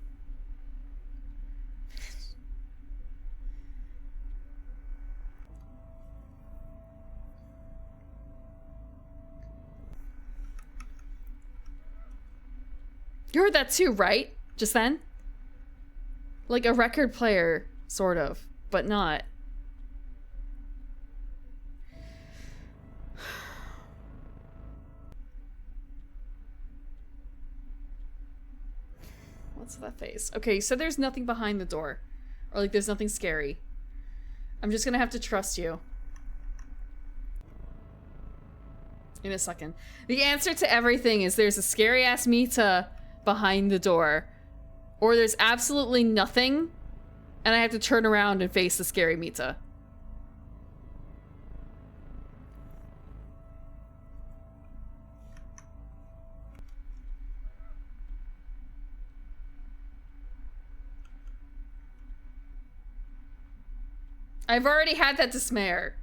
You heard that too, right? Just then? Like a record player, sort of, but not. What's that face? Okay, so there's nothing behind the door. Or like there's nothing scary. I'm just gonna have to trust you. In a second. The answer to everything is there's a scary ass Mita behind the door. Or there's absolutely nothing, and I have to turn around and face the scary Mita. I've already had that dismayer.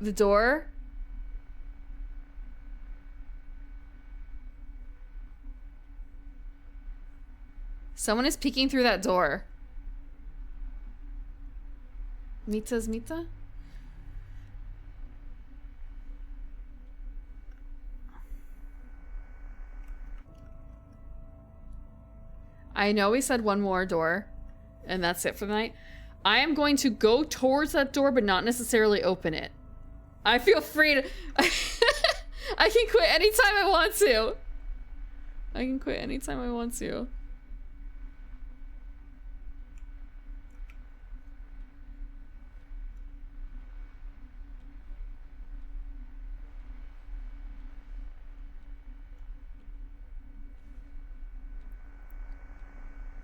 The door? Someone is peeking through that door. Mita's Mita? I know we said one more door, and that's it for the night. I am going to go towards that door, but not necessarily open it. I feel free to... I can quit anytime I want to. I can quit anytime I want to.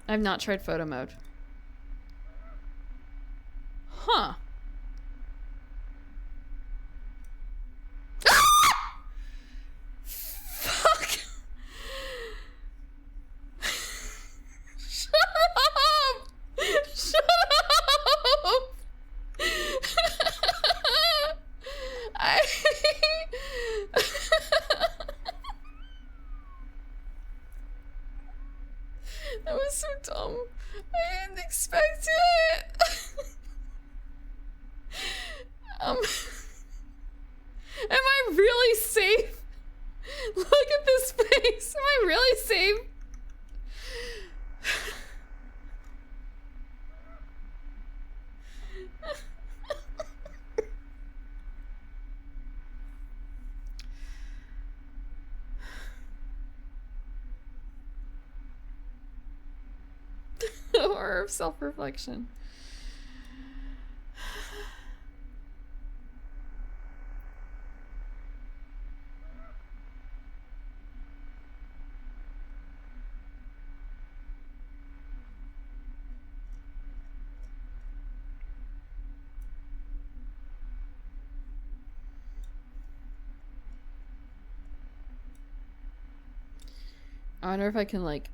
I've not tried photo mode. Huh. Ah! Fuck. Shut up. Shut up. That was so dumb. I didn't expect it. Am I really safe? Look at this face. Am I really safe? The horror of self-reflection. I wonder if I can, like,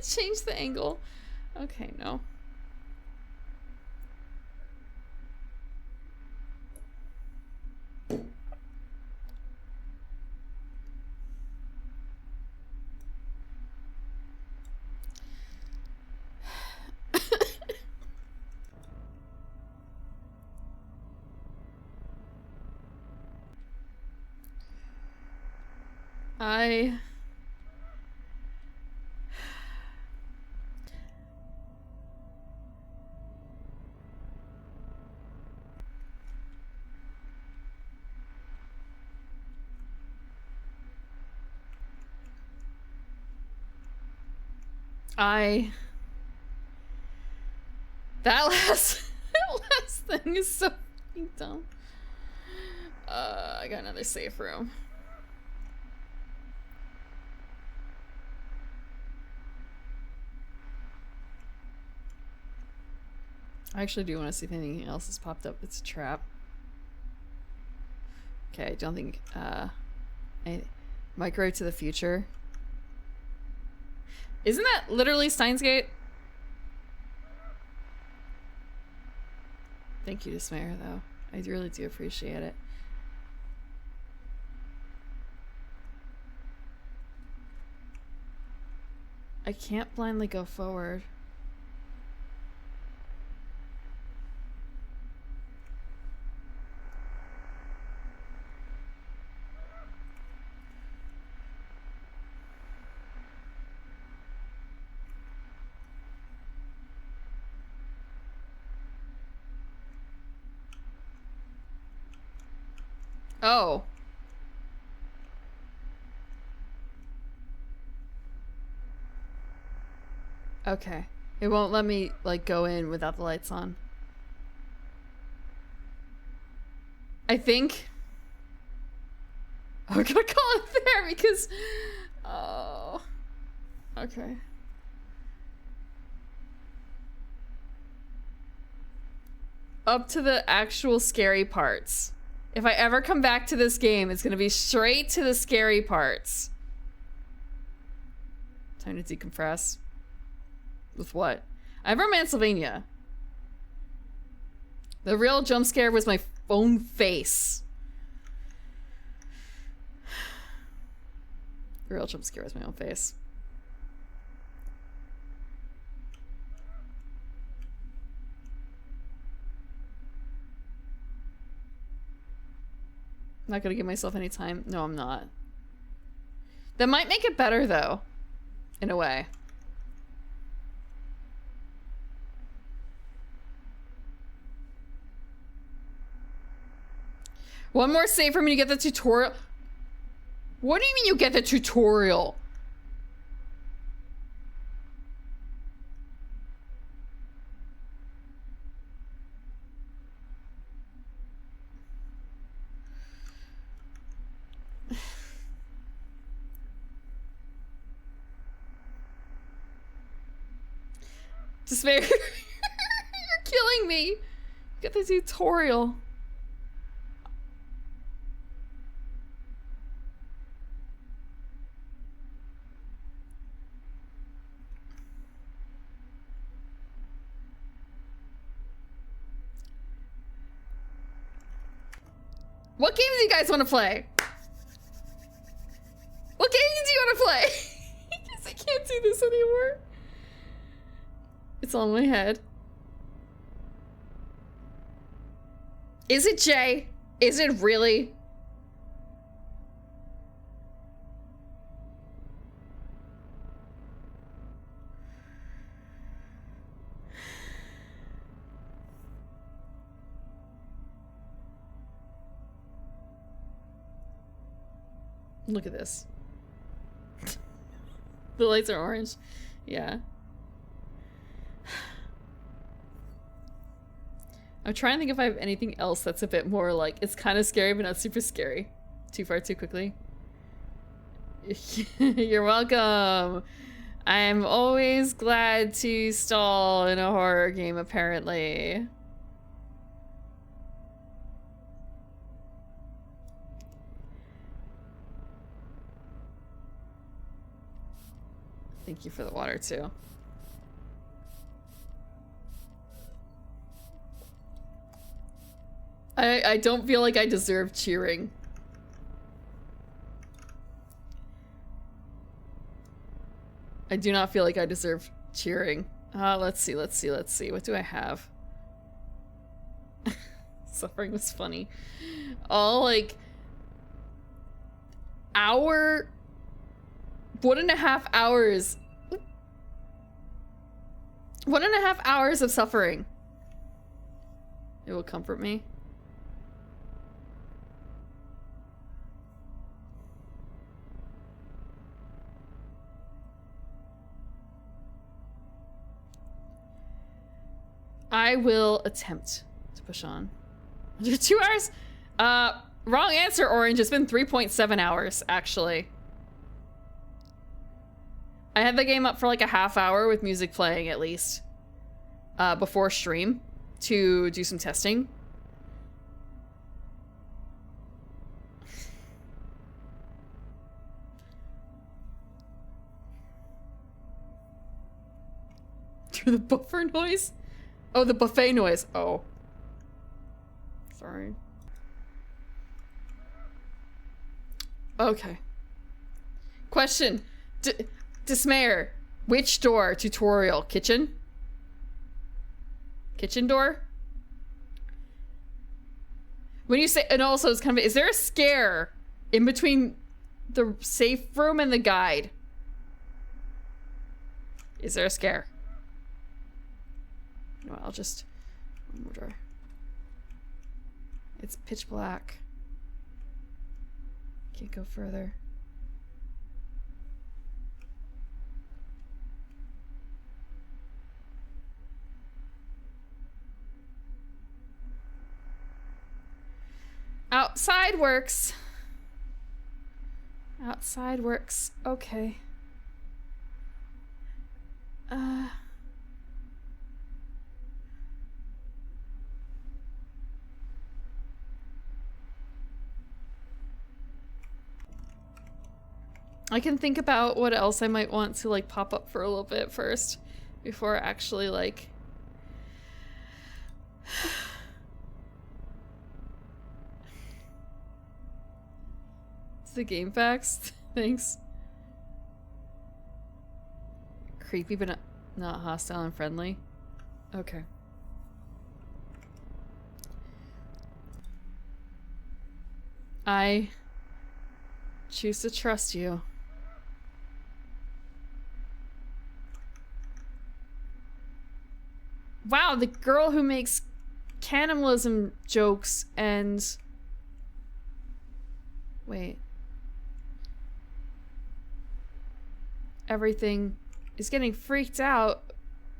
change the angle. Okay, no. That last thing is so fucking dumb. I got another safe room. I actually do want to see if anything else has popped up. It's a trap. Okay, I don't think, Microwave to the future. Isn't that literally Steins Gate? Thank you, Dismayer, though. I really do appreciate it. I can't blindly go forward. Oh. Okay. It won't let me, like, go in without the lights on. I think. I'm gonna call it there because... Oh. Okay. up to the actual scary parts. If I ever come back to this game, it's gonna be straight to the scary parts. Time to decompress. With what? I have Romancylvania. The real jump scare was my own face. The real jump scare was my own face. I'm not gonna give myself any time. No, I'm not. That might make it better, though. In a way. One more save for me to get the tutorial. What do you mean you get the tutorial? Despair. You're killing me. Get the tutorial. What games do you guys want to play? What games do you want to play? I guess I can't do this anymore. It's all in my head. Is it Jay? Is it really? Look at this. The lights are orange. Yeah. I'm trying to think if I have anything else that's a bit more like, it's kind of scary, but not super scary. Too far, too quickly. You're welcome. I'm always glad to stall in a horror game, apparently. Thank you for the water, too. I don't feel like I deserve cheering. I do not feel like I deserve cheering. Let's see. What do I have? Suffering was funny. All like hour 1.5 hours. 1.5 hours of suffering. It will comfort me. I will attempt to push on. 2 hours? Wrong answer, Orange. It's been 3.7 hours, actually. I had the game up for like a half hour with music playing at least. Before stream to do some testing. Through the buffer noise? Oh, the buffet noise. Oh. Sorry. Okay. Question. Dismayer. Which door? Tutorial. Kitchen? Kitchen door? When you say, and also it's kind of, is there a scare in between the safe room and the guide? Is there a scare? No, I'll just, one more door. It's pitch black. Can't go further. Outside works. Outside works. Okay. I can think about what else I might want to like pop up for a little bit first before actually like it's the game facts. Thanks. Creepy but not hostile and friendly. Okay. I choose to trust you. Wow, the girl who makes cannibalism jokes and... Wait. Everything is getting freaked out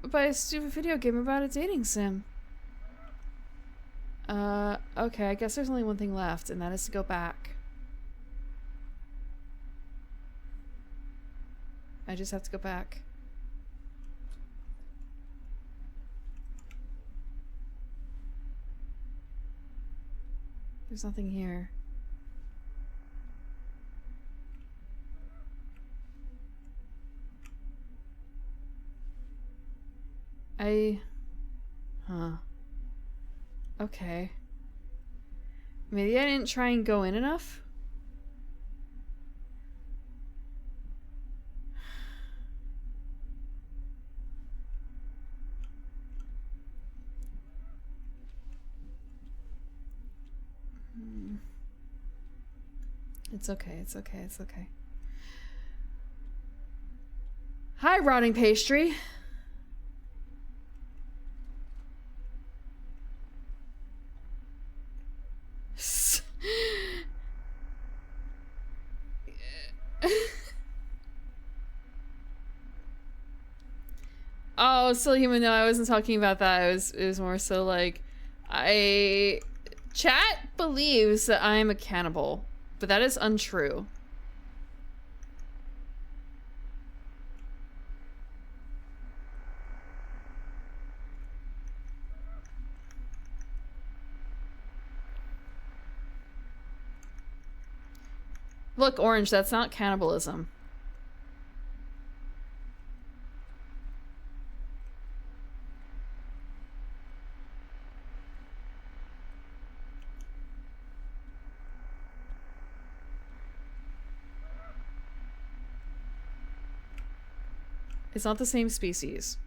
by a stupid video game about a dating sim. Okay, I guess there's only one thing left, and that is to go back. I just have to go back. There's nothing here. Huh. Okay. Maybe I didn't try and go in enough? It's okay, it's okay, it's okay. Hi, rotting pastry. Oh, still human. No, I wasn't talking about that. It was more so like, chat believes that I am a cannibal, but that is untrue. Look, Orange, that's not cannibalism. It's not the same species.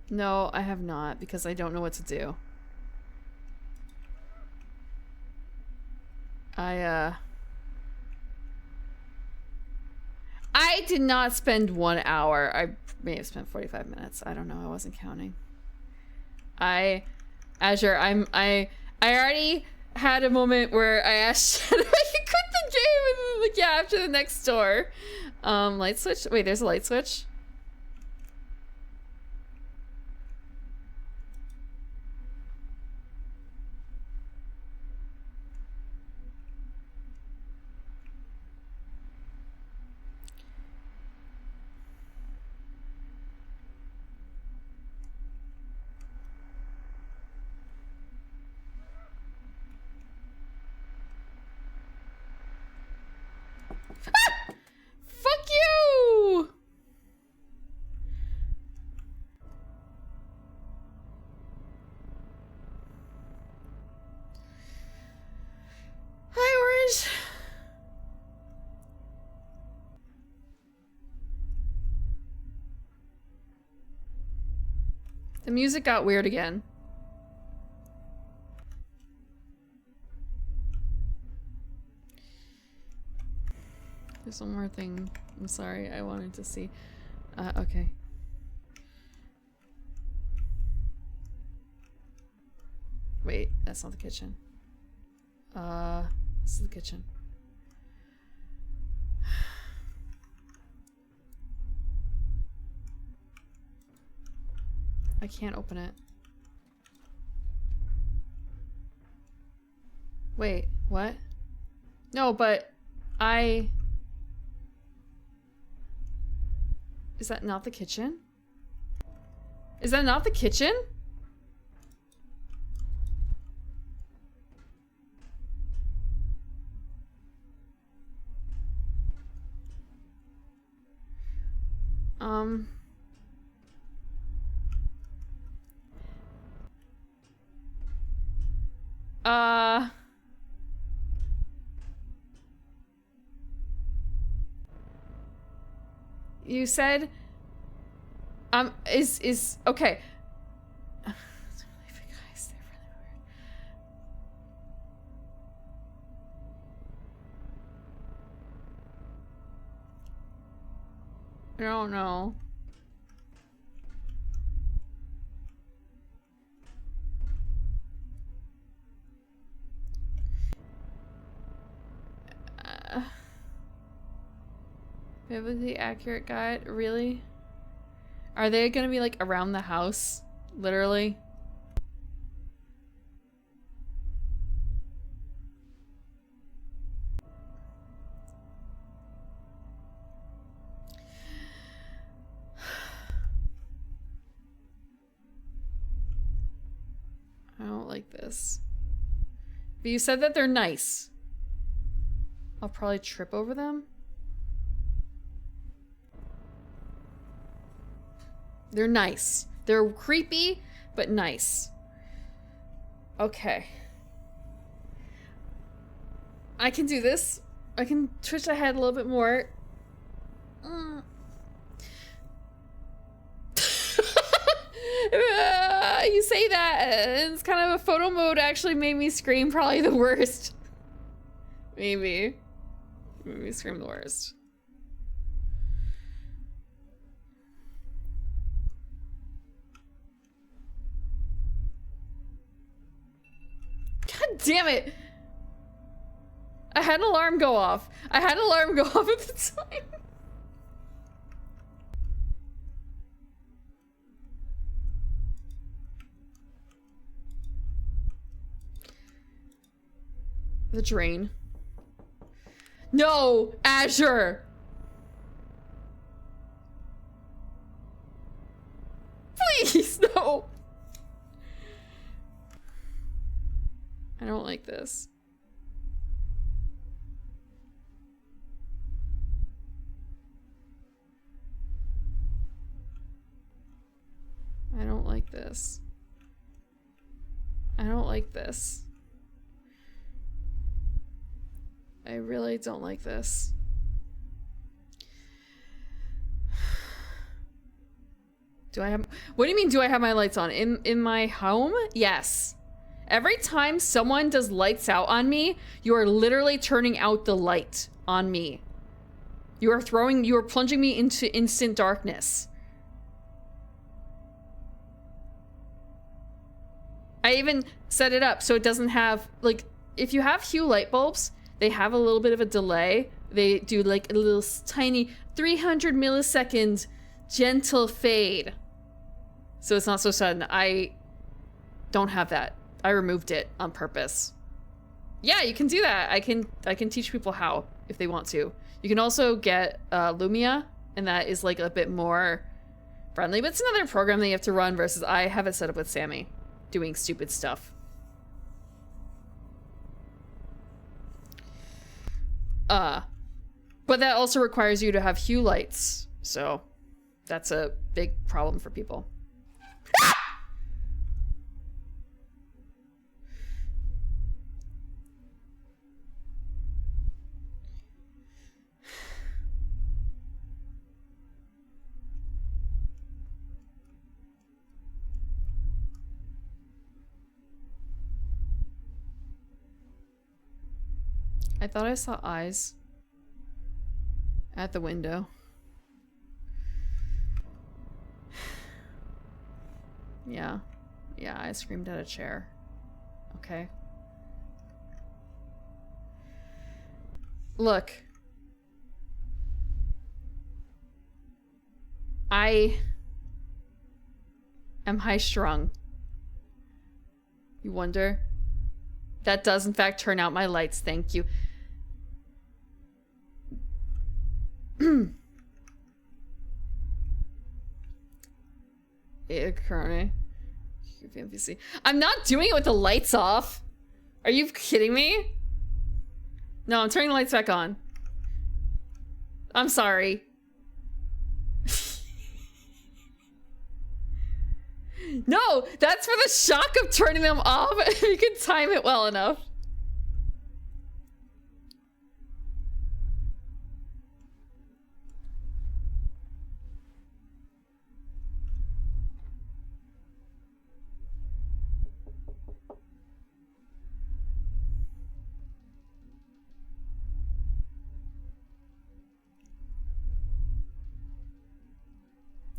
No, I have not, because I don't know what to do. I did not spend 1 hour. I may have spent 45 minutes. I don't know. I wasn't counting. Azure, I already had a moment where I asked if I could quit the game and then, like, yeah, after the next door. Light switch? Wait, there's a light switch? Fuck you! Hi, Orange. The music got weird again. There's one more thing. I'm sorry, I wanted to see. Okay. Wait, that's not the kitchen. This is the kitchen. I can't open it. Wait, what? No, but Is that not the kitchen? Is that not the kitchen? You said, is, okay. I don't know. Biblically accurate guide? Really? Are they gonna be like around the house? Literally? I don't like this. But you said that they're nice. I'll probably trip over them. They're nice. They're creepy, but nice. Okay. I can do this. I can twitch the head a little bit more. You say that, and it's kind of a photo mode actually made me scream probably the worst. Maybe. Made me scream the worst. God damn it! I had an alarm go off. I had an alarm go off at the time. The drain. No! Azure! Please, no! I don't like this. I don't like this. I don't like this. I really don't like this. Do I have... What do you mean, do I have my lights on? In my home? Yes. Every time someone does lights out on me, you are literally turning out the light on me. You are plunging me into instant darkness. I even set it up so it doesn't have, like, if you have Hue light bulbs, they have a little bit of a delay. They do like a little tiny 300 millisecond gentle fade. So it's not so sudden. I don't have that. I removed it on purpose. Yeah, you can do that. I can teach people how if they want to. You can also get Lumia, and that is like a bit more friendly, but it's another program that you have to run versus I have it set up with Sammy doing stupid stuff. But that also requires you to have Hue lights, so that's a big problem for people. I thought I saw eyes at the window. Yeah. Yeah, I screamed at a chair. Okay. Look. I am high strung. You wonder? That does in fact turn out my lights, thank you. Currently. NPC. I'm not doing it with the lights off. Are you kidding me? No, I'm turning the lights back on. I'm sorry. No, that's for the shock of turning them off if you can time it well enough.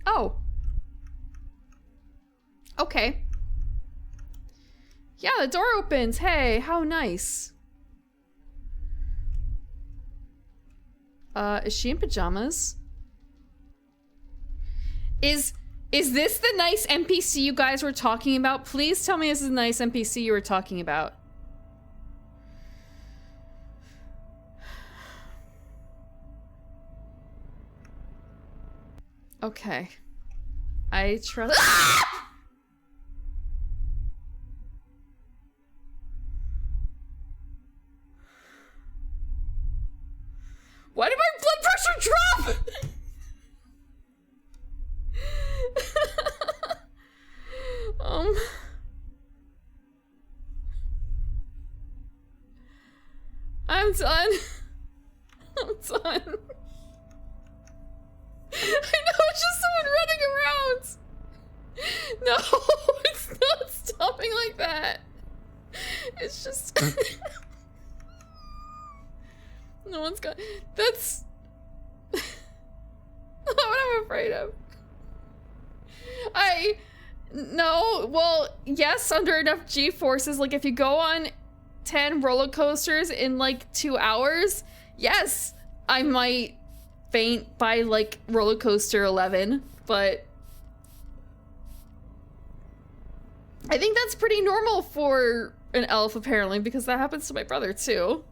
Oh. Okay. Yeah, the door opens. Hey, how nice. Is she in pajamas? Is this the nice NPC you guys were talking about? Please tell me this is the nice NPC you were talking about. Okay. I trust. Ah! Why did my blood pressure drop? I'm done. I'm done. I know, it's just someone running around. No, it's not stopping like that. It's just... No one's got... That's... not what I'm afraid of. No, well, yes, under enough G-forces, like if you go on 10 roller coasters in like 2 hours, yes, I might faint by like roller coaster 11, but I think that's pretty normal for an elf apparently, because that happens to my brother too.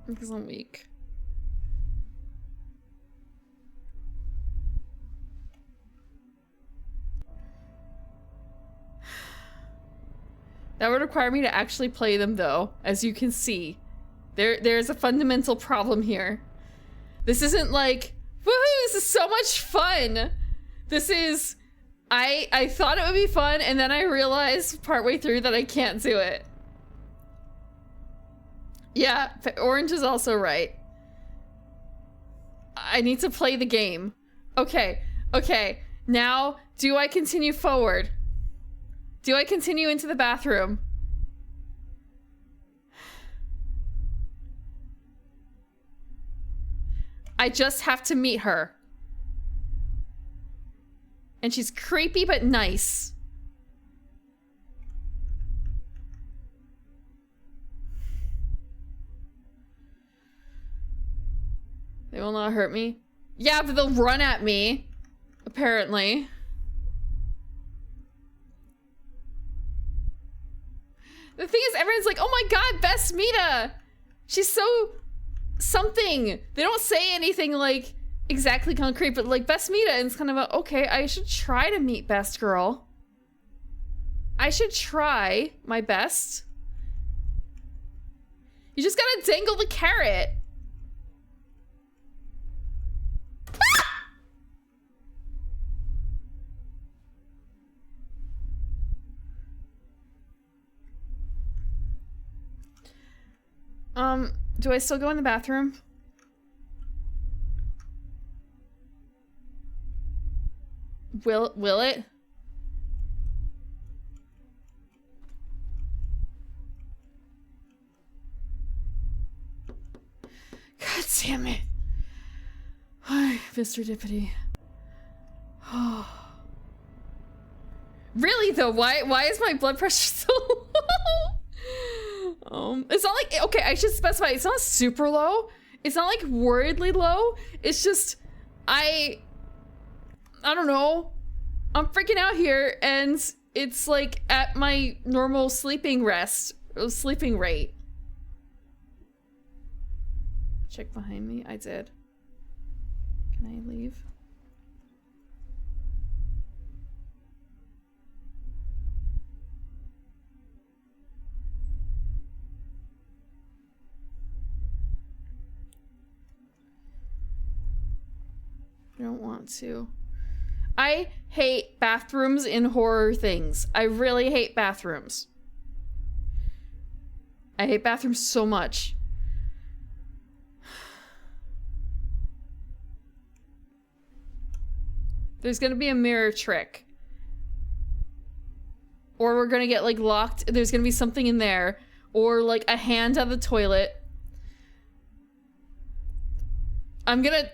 Because I'm weak. That would require me to actually play them though, as you can see. There's a fundamental problem here. This isn't like, woohoo, this is so much fun. This is, I thought it would be fun and then I realized partway through that I can't do it. Yeah, Orange is also right. I need to play the game. Okay, okay. Now, do I continue forward? Do I continue into the bathroom? I just have to meet her. And she's creepy but nice. They will not hurt me. Yeah, but they'll run at me. Apparently. The thing is, everyone's like, oh my god, Best Mita! She's so... something. They don't say anything like exactly concrete, but like Best Mita, and it's kind of a, okay, I should try to meet Best Girl. I should try my best. You just gotta dangle the carrot. Do I still go in the bathroom? Will it? God damn it. Hi, Mr. Dippity. Really though, why is my blood pressure so low? It's not like, okay, I should specify, it's not super low. It's not like worriedly low. It's just, I don't know. I'm freaking out here and it's like at my normal sleeping rate. Check behind me. I did. Can I leave? I don't want to. I hate bathrooms in horror things. I really hate bathrooms. I hate bathrooms so much. There's gonna be a mirror trick. Or we're gonna get like locked. There's gonna be something in there. Or like a hand on the toilet. I'm gonna...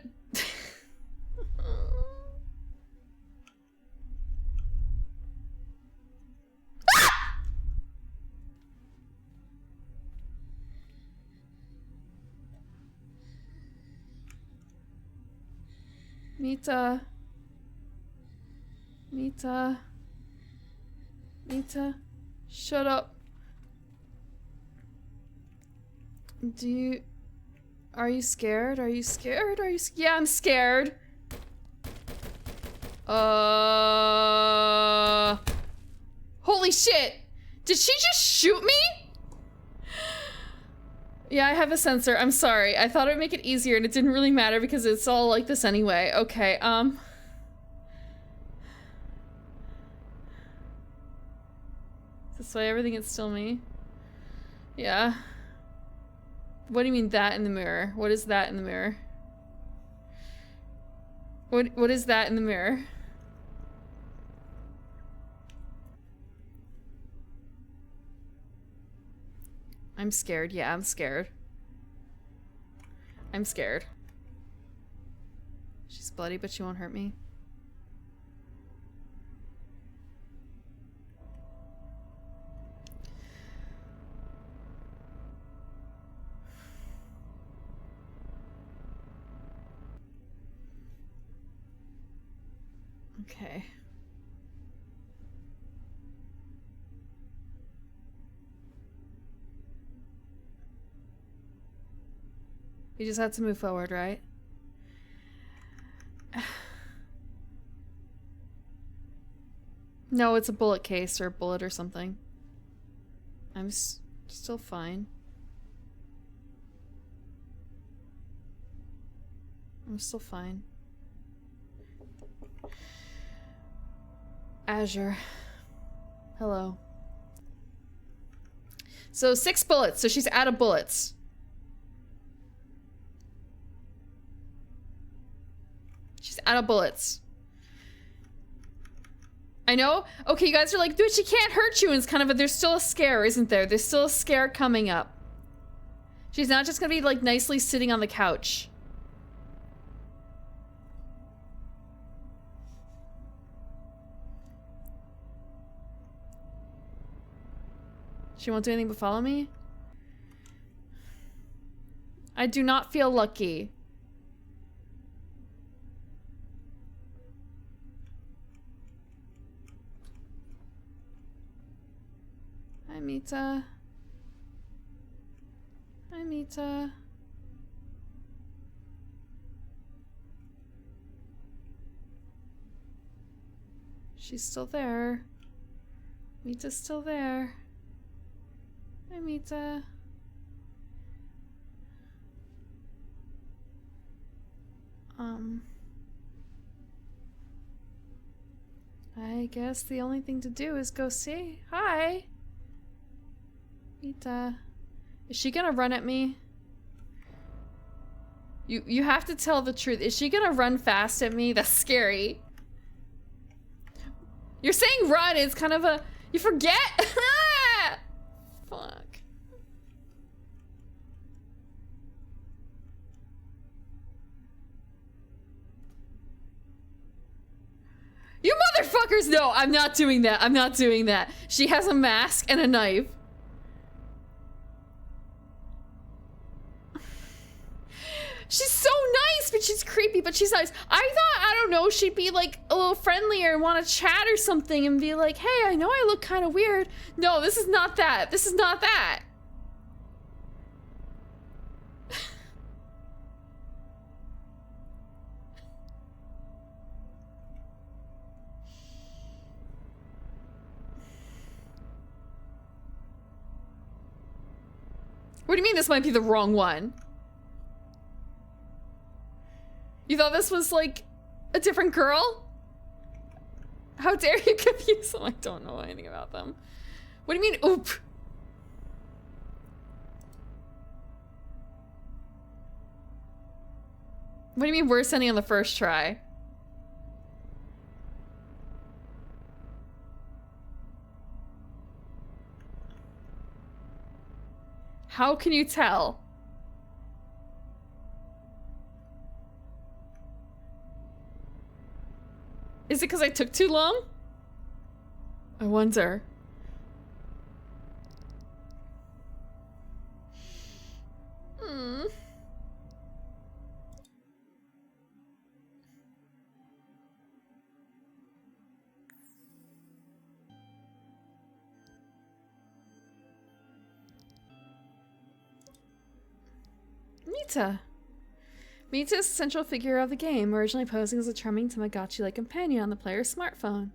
Mita. Mita. Mita. Shut up. Are you scared? Are you scared? Yeah, I'm scared. Holy shit! Did she just shoot me? Yeah, I have a sensor. I'm sorry. I thought it would make it easier and it didn't really matter because it's all like this anyway. Okay, Is this why everything is still me? Yeah. What do you mean that in the mirror? What is that in the mirror? What is that in the mirror? I'm scared. Yeah, I'm scared. I'm scared. She's bloody, but she won't hurt me. Okay. We just had to move forward, right? No, it's a bullet case or a bullet or something. I'm still fine. I'm still fine. Azure. Hello. So 6 bullets, so she's out of bullets. She's out of bullets. I know? Okay, you guys are like, dude, she can't hurt you, and it's kind of a, there's still a scare, isn't there? There's still a scare coming up. She's not just gonna be like nicely sitting on the couch. She won't do anything but follow me? I do not feel lucky. Hi, Mita. Hi, Mita. She's still there. Mita's still there. Hi, Mita. I guess the only thing to do is go see. Hi. Mita. Is she gonna run at me? You have to tell the truth. Is she gonna run fast at me? That's scary. You're saying run, it's kind of a... You forget? Fuck. You motherfuckers! No, I'm not doing that. I'm not doing that. She has a mask and a knife. She's so nice, but she's creepy, but she's nice. I thought, I don't know, she'd be like a little friendlier and want to chat or something and be like, hey, I know I look kind of weird. No, this is not that. This is not that. What do you mean this might be the wrong one? You thought this was like a different girl? How dare you confuse them? I don't know anything about them. What do you mean, oop? What do you mean we're sending on the first try? How can you tell? Is it because I took too long? I wonder. Hmm. Mita. Mita is the central figure of the game, originally posing as a charming Tamagotchi-like companion on the player's smartphone.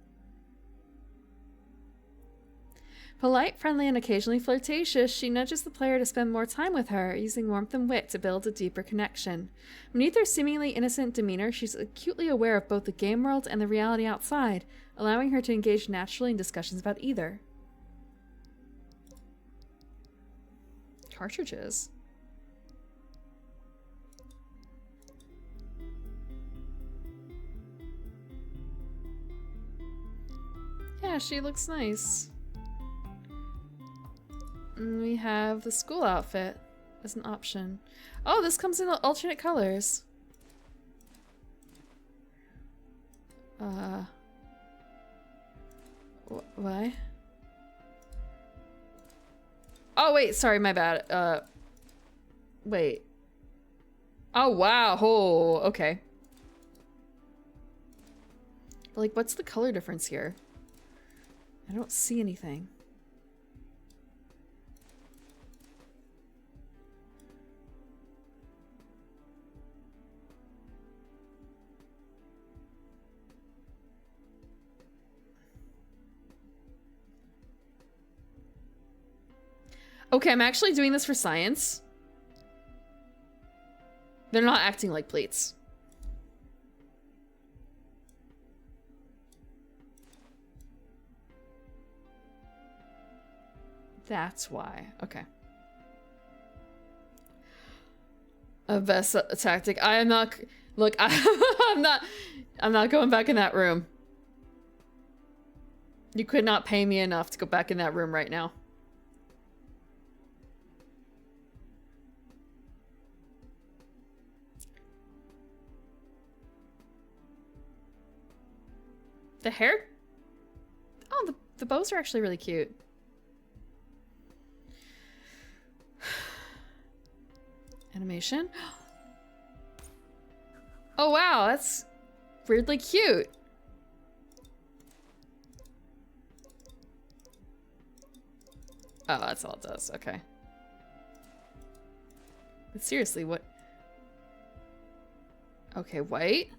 Polite, friendly, and occasionally flirtatious, she nudges the player to spend more time with her, using warmth and wit to build a deeper connection. Beneath her seemingly innocent demeanor, she's acutely aware of both the game world and the reality outside, allowing her to engage naturally in discussions about either. Cartridges. Yeah, she looks nice. And we have the school outfit as an option. Oh, this comes in alternate colors. Why? Oh, wait, sorry, my bad. Wait. Oh, wow. Oh, okay. Like, what's the color difference here? I don't see anything. Okay, I'm actually doing this for science. They're not acting like plates. That's why. Okay. A best tactic. I am not. Look, I'm not going back in that room. You could not pay me enough to go back in that room right now. The hair? Oh, the bows are actually really cute. Animation. Oh wow, that's weirdly cute. Oh, that's all it does. Okay. But seriously, what? Okay, white.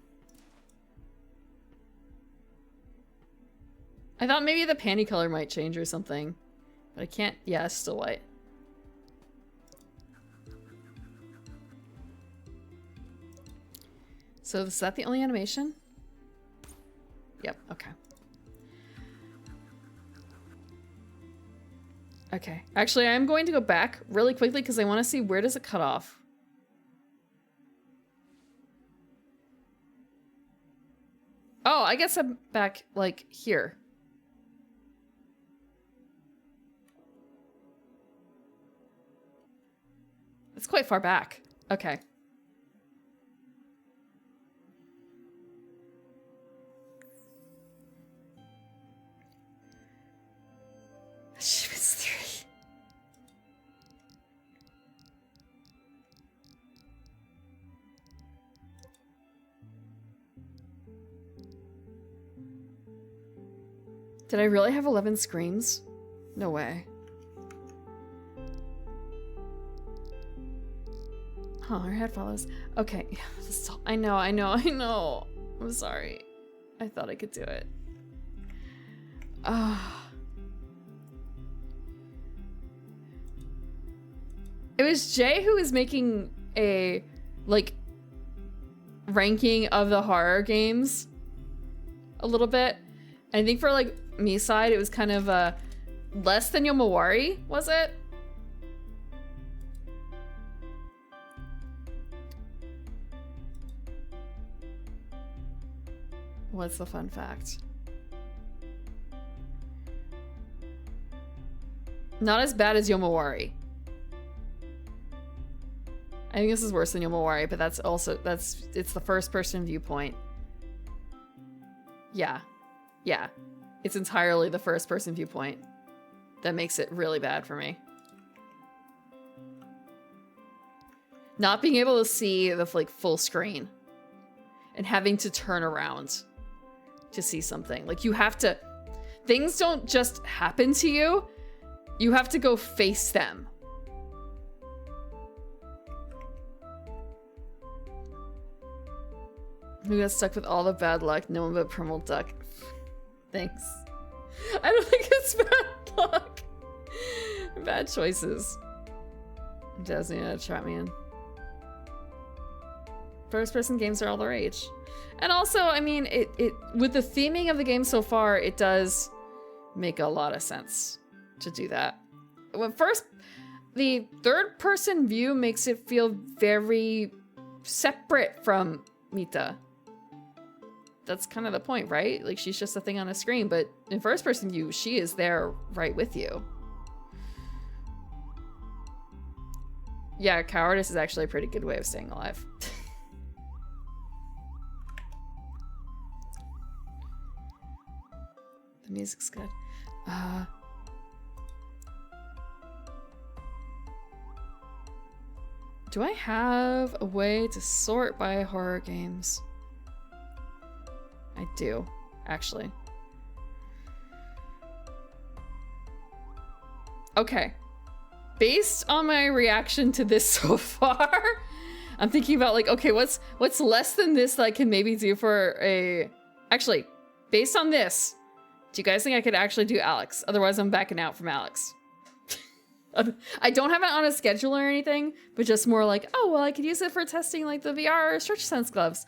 I thought maybe the panty color might change or something, but I can't. Yeah, it's still white. So is that the only animation? Yep, okay. Okay. Actually, I'm going to go back really quickly because I want to see where does it cut off. Oh, I guess I'm back, like, here. It's quite far back. Okay. She was 3. Did I really have 11 screens? No way. Huh, our head follows. Okay, I know. I'm sorry. I thought I could do it. It was Jay who was making a, like, ranking of the horror games a little bit. I think for, like, MiSide, it was kind of less than Yomawari, was it? What's the fun fact? Not as bad as Yomawari. I think this is worse than Yomawari, but it's the first person viewpoint. Yeah. Yeah. It's entirely the first person viewpoint that makes it really bad for me. Not being able to see the, like, full screen and having to turn around to see something. Like, you have to, things don't just happen to you. You have to go face them. Who got stuck with all the bad luck? No one but Primal Duck. Thanks. I don't think it's bad luck. Bad choices. Doesn't know how to trap me in. First-person games are all the rage. And also, I mean, it with the theming of the game so far, it does make a lot of sense to do that. The third-person view makes it feel very separate from Mita. That's kind of the point, right? Like, she's just a thing on a screen, but in first-person view, she is there right with you. Yeah, cowardice is actually a pretty good way of staying alive. The music's good. Do I have a way to sort by horror games? I do, actually. Okay. Based on my reaction to this so far, I'm thinking about, like, okay, what's less than this that I can maybe do for a... Actually, based on this, do you guys think I could actually do Alex? Otherwise, I'm backing out from Alex. I don't have it on a schedule or anything, but just more like, oh, well, I could use it for testing, like, the VR Stretch Sense gloves.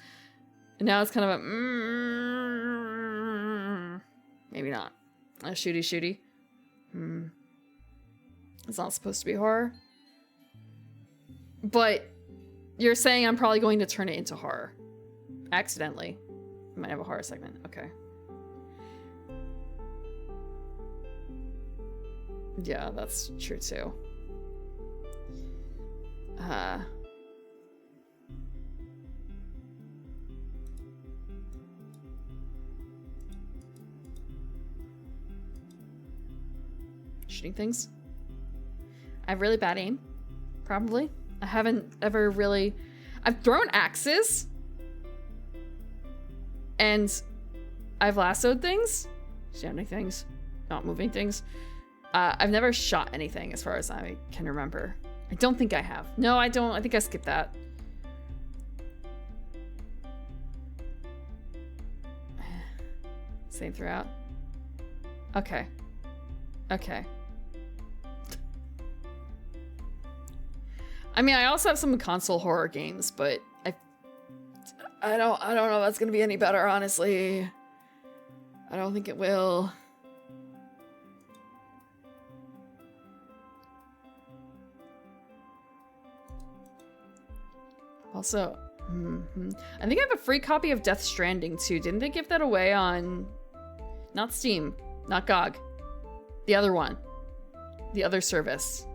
And now it's kind of a... maybe not. A shooty. It's not supposed to be horror. But you're saying I'm probably going to turn it into horror. Accidentally. I might have a horror segment. Okay. Yeah, that's true too. Shooting things. I have really bad aim. Probably. I haven't ever really... I've thrown axes. And I've lassoed things. Standing things. Not moving things. I've never shot anything as far as I can remember. I don't think I have. No, I don't. I think I skipped that. Same throughout. Okay. Okay. I mean, I also have some console horror games, but I don't know if that's gonna be any better, honestly. I don't think it will. Also, I think I have a free copy of Death Stranding too. Didn't they give that away on, not Steam, not GOG, the other one, the other service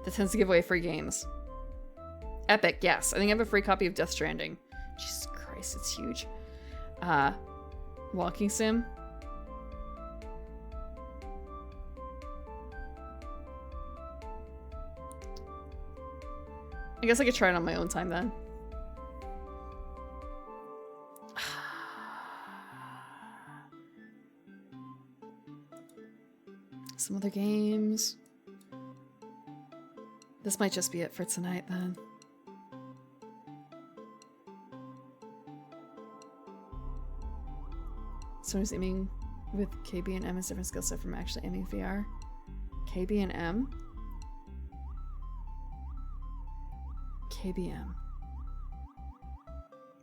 that tends to give away free games? Epic, yes. I think I have a free copy of Death Stranding. Jesus Christ, it's huge. Walking sim. I guess I could try it on my own time then. other games. This might just be it for tonight then. So I was aiming with KB and M as different skill set from actually aiming VR. KB and M? KBM.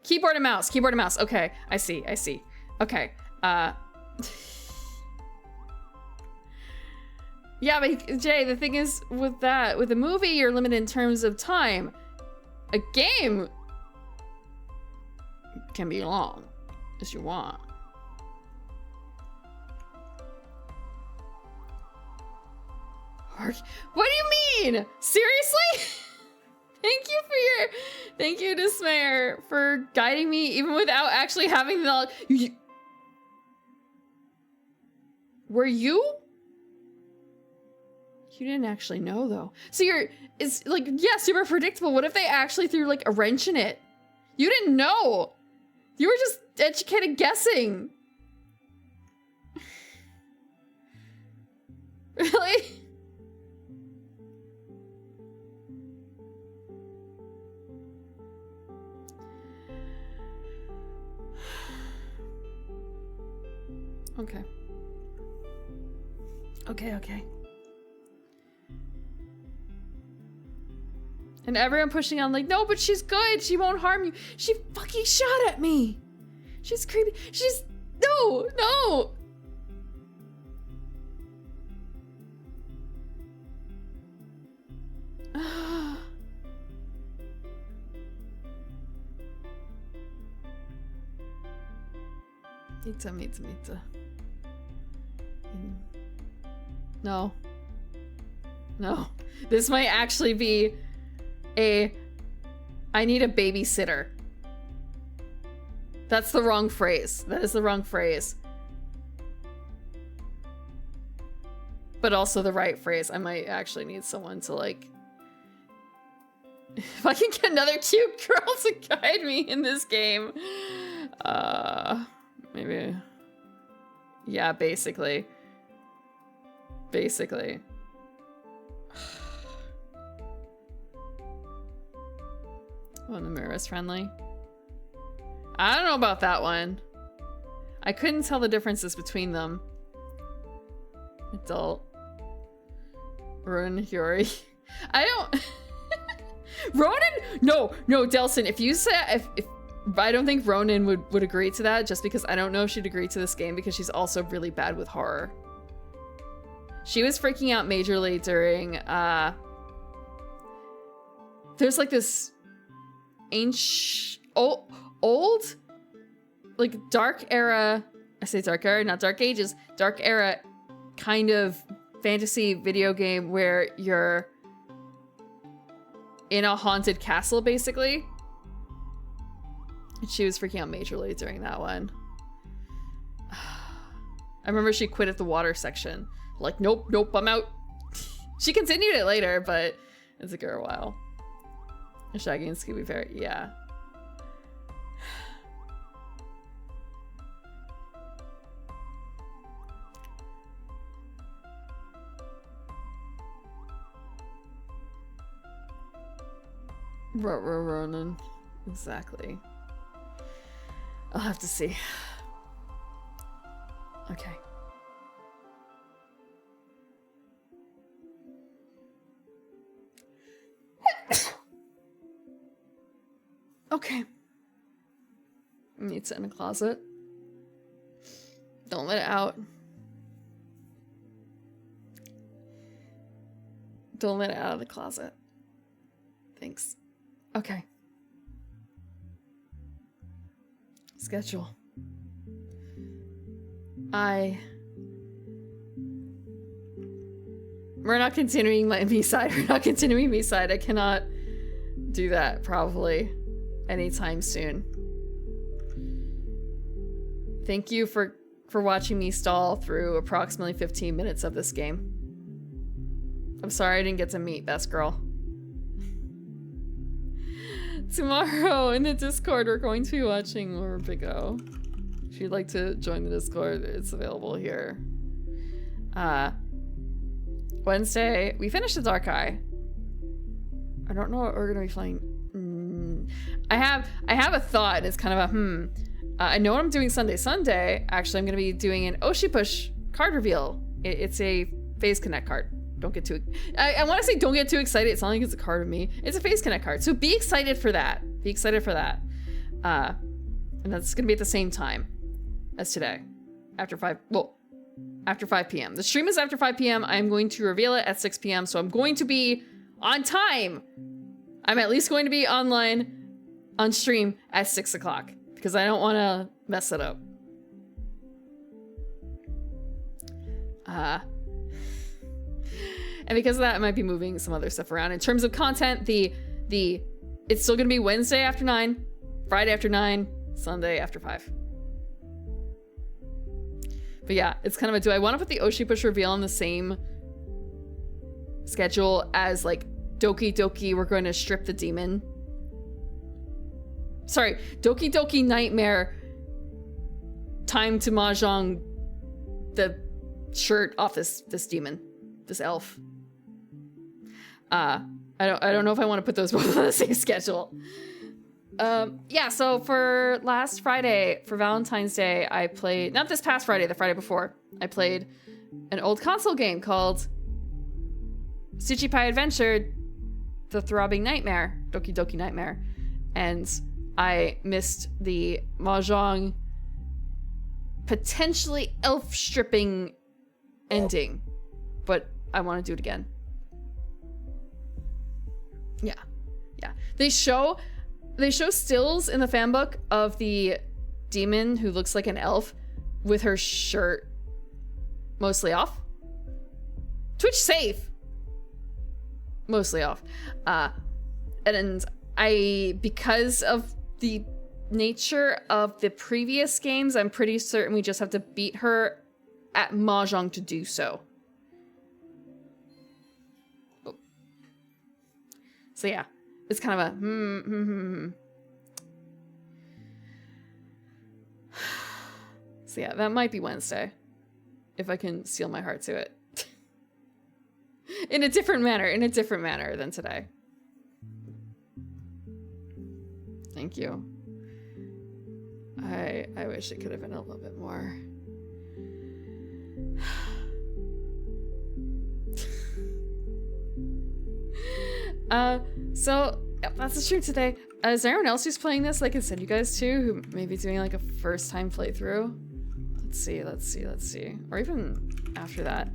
Keyboard and mouse. Keyboard and mouse. Okay. I see. I see. Okay. Yeah, but Jay, the thing is with that, with a movie, you're limited in terms of time. A game can be long as you want. What do you mean? Seriously? Thank you, Dismayer, for guiding me even without actually having the knowledge. Were you? You didn't actually know though. So it's like, yeah, super predictable. What if they actually threw like a wrench in it? You didn't know. You were just educated guessing. Really? Okay. Okay. And everyone pushing on like, no, but she's good. She won't harm you. She fucking shot at me. She's creepy. No. Mita. No. This might actually be I need a babysitter. That's the wrong phrase. That is the wrong phrase. But also the right phrase. I might actually need someone to like... If I can get another cute girl to guide me in this game. Maybe... Yeah, basically. Oh, Namura is friendly. I don't know about that one. I couldn't tell the differences between them. Adult. Ronan Hiyori. I don't... Ronan? No, Delson, if you say... If I don't think Ronan would agree to that, just because I don't know if she'd agree to this game because she's also really bad with horror. She was freaking out majorly during, there's like this ancient, old, like dark era, I say dark era, not dark ages, dark era kind of fantasy video game where you're in a haunted castle, basically. And she was freaking out majorly during that one. I remember she quit at the water section. Like, nope, I'm out. She continued it later, but it took her a while. Shaggy and Scooby Bear, yeah. Ronan, exactly. I'll have to see. Okay. Okay. Need to in a closet. Don't let it out. Don't let it out of the closet. Thanks. Okay. Schedule. We're not continuing my MiSide. I cannot do that probably anytime soon. Thank you for watching me stall through approximately 15 minutes of this game. I'm sorry I didn't get to meet Best Girl. Tomorrow in the Discord, we're going to be watching Orbigo. If you'd like to join the Discord, it's available here. Wednesday, we finished the Dark Eye. I don't know what we're gonna be playing. I have a thought. It's kind of a I know what I'm doing Sunday. Actually, I'm gonna be doing an Oshipush card reveal. It's a Phase Connect card. Don't get too. I want to say don't get too excited. It's not like it's a card of me. It's a Phase Connect card. So be excited for that. Be excited for that. And that's gonna be at the same time as today, after 5 p.m. The stream is after 5 p.m. I'm going to reveal it at 6 p.m. So I'm going to be on time. I'm at least going to be online on stream at 6 o'clock because I don't want to mess it up. And because of that, I might be moving some other stuff around. In terms of content, it's still gonna be Wednesday after 9, Friday after 9, Sunday after 5. But yeah, it's kind of a, do I want to put the Oshipush reveal on the same schedule as like Doki Doki, we're going to strip the demon? Sorry, Doki Doki Nightmare, time to mahjong the shirt off this demon, this elf. I don't know if I want to put those both on the same schedule. Yeah, so for last Friday, for Valentine's Day, I played, not this past Friday, the Friday before, I played an old console game called Tsuchipai Adventure, The Throbbing Nightmare, Doki Doki Nightmare. And I missed the mahjong, potentially elf stripping ending, but I want to do it again. Yeah. They show stills in the fan book of the demon who looks like an elf with her shirt mostly off. Twitch safe. Mostly off. And because of the nature of the previous games, I'm pretty certain we just have to beat her at mahjong to do so. Oh. So yeah, it's kind of a So yeah, that might be Wednesday, if I can seal my heart to it. in a different manner than today. Thank you. I wish it could have been a little bit more. So that's the stream today. Is there anyone else who's playing this I can send you guys to, who may be doing like a first time playthrough? Let's see. Or even after that.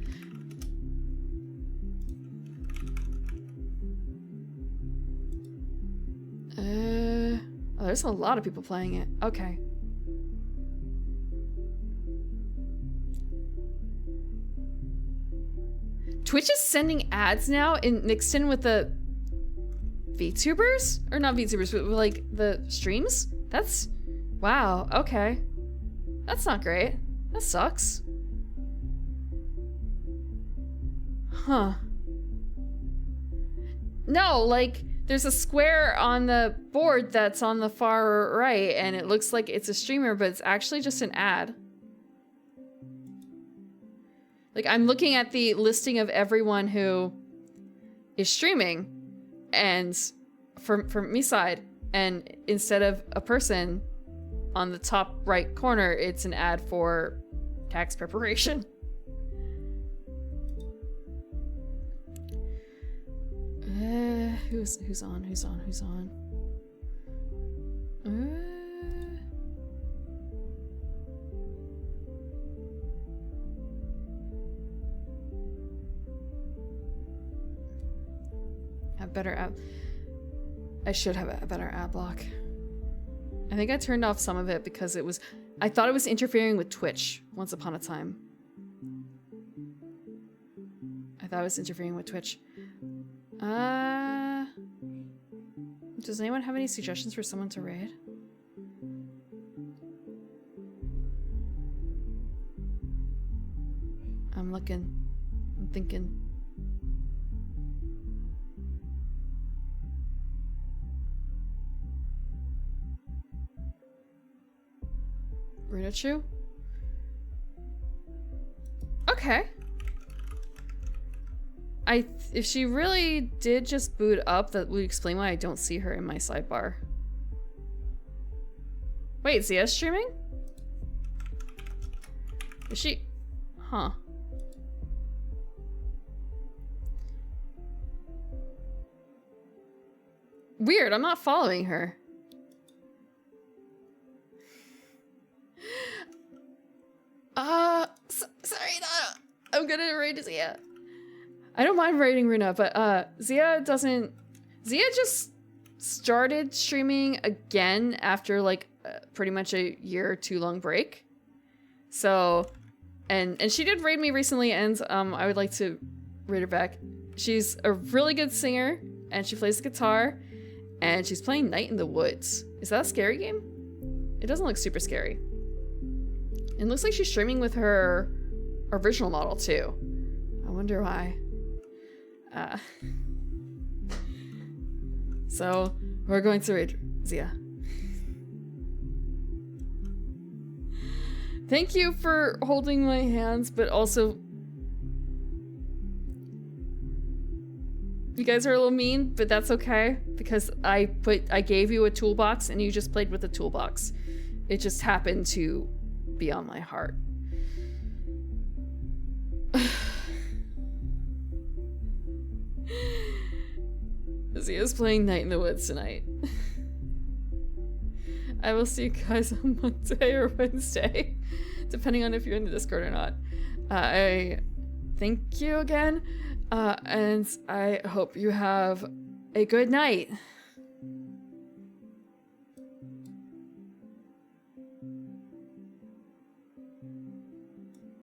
Oh, there's a lot of people playing it. Okay. Twitch is sending ads now mixed in with the VTubers? Or not VTubers, but like the streams? That's, wow, okay. That's not great. That sucks. Huh. No, like, there's a square on the board that's on the far right, and it looks like it's a streamer, but it's actually just an ad. Like, I'm looking at the listing of everyone who is streaming, and for MiSide, and instead of a person on the top right corner, it's an ad for tax preparation. Who's on? Have better app. I should have a better ad block. I think I turned off some of it because I thought it was interfering with Twitch once upon a time. I thought it was interfering with Twitch. Does anyone have any suggestions for someone to raid? I'm looking. I'm thinking. Rinachu? if she really did just boot up, that would explain why I don't see her in my sidebar. Wait, Zia's streaming? Is she? Huh. Weird, I'm not following her. Sorry, no. I'm gonna raid Zia. I don't mind raiding Runa, but Zia just started streaming again after like pretty much a year or two long break. So, and she did raid me recently, and I would like to raid her back. She's a really good singer, and she plays the guitar, and she's playing Night in the Woods. Is that a scary game? It doesn't look super scary. It looks like she's streaming with her original model too. I wonder why. So we're going to raid Zia. Thank you for holding my hands, but also you guys are a little mean, but that's okay because I gave you a toolbox and you just played with the toolbox. It just happened to be on my heart. Zia's playing Night in the Woods tonight. I will see you guys on Monday or Wednesday, depending on if you're in the Discord or not. I thank you again, and I hope you have a good night.